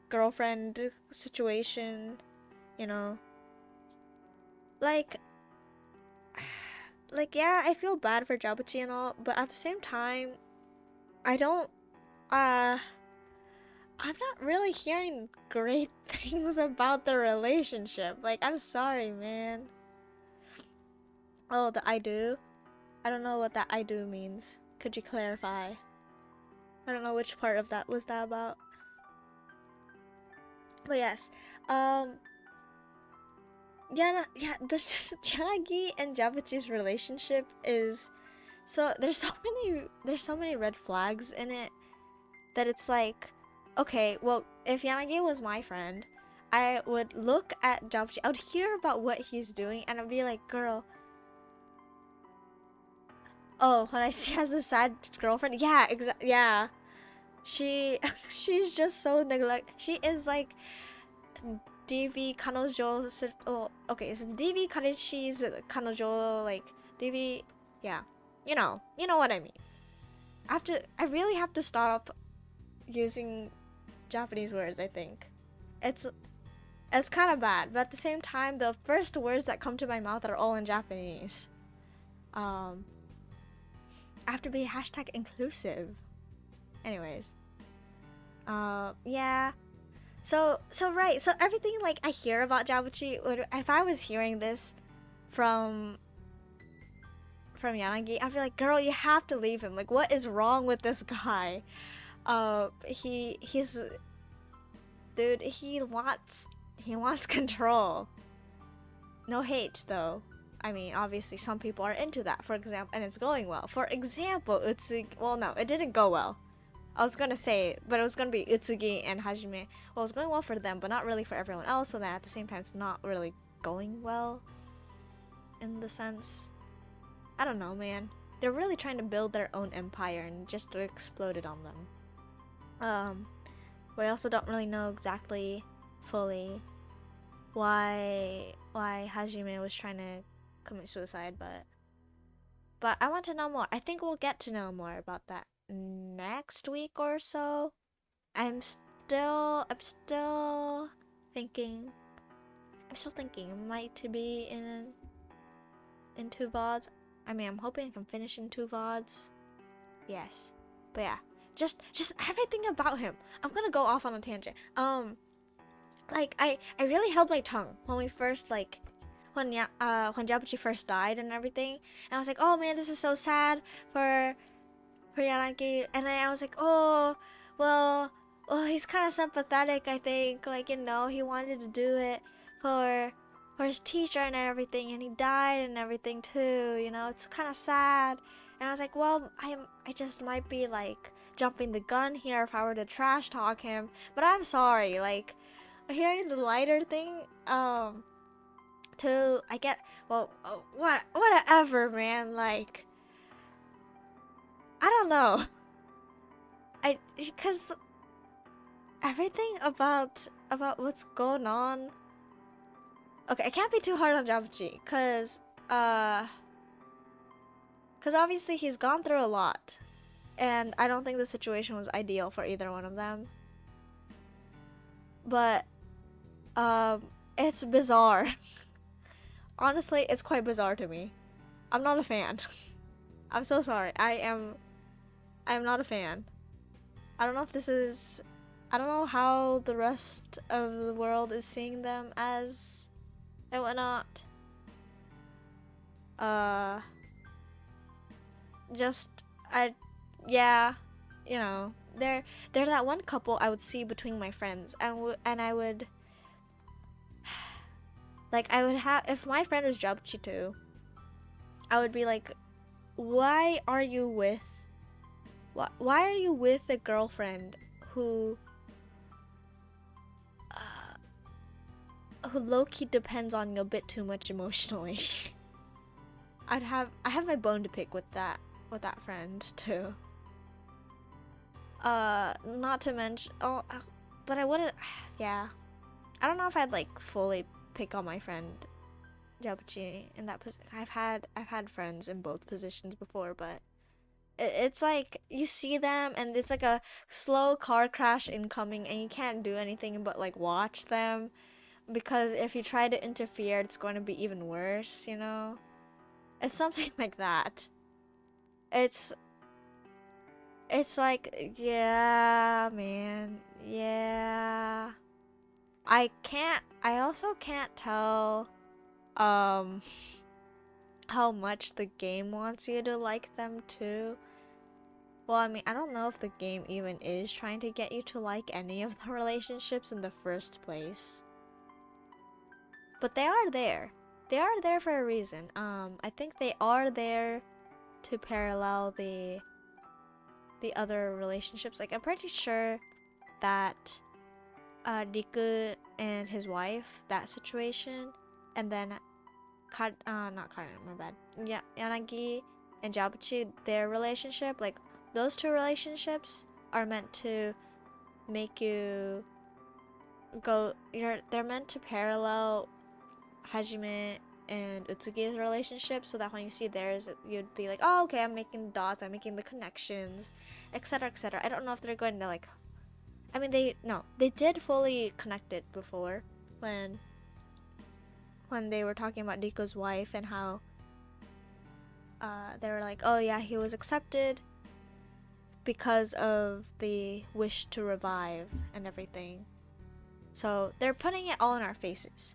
girlfriend situation, you know? Like yeah, I feel bad for Jabuchi and all, but at the same time, I'm not really hearing great things about the relationship. Like, I'm sorry, man. Oh, the I do? I don't know what that I do means. Could you clarify? I don't know which part of that was that about. But yes, this just Yanagi and Jabuchi's relationship is so there's so many red flags in it that it's like, okay, well, if Yanagi was my friend, I would look at Jabuchi, I would hear about what he's doing, and I'd be like, girl, oh, when I see has a sad girlfriend, yeah, yeah, she's just so she is like DV Kanojo, oh, okay, so it's DV Kaneshi's Kanojo, like, DV, yeah, you know what I mean. I really have to stop using Japanese words, I think. It's kind of bad, but at the same time, the first words that come to my mouth are all in Japanese. I have to be hashtag inclusive. Anyways. Yeah. So right, so everything like I hear about Jabuchi, if I was hearing this from Yanagi, I'd be like, girl, you have to leave him. Like, what is wrong with this guy? He's dude, he wants control. No hate though. I mean, obviously some people are into that, for example, and it's going well. For example, Utsugi, well, no, it didn't go well. I was gonna say, but it was gonna be Utsugi and Hajime. Well, it was going well for them, but not really for everyone else, so that at the same time it's not really going well in the sense. I don't know, man. They're really trying to build their own empire and just exploded on them. We also don't really know exactly fully why Hajime was trying to commit suicide, but I want to know more. I think we'll get to know more about that next week or so. I'm still thinking it might be in 2 VODs. I mean, I'm hoping I can finish in 2 VODs. Yes. But yeah, just everything about him. I'm gonna go off on a tangent. Like I really held my tongue when we first when Jabuchi first died and everything, and I was like, oh man, this is so sad for Yanagi, and I was like, oh well, he's kind of sympathetic, I think, like, you know, he wanted to do it for his teacher and everything, and he died and everything too, you know, it's kind of sad. And I was like, well, I just might be like jumping the gun here if I were to trash talk him, but I'm sorry, like, hearing the lighter thing, too, I get, well, whatever, man, like, I don't know, because everything about what's going on. Okay, I can't be too hard on Jabuchi, cause obviously he's gone through a lot, and I don't think the situation was ideal for either one of them. But it's bizarre. Honestly, it's quite bizarre to me. I'm not a fan. I'm so sorry. I'm not a fan. I don't know if this is, I don't know how the rest of the world is seeing them as and whatnot. Yeah, you know, they're that one couple I would see between my friends, and I would, like, I would have, if my friend was Jabuchi too, I would be like, why are you with a girlfriend who low-key depends on you a bit too much emotionally? I have my bone to pick with that friend too. Not to mention, but I wouldn't, yeah, I don't know if I'd like fully pick on my friend Jabuchi in that position. I've had friends in both positions before, but it's like you see them and it's like a slow car crash incoming, and you can't do anything but like watch them, because if you try to interfere, it's going to be even worse, you know? It's something like that. It's like, yeah, man, yeah. I also can't tell how much the game wants you to like them too. Well, I mean, I don't know if the game even is trying to get you to like any of the relationships in the first place. But they are there. They are there for a reason. I think they are there to parallel the other relationships. Like, I'm pretty sure that Riku and his wife, that situation, and then not Karin, my bad. Yeah, Yanagi and Jabuchi, their relationship, like those two relationships are meant to make you go. They're meant to parallel Hajime and Utsugi's relationship, so that when you see theirs, you'd be like, oh, okay, I'm making the dots, I'm making the connections, etc., etc. I don't know if they're going to like. I mean, they did fully connect it before when they were talking about Riku's wife and how they were like, oh yeah, he was accepted because of the wish to revive and everything. So they're putting it all in our faces.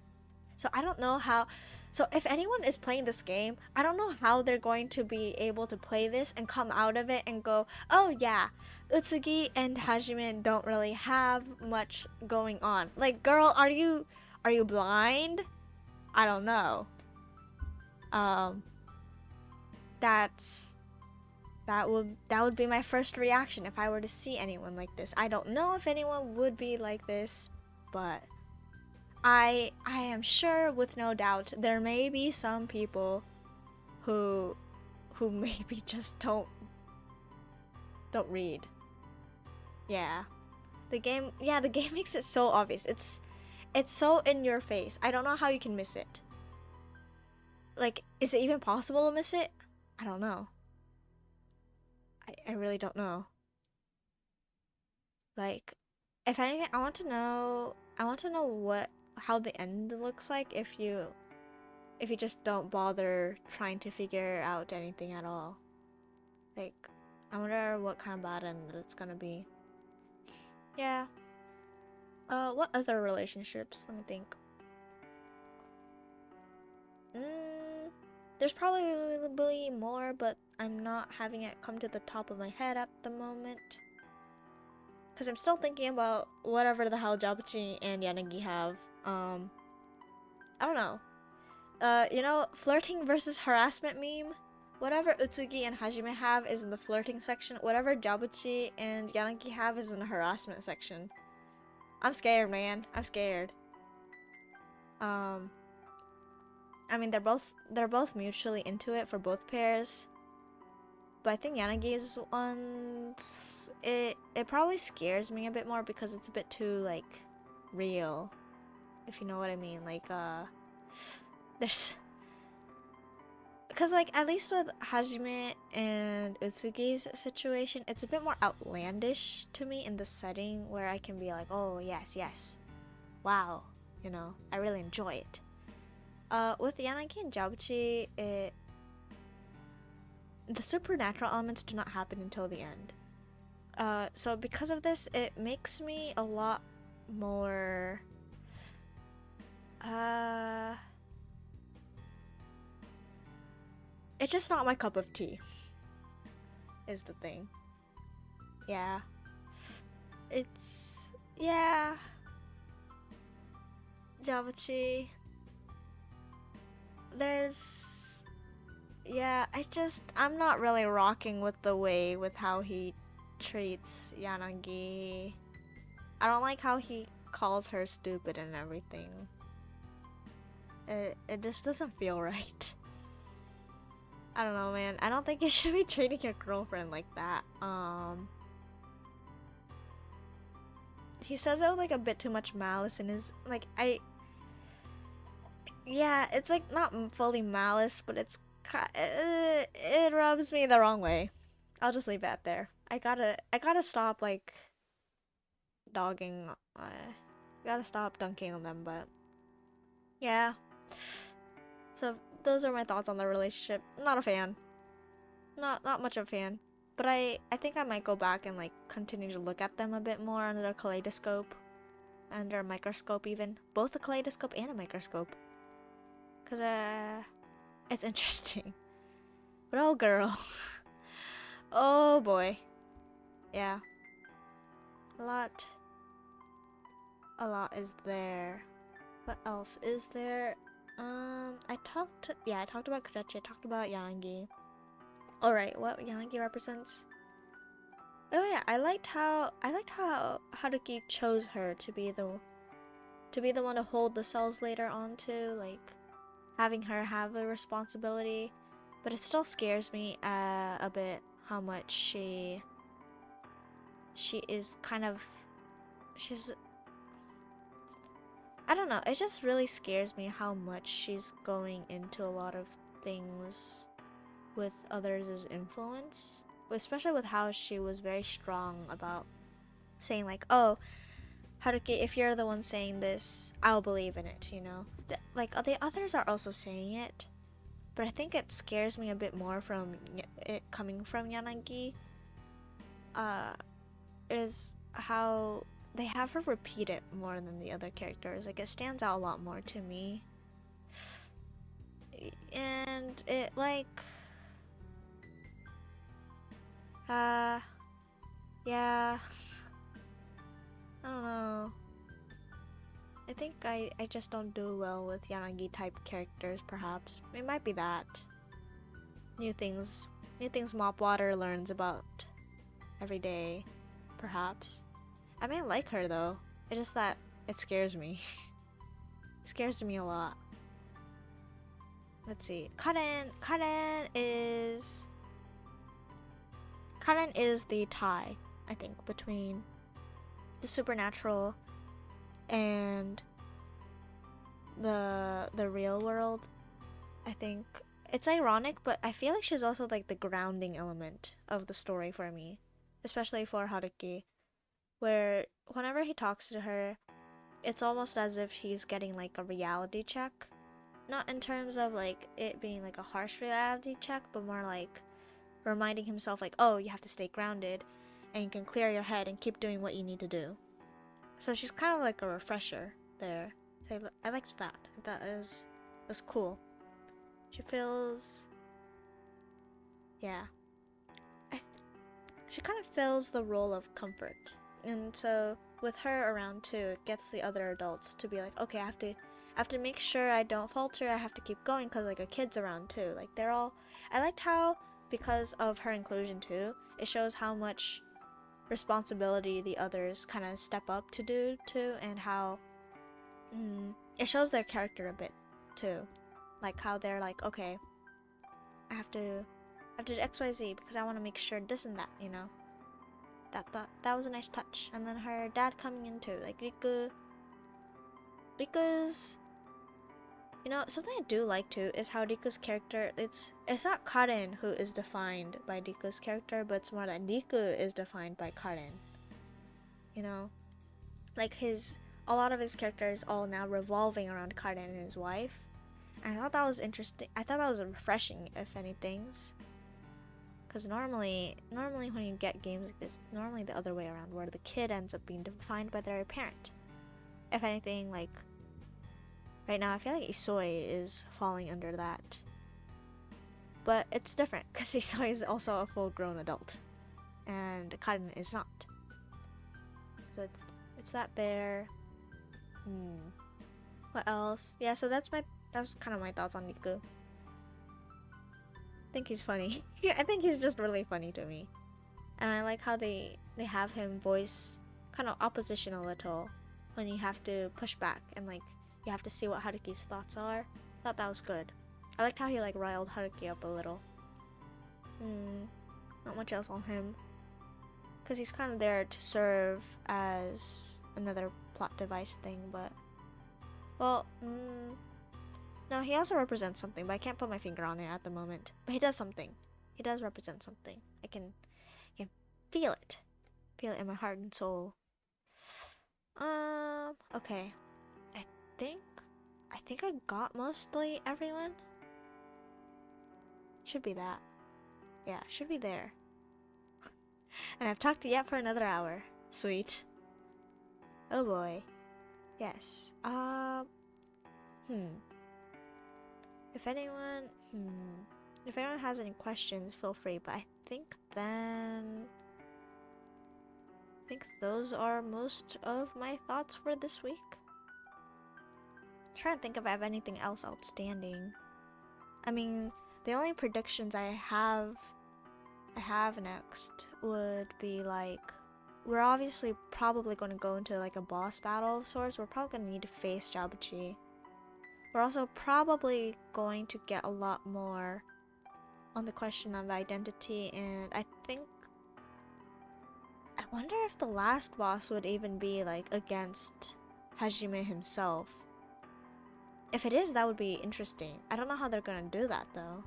So I don't know how. So if anyone is playing this game, I don't know how they're going to be able to play this and come out of it and go, oh yeah, Utsugi and Hajime don't really have much going on. Like, girl, are you blind? I don't know. That would be my first reaction if I were to see anyone like this. I don't know if anyone would be like this, but I am sure with no doubt there may be some people who maybe just don't read. Yeah. The game makes it so obvious. It's so in your face. I don't know how you can miss it. Like, is it even possible to miss it? I don't know. I really don't know. Like, if anything, I want to know how the end looks like if you just don't bother trying to figure out anything at all. Like, I wonder what kind of bad end it's gonna be. Yeah. What other relationships? Let me think. There's probably more, but I'm not having it come to the top of my head at the moment. Because I'm still thinking about whatever the hell Jabuchi and Yanagi have. I don't know. You know, flirting versus harassment meme? Whatever Utsugi and Hajime have is in the flirting section. Whatever Jabuchi and Yanagi have is in the harassment section. I'm scared, man. I'm scared. I mean, they're both mutually into it for both pairs. But I think Yanagi's ones, it probably scares me a bit more because it's a bit too like real, if you know what I mean. Like there's, because like at least with Hajime and Utsugi's situation, it's a bit more outlandish to me in the setting where I can be like, oh yes, yes, wow, you know, I really enjoy it. With Yanagi and Jabuchi, the supernatural elements do not happen until the end. So because of this, it makes me a lot more it's just not my cup of tea, is the thing. Yeah. It's, yeah. Jabuchi. There's, yeah, I'm not really rocking with the way with how he treats Yanagi. I don't like how he calls her stupid and everything. It just doesn't feel right. I don't know, man. I don't think you should be treating your girlfriend like that. He says it with like a bit too much malice in his, like, yeah, it's like not fully malice, but it's it rubs me the wrong way. I'll just leave that there. I gotta stop like dogging. Gotta stop dunking on them, but yeah. So those are my thoughts on the relationship. Not a fan. Not much of a fan. But I think I might go back and like continue to look at them a bit more under a kaleidoscope, under a microscope even, both a kaleidoscope and a microscope. Cause it's interesting. But oh girl, oh boy, yeah, a lot is there. What else is there? I talked about Kurechi, I talked about Yanagi. Alright, what Yanagi represents? Oh yeah, I liked how Haruki chose her to be the one to hold the cells later on too, like having her have a responsibility. But it still scares me a bit how much she is kind of, I don't know, it just really scares me how much she's going into a lot of things with others' influence, especially with how she was very strong about saying like, oh, Haruki, if you're the one saying this, I'll believe in it, you know? Like, the others are also saying it, but I think it scares me a bit more from it coming from Yanagi, is how they have her repeat it more than the other characters. Like, it stands out a lot more to me. And it, like, yeah, I don't know. I think I just don't do well with Yanagi type characters, perhaps. It might be that. New things Mopwater learns about every day, perhaps. I may like her though. It's just that it scares me. It scares me a lot. Let's see. Karen is the tie, I think, between the supernatural and the real world. I think it's ironic, but I feel like she's also like the grounding element of the story for me, especially for Haruki, where whenever he talks to her, it's almost as if he's getting like a reality check. Not in terms of like it being like a harsh reality check, but more like reminding himself like, oh, you have to stay grounded and you can clear your head and keep doing what you need to do. So she's kind of like a refresher there. So I liked that. That was cool. She feels, yeah, she kind of fills the role of comfort. And so with her around too, it gets the other adults to be like, okay, I have to make sure I don't falter. I have to keep going because like a kid's around too. Like they're all, I liked how, because of her inclusion too, it shows how much responsibility the others kind of step up to do too, and how it shows their character a bit too, like how they're like, okay, I have to I have to do XYZ because I want to make sure this and that, you know. That was a nice touch. And then her dad coming in too, like Riku's, you know, something I do like too is how Riku's character, it's not Karen who is defined by Riku's character, but it's more that Riku is defined by Karen. You know, like a lot of his characters all now revolving around Karen and his wife. And I thought that was interesting. I thought that was refreshing, if anything. Because normally when you get games like this, normally the other way around, where the kid ends up being defined by their parent. If anything, like, right now I feel like Isoi is falling under that. But it's different, because Isoi is also a full-grown adult. And Karen is not. So it's that there. What else? Yeah, so that's kind of my thoughts on Riku. I think he's funny. I think he's just really funny to me. And I like how they have him voice kind of opposition a little when you have to push back and like you have to see what Haruki's thoughts are. Thought that was good. I liked how he like riled Haruki up a little. Not much else on him. Because he's kind of there to serve as another plot device thing, but well, no, he also represents something, but I can't put my finger on it at the moment. But he does something. He does represent something. I can feel it. Feel it in my heart and soul. Okay. I think I got mostly everyone. Should be that. Yeah, should be there. And I've talked to Yet for another hour. Sweet. Oh boy. Yes. If anyone has any questions, feel free. But I think those are most of my thoughts for this week. I'm trying to think if I have anything else outstanding. I mean, the only predictions I have next would be like, we're obviously probably going to go into like a boss battle of sorts. We're probably going to need to face Jabuchi. We're also probably going to get a lot more on the question of identity, and I wonder if the last boss would even be like against Hajime himself. If it is, that would be interesting. I don't know how they're gonna do that though.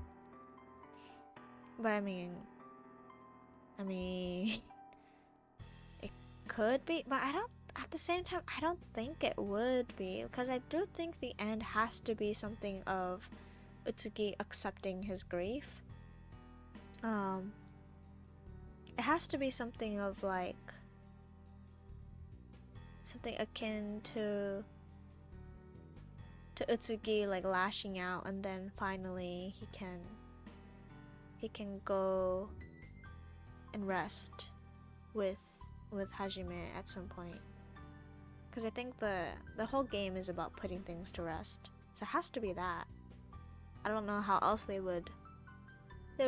But I mean it could be, but at the same time, I don't think it would be, because I do think the end has to be something of Utsuki accepting his grief. It has to be something of like something akin to Utsuki like lashing out, and then finally he can go and rest with Hajime at some point. Because I think the whole game is about putting things to rest. So it has to be that. I don't know how else they would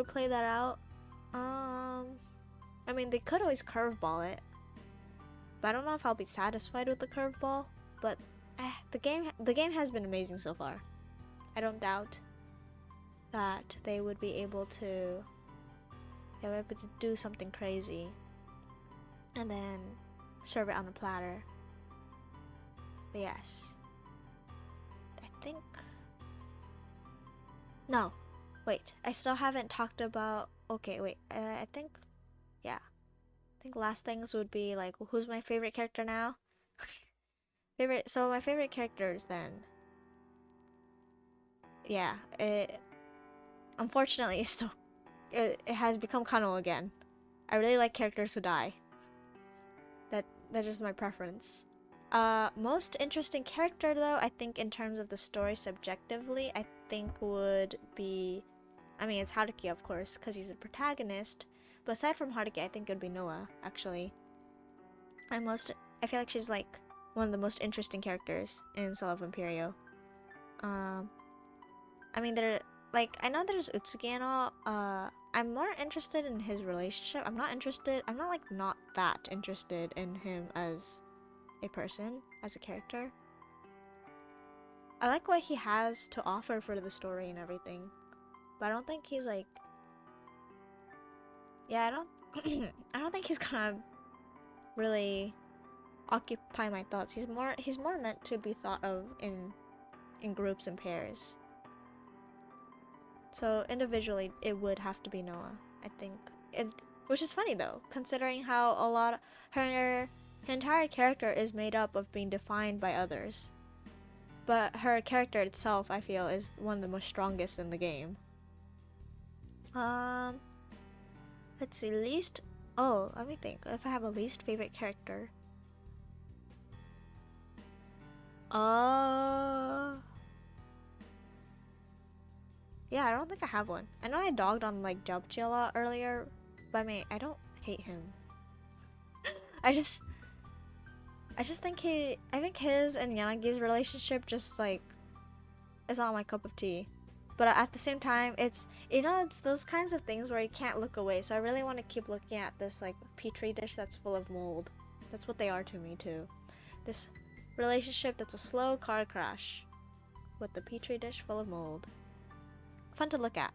play that out. I mean, they could always curveball it. But I don't know if I'll be satisfied with the curveball. But the game has been amazing so far. I don't doubt that they would be able to do something crazy and then serve it on a platter. But yes, I think no, wait, I still haven't talked about, okay, wait, I think last things would be like, who's my favorite character now? So my favorite characters then, yeah, unfortunately it has become Kano again. I really like characters who die. That's just my preference. Most interesting character though, I think in terms of the story subjectively, I think would be, I mean, it's Haruki of course, because he's a protagonist, but aside from Haruki, I think it would be Noa, actually. I feel like she's like one of the most interesting characters in Cell of Empireo. I mean, I know there's Utsuki and all, I'm more interested in his relationship. I'm not that interested in him as a person, as a character. I like what he has to offer for the story and everything, but I don't think he's like Yeah, I don't I don't think he's gonna really occupy my thoughts. He's more meant to be thought of in groups and pairs. So individually, it would have to be Noah, I think. Which is funny though, considering how a lot her entire character is made up of being defined by others. But her character itself, I feel, is one of the most strongest in the game. Let's see, least. Oh, let me think. If I have a least favorite character. Yeah, I don't think I have one. I know I dogged on like Jubchi a lot earlier, but I mean, I don't hate him. I just think I think his and Yanagi's relationship just like is not my cup of tea. But at the same time, it's, you know, it's those kinds of things where you can't look away. So I really want to keep looking at this like petri dish that's full of mold. That's what they are to me too. This relationship that's a slow car crash with the petri dish full of mold. Fun to look at.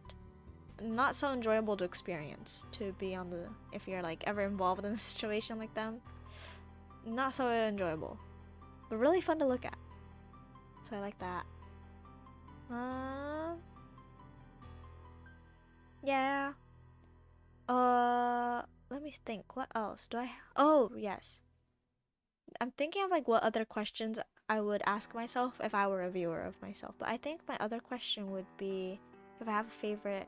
Not so enjoyable to experience, to be on the, if you're like ever involved in a situation like them. Not so enjoyable, but really fun to look at. So I like that. Yeah. Let me think. What else do I? Oh, yes. I'm thinking of like what other questions I would ask myself if I were a viewer of myself. But I think my other question would be if I have a favorite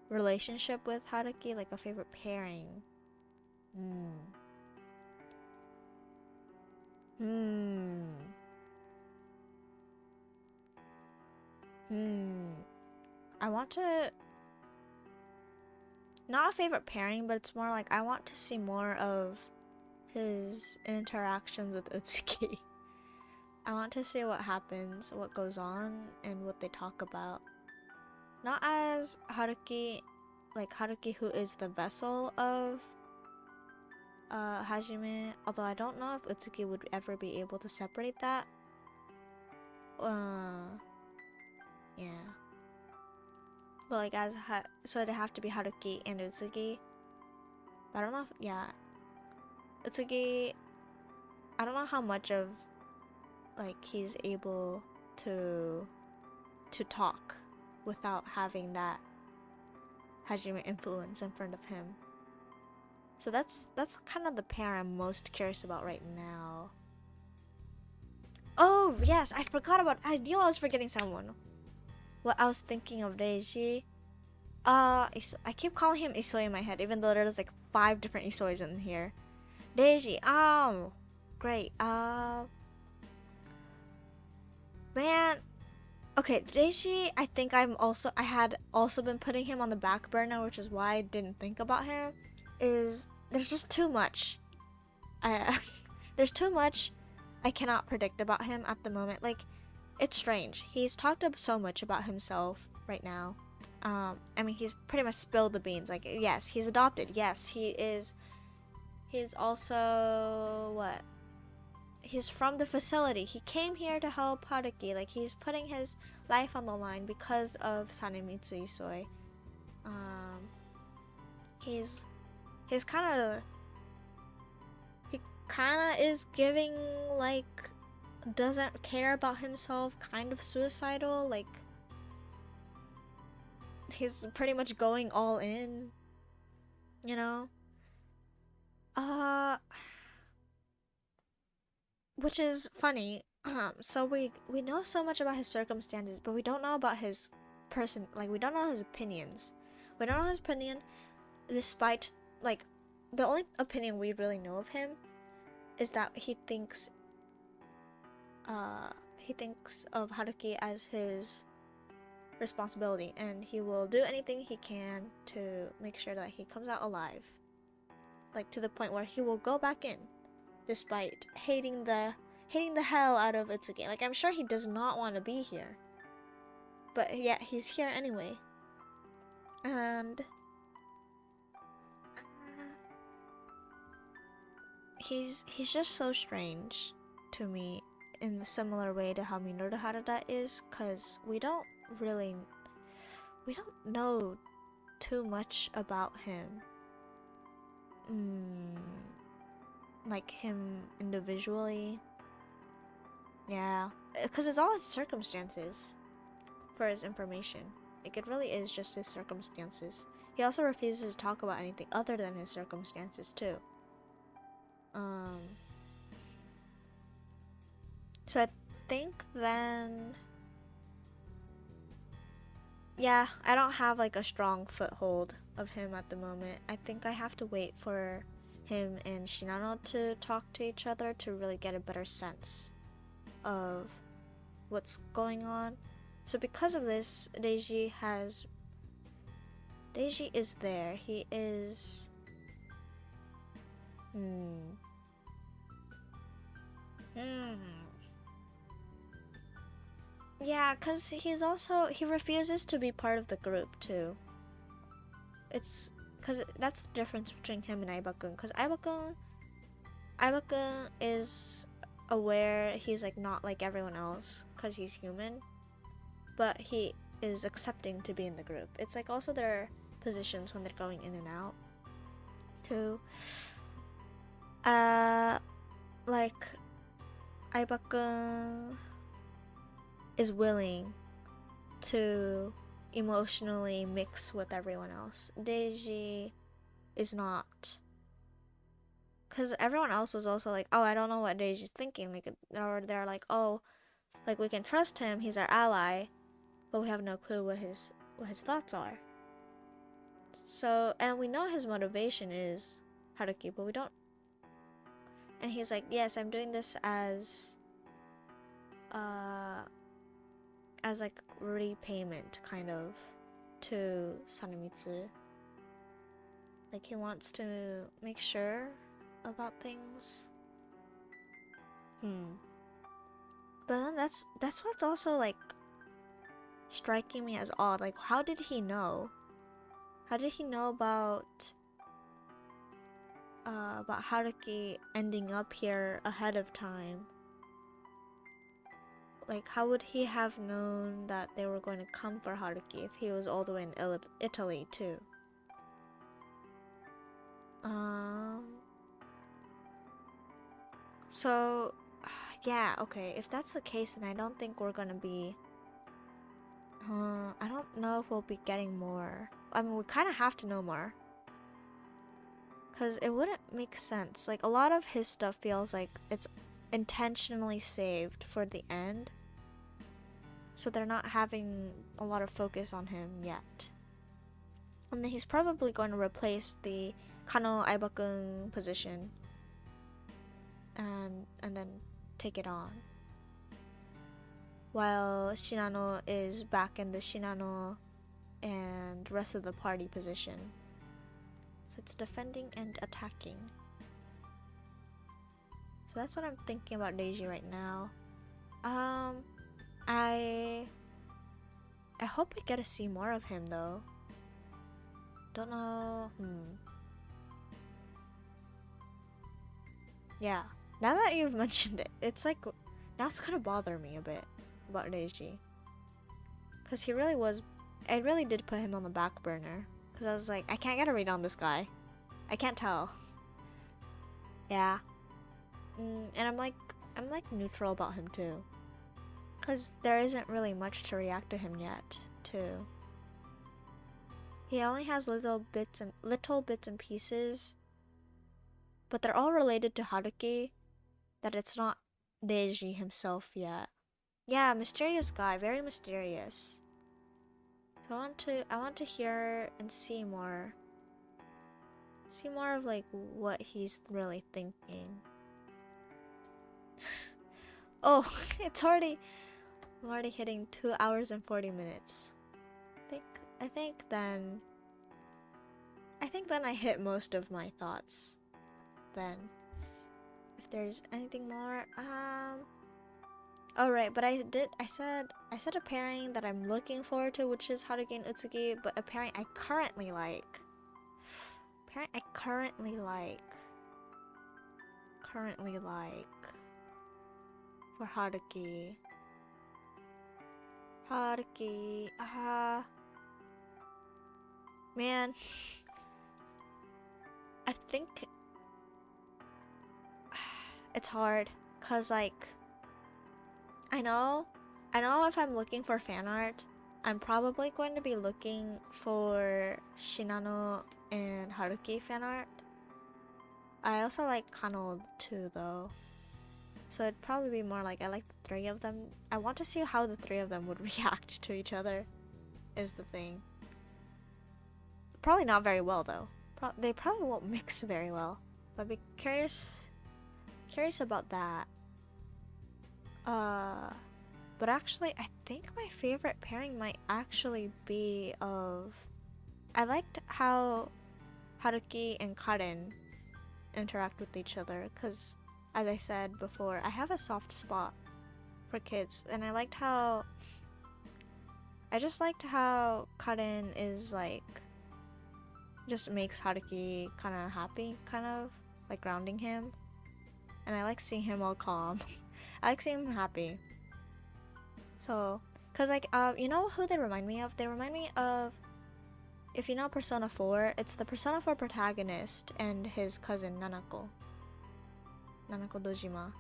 relationship with Haruki, like a favorite pairing. I want to, not a favorite pairing, but it's more like I want to see more of his interactions with Utsuki. I want to see what happens, what goes on, and what they talk about. Not as Haruki, like Haruki who is the vessel of Hajime, although I don't know if Utsuki would ever be able to separate that. Yeah. But like as so it'd have to be Haruki and Utsuki. But I don't know if, yeah. Utsuki, I don't know how much of like he's able to talk without having that Hajime influence in front of him. So that's kind of the pair I'm most curious about right now. Oh yes, I forgot about, I knew I was forgetting someone. What I was thinking of Reiji. I keep calling him Isoi in my head, even though there's like 5 different Isois in here. Reiji, great. Man, okay, Reiji, I think I had also been putting him on the back burner, which is why I didn't think about him. There's just too much. There's too much I cannot predict about him at the moment. Like, it's strange. He's talked up so much about himself right now. I mean, he's pretty much spilled the beans. Like, yes, he's adopted. Yes, he is. He's also what? He's from the facility. He came here to help Haruki. Like, he's putting his life on the line because of Sanemitsu Isoi. He's kind of, he kind of is giving like, doesn't care about himself, kind of suicidal. Like, he's pretty much going all in, you know. Which is funny. So we know so much about his circumstances, but we don't know about his person. Like, we don't know his opinions. We don't know his opinion, despite like the only opinion we really know of him is that he thinks of Haruki as his responsibility, and he will do anything he can to make sure that he comes out alive. Like, to the point where he will go back in, despite hating the hell out of Utsuki. Like, I'm sure he does not want to be here, but yet he's here anyway. And he's just so strange to me, in a similar way to how Minoru Harada is, because we don't know too much about him. like him individually. Yeah, because it's all his circumstances for his information. Like, it really is just his circumstances. He also refuses to talk about anything other than his circumstances too. So I think then, yeah, I don't have like a strong foothold of him at the moment. I think I have to wait for him and Shinano to talk to each other to really get a better sense of what's going on. So because of this, Deiji is there. He is... Yeah, because he refuses to be part of the group too. It's because that's the difference between him and Aiba-kun. Because Aiba-kun is aware he's like not like everyone else because he's human, but he is accepting to be in the group. It's like also their positions when they're going in and out too. Like Aiba-kun is willing to emotionally mix with everyone else. Deiji is not. Because everyone else was also like, oh, I don't know what Deiji's thinking. Like, or they're like, oh, like we can trust him, he's our ally, but we have no clue what his thoughts are. So, and we know his motivation is Haruki, but we don't. And he's like, yes, I'm doing this as like repayment kind of to Sanemitsu. Like he wants to make sure about things. But then that's what's also like striking me as odd. Like, how did he know? How did he know about Haruki ending up here ahead of time? Like, how would he have known that they were going to come for Haruki if he was all the way in Italy too? So, yeah, okay. If that's the case, then I don't think we're gonna be. I don't know if we'll be getting more. I mean, we kind of have to know more. Because it wouldn't make sense. Like, a lot of his stuff feels like it's intentionally saved for the end. So they're not having a lot of focus on him yet. And then he's probably going to replace the Kano Aiba-kun position. And then take it on. While Shinano is back in the Shinano and rest of the party position. So it's defending and attacking. So that's what I'm thinking about Deiji right now. I hope we get to see more of him though. Don't know. Yeah. Now that you've mentioned it, it's like now it's gonna bother me a bit about Deiji. Cause he really was. I really did put him on the back burner. Cause I was like, I can't get a read on this guy. I can't tell. Yeah. And I'm like neutral about him too. Cause there isn't really much to react to him yet, too. He only has little bits and pieces, but they're all related to Haruki. That it's not Deiji himself yet. Yeah, mysterious guy, very mysterious. So I want to hear and see more. See more of like what he's really thinking. Oh, I'm already hitting 2 hours and 40 minutes. I think then I hit most of my thoughts. Then, if there's anything more, oh right, but I said a pairing that I'm looking forward to, which is Haruki and Utsugi, but a pairing I currently like. For Haruki. Man. I think it's hard, cause like I know if I'm looking for fan art, I'm probably going to be looking for Shinano and Haruki fan art. I also like Kano too though. So it'd probably be more like I like the three of them. I want to see how the three of them would react to each other, is the thing. Probably not very well though. They probably won't mix very well. But I'd be curious about that. But actually I think my favorite pairing might actually be of... I liked how Haruki and Karen interact with each other, because as I said before, I have a soft spot for kids, and I just liked how Karen is like, just makes Haruki kind of happy, kind of like grounding him, and I like seeing him all calm. I like seeing him happy. So, cause like you know who they remind me of? They remind me of, if you know Persona 4, it's the Persona 4 protagonist and his cousin Nanako Dojima,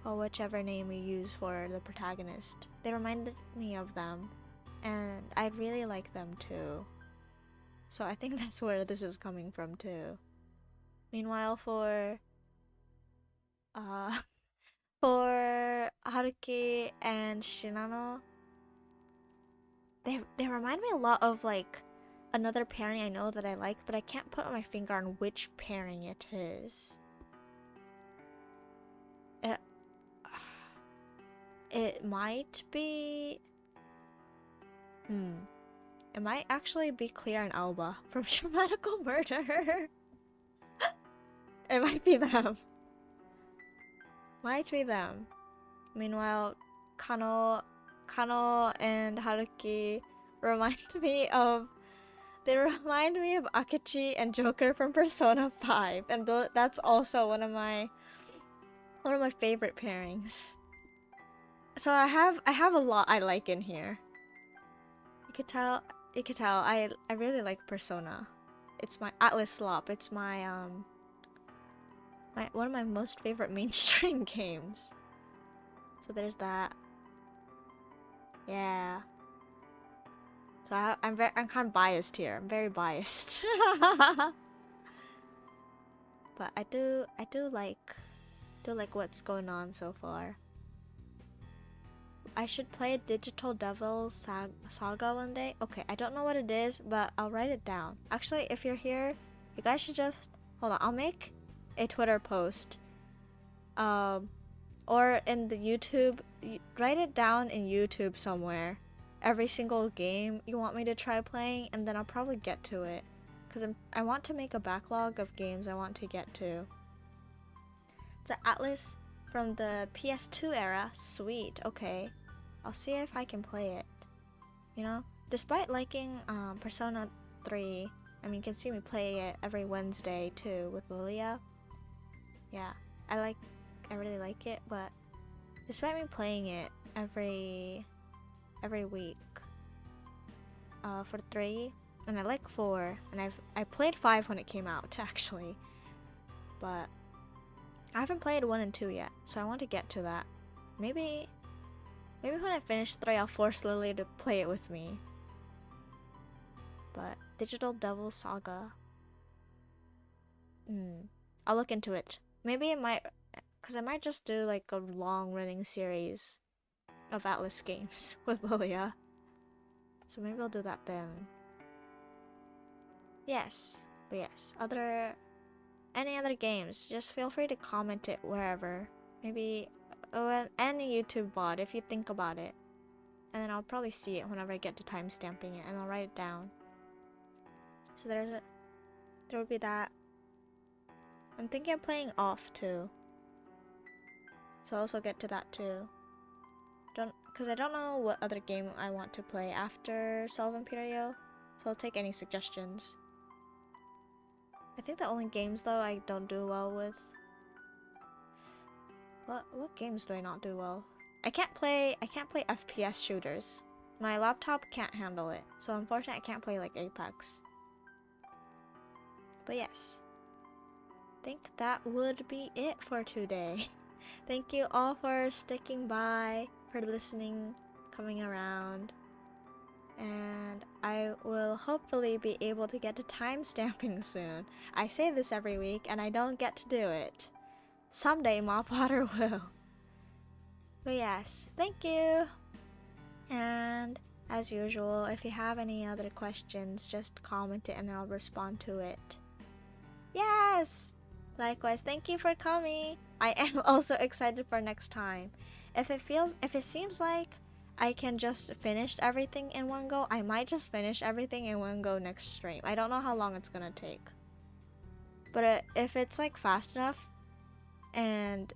or whichever name you use for the protagonist. They reminded me of them, and I really like them too. So I think that's where this is coming from too. Meanwhile, for Haruki and Shinano, they remind me a lot of like another pairing I know that I like, but I can't put my finger on which pairing it is. It might be... It might actually be Clear and Alba from Dramatical Murder. It might be them. Might be them. Meanwhile, Kano and Haruki remind me of... They remind me of Akechi and Joker from Persona 5, and that's also one of my favorite pairings. So I have a lot I like in here. You could tell I really like Persona. It's my Atlas Slop. It's my one of my most favorite mainstream games. So there's that. Yeah. So I'm kind of biased here. I'm very biased. But I do like what's going on so far. I should play Digital Devil Saga one day. Okay, I don't know what it is, but I'll write it down. Actually, if you're here, you guys should just... Hold on, I'll make a Twitter post. Or in the YouTube... Write it down in YouTube somewhere. Every single game you want me to try playing, and then I'll probably get to it. Because I want to make a backlog of games I want to get to. It's an Atlas from the PS2 era. Sweet, okay. I'll see if I can play it. You know? Despite liking Persona 3, I mean, you can see me play it every Wednesday too with Lilia. Yeah, I really like it, but despite me playing it every week for 3, and I like 4, and I played 5 when it came out actually, but I haven't played 1 and 2 yet, so I want to get to that. Maybe when I finish 3, I'll force Lily to play it with me. But Digital Devil Saga, I'll look into it. Maybe it might, because I might just do like a long running series of Atlas games with Lilia. So maybe I'll do that then. Yes, but yes, any other games, just feel free to comment it wherever. Maybe any YouTube VOD if you think about it. And then I'll probably see it whenever I get to timestamping it, and I'll write it down. So there would be that. I'm thinking of playing Off too. So I'll also get to that too. Because I don't know what other game I want to play after Cell of Empireo, so I'll take any suggestions. I think the only games though I don't do well with... What games do I not do well? I can't play FPS shooters. My laptop can't handle it, so unfortunately I can't play like Apex. But yes, I think that would be it for today. Thank you all for sticking by, for listening, coming around. And I will hopefully be able to get to timestamping soon. I say this every week and I don't get to do it. Someday Mopwater will. But yes, thank you. And as usual, if you have any other questions, just comment it and then I'll respond to it. Yes! Likewise, thank you for coming. I am also excited for next time. If it seems like I can just finish everything in one go, I might just finish everything in one go next stream. I don't know how long it's gonna take. But if it's like fast enough, and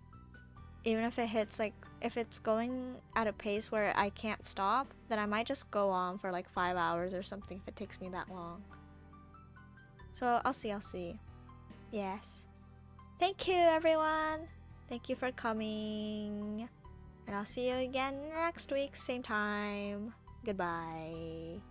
even if it hits like, if it's going at a pace where I can't stop, then I might just go on for like 5 hours or something if it takes me that long. So I'll see. Yes. Thank you everyone. Thank you for coming. And I'll see you again next week, same time. Goodbye.